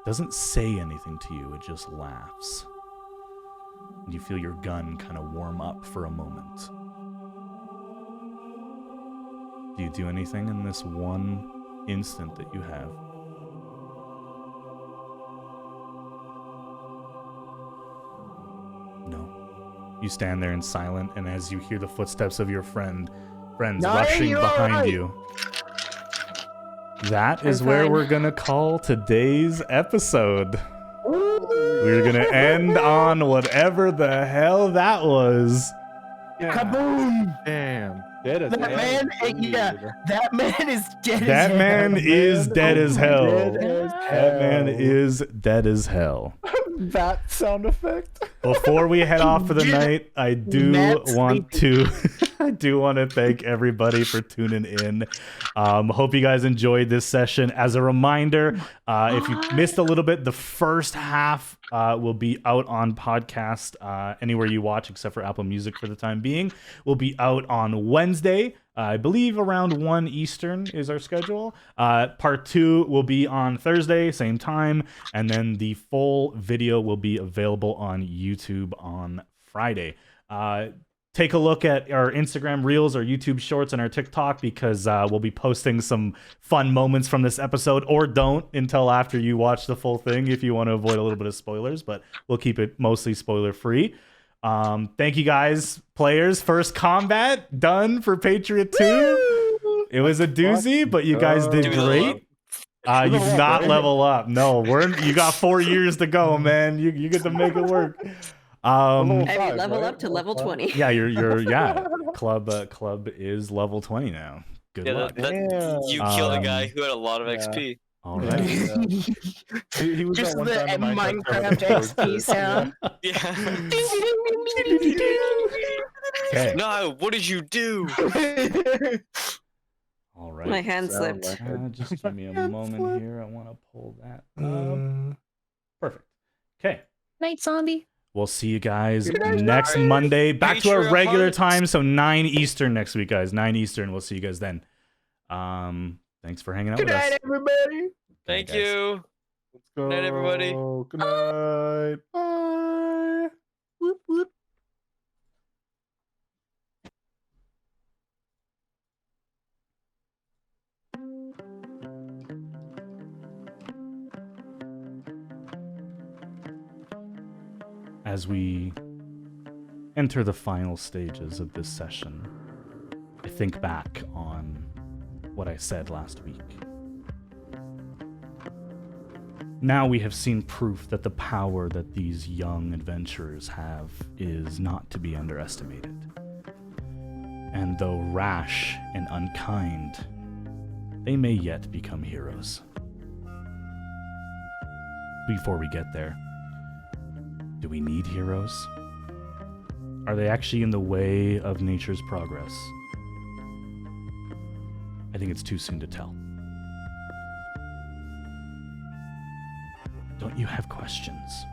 Doesn't say anything to you, it just laughs. And you feel your gun kind of warm up for a moment. Do you do anything in this one instant that you have? No. You stand there in silent, and as you hear the footsteps of your friends rushing behind you, that is where fine. we're gonna call today's episode. We're gonna end on whatever the hell that was. Kaboom! Damn. Dead as That hell. man, yeah, that man is dead as That hell. man is dead as hell. Dead as That man hell. is dead as hell. That sound effect. Before we head off for the night, I do Matt want to thank everybody for tuning in. Hope you guys enjoyed this session. As a reminder, if you missed a little bit, the first half will be out on podcast anywhere you watch except for Apple Music for the time being. Will be out on Wednesday. I believe around 1 Eastern is our schedule. Part 2 will be on Thursday, same time. And then the full video will be available on YouTube on Friday. Take a look at our Instagram Reels, our YouTube Shorts, and our TikTok because we'll be posting some fun moments from this episode, or don't until after you watch the full thing if you want to avoid a little bit of spoilers, but we'll keep it mostly spoiler-free. Thank you guys, players. First combat done for Patria 2. It was a doozy, but you guys did Do we level great. You did not level up. No, you got 4 years to go, man. You get to make it work. I mean, level up to level 20. Yeah, club is level 20 now. Good luck. You killed a guy who had a lot of XP. All right. He was Just that one the time in Minecraft XP sound. Yeah. Okay. No, what did you do? All right. My hand slipped. Just give me a moment here. I want to pull that up. Perfect. Okay. Night, zombie. We'll see you guys next Monday. Back to our Patria regular hearts. time, so 9 Eastern next week, guys. 9 Eastern. We'll see you guys then. Thanks for hanging out Good with us. night, everybody. Thank guys. you. Let's go. Good night, everybody. Good night. Bye. Whoop, whoop. As we enter the final stages of this session, I think back on what I said last week. Now we have seen proof that the power that these young adventurers have is not to be underestimated. And though rash and unkind, they may yet become heroes. Before we get there, do we need heroes? Are they actually in the way of nature's progress? I think it's too soon to tell. Don't you have questions?